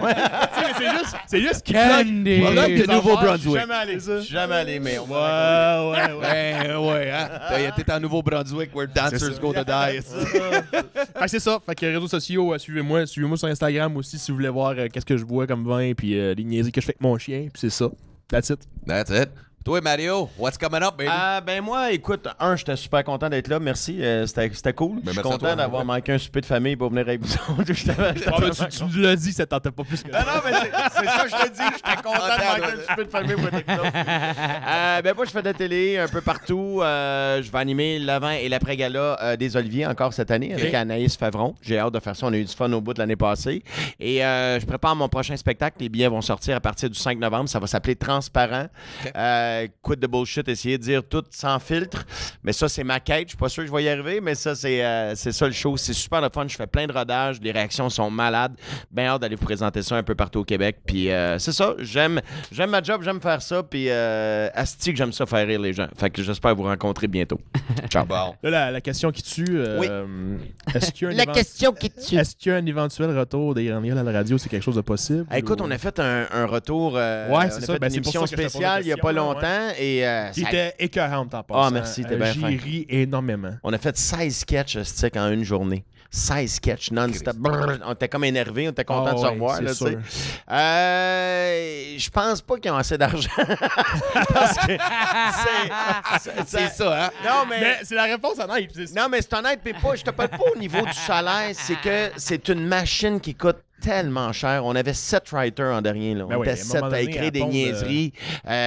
c'est juste Candy. De Nouveau-Brunswick. Jamais allé ça. Jamais allé, mais on Ouais, ouais. Ouais, hein. T'es en Nouveau-Brunswick, where dancers go to die. Fait que c'est ça. Fait que réseaux sociaux, suivez-moi. Suivez-moi sur Instagram aussi si vous voulez voir qu'est-ce que je bois comme vin, puis les niaiseries que je fais avec mon chien, puis c'est ça. That's it. That's it. Toi, Mario, what's coming up, baby? Ben moi, écoute, j'étais super content d'être là, merci, c'était cool. Je suis merci à content toi. d'avoir manqué un souper de famille pour venir avec vous autres. Tu nous l'as dit, ça tentait pas plus que ça. Non, mais c'est ça que je te dis, j'étais content de manquer un souper de famille pour être avec vous autres. Ben moi, je fais de la télé un peu partout. Je vais animer l'avant et l'après-gala des Oliviers encore cette année avec Anaïs Favron. J'ai hâte de faire ça, on a eu du fun au bout de l'année passée. Et je prépare mon prochain spectacle, les billets vont sortir à partir du 5 novembre, ça va s'appeler Transparent. Quit de bullshit, essayer de dire tout sans filtre. Mais ça, c'est ma quête. Je suis pas sûr que je vais y arriver, mais ça, c'est ça le show. C'est super le fun. Je fais plein de rodages. Les réactions sont malades. Bien hâte d'aller vous présenter ça un peu partout au Québec. Puis c'est ça. J'aime ma job. J'aime faire ça. Puis asti que j'aime ça faire rire les gens. Fait que j'espère vous rencontrer bientôt. Ciao. Bon. Là, la question qui tue. Oui. Est-ce qu'il y a question qui tue. Est-ce qu'il y a un éventuel retour des Grandes Gueules à la radio? C'est quelque chose de possible? Écoute, on a fait un retour. Ouais, c'est on a ça. fait Ben, une c'est pour émission ça que je te pose la spéciale il y a pas question, longtemps. Et Qui ça- était écœurante en passant. merci, t'es bien fin. J'ai ri énormément. On a fait 16 sketchs stick en une journée. 16 sketchs non-stop. Brrr, on était comme énervés, on était contents de se ouais, revoir. c'est Là, sûr. tu sais. Je pense pas qu'ils ont assez d'argent. Parce que C'est ça, hein? Non, mais c'est la réponse honnête. non, mais c'est honnête, mais pas, je te parle pas au niveau du salaire, c'est que c'est une machine qui coûte tellement cher. On avait 7 writers en dernier. Là. On Ben oui, était à un 7 moment à donné, écrire à des pondre, niaiseries.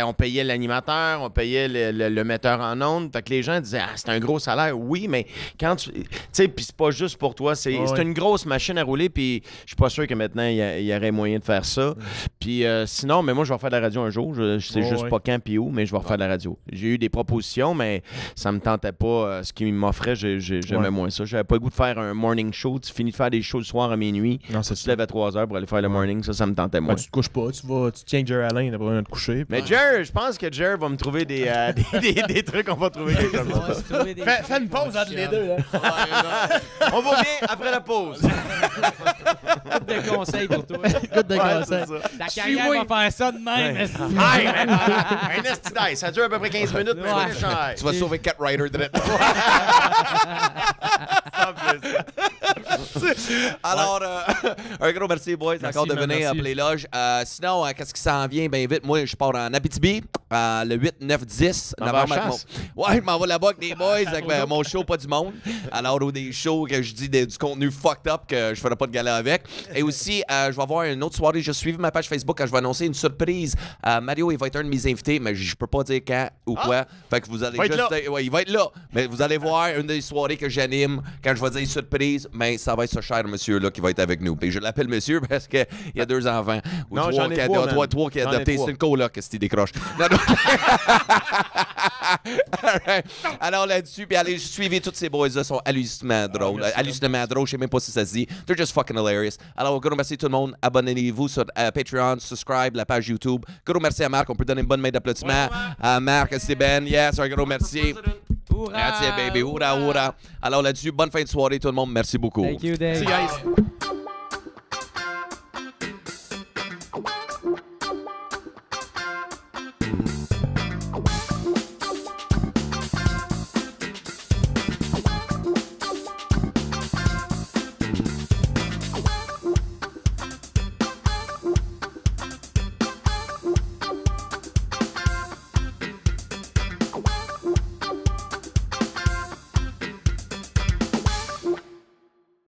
On payait l'animateur, on payait le metteur en ondes. Fait que les gens disaient, c'est un gros salaire. Oui, mais quand tu sais, puis c'est pas juste pour toi. C'est une grosse machine à rouler. Puis je suis pas sûr que maintenant, il y aurait moyen de faire ça. Puis sinon, mais moi, je vais refaire de la radio un jour. Je sais juste pas quand puis où, mais je vais refaire de la radio. J'ai eu des propositions, mais ça me tentait pas. Ce qu'ils m'offraient, j'aimais moins ça. J'avais pas le goût de faire un morning show. Tu finis de faire des shows le soir à minuit. Non, c'est Tu te lèves à 3 heures pour aller faire le morning. Ça me tentait moins. Ben, tu te couches pas, tu tiens Jerry Allen après de te coucher. Mais Jer, je pense que Jer va me trouver des trucs qu'on va trouver quelque chose. Fais une pause entre les deux. On va bien après la pause. Coupe de conseils pour toi. Good de conseil. Ta carrière va faire ça de même. esti. Hey, man, un esti d'ail, ça dure à peu près 15 minutes, mais Ouais. je vais Tu vas sauver Cat Rider de Alors, un gros merci, boys, encore de man, venir merci. appeler Loge. Sinon, qu'est-ce qui s'en vient bien vite? Moi, je pars en Abitibi le 8, 9, 10 T'en vas novembre. à avec chasse? Ouais, je m'en vais là-bas avec des boys, avec mon show Pas du Monde. Alors, ou des shows que je dis du contenu fucked up que je ferai pas de gala avec. Et aussi, je vais avoir une autre soirée. J'ai suivi ma page Facebook quand je vais annoncer une surprise. Mario, il va être un de mes invités, mais je peux pas dire quand ou quoi. Fait que vous allez Va être juste. Ouais, il va être là. Mais vous allez voir une des soirées que j'anime quand je vais dire surprise. mais ça va être ce cher monsieur-là qui va être avec nous. Puis je l'appelle monsieur parce qu'il y a 2 enfants. Ou Non, 3 j'en ai qui a 3, man. trois qui a J'en ai adopté. 3. C'est une coloc, qu'est-ce qu'il décroche. Non, non. All right. Alors là-dessus, puis allez, suivez tous ces boys-là, sont hallucinamment drôles. Hallucinamment drôles, je sais même pas si ça se dit. They're just fucking hilarious. Alors, gros merci tout le monde. Abonnez-vous sur Patreon, subscribe, la page YouTube. Gros merci à Marc, on peut donner une bonne main d'applaudissement. À Marc, c'est Ben, yes, un gros merci. Hurrah! Grazie, baby. Hurrah, hurrah. Alors là-dessus, bonne fin de soirée, tout le monde. Merci beaucoup. Thank you, Dave. See you guys.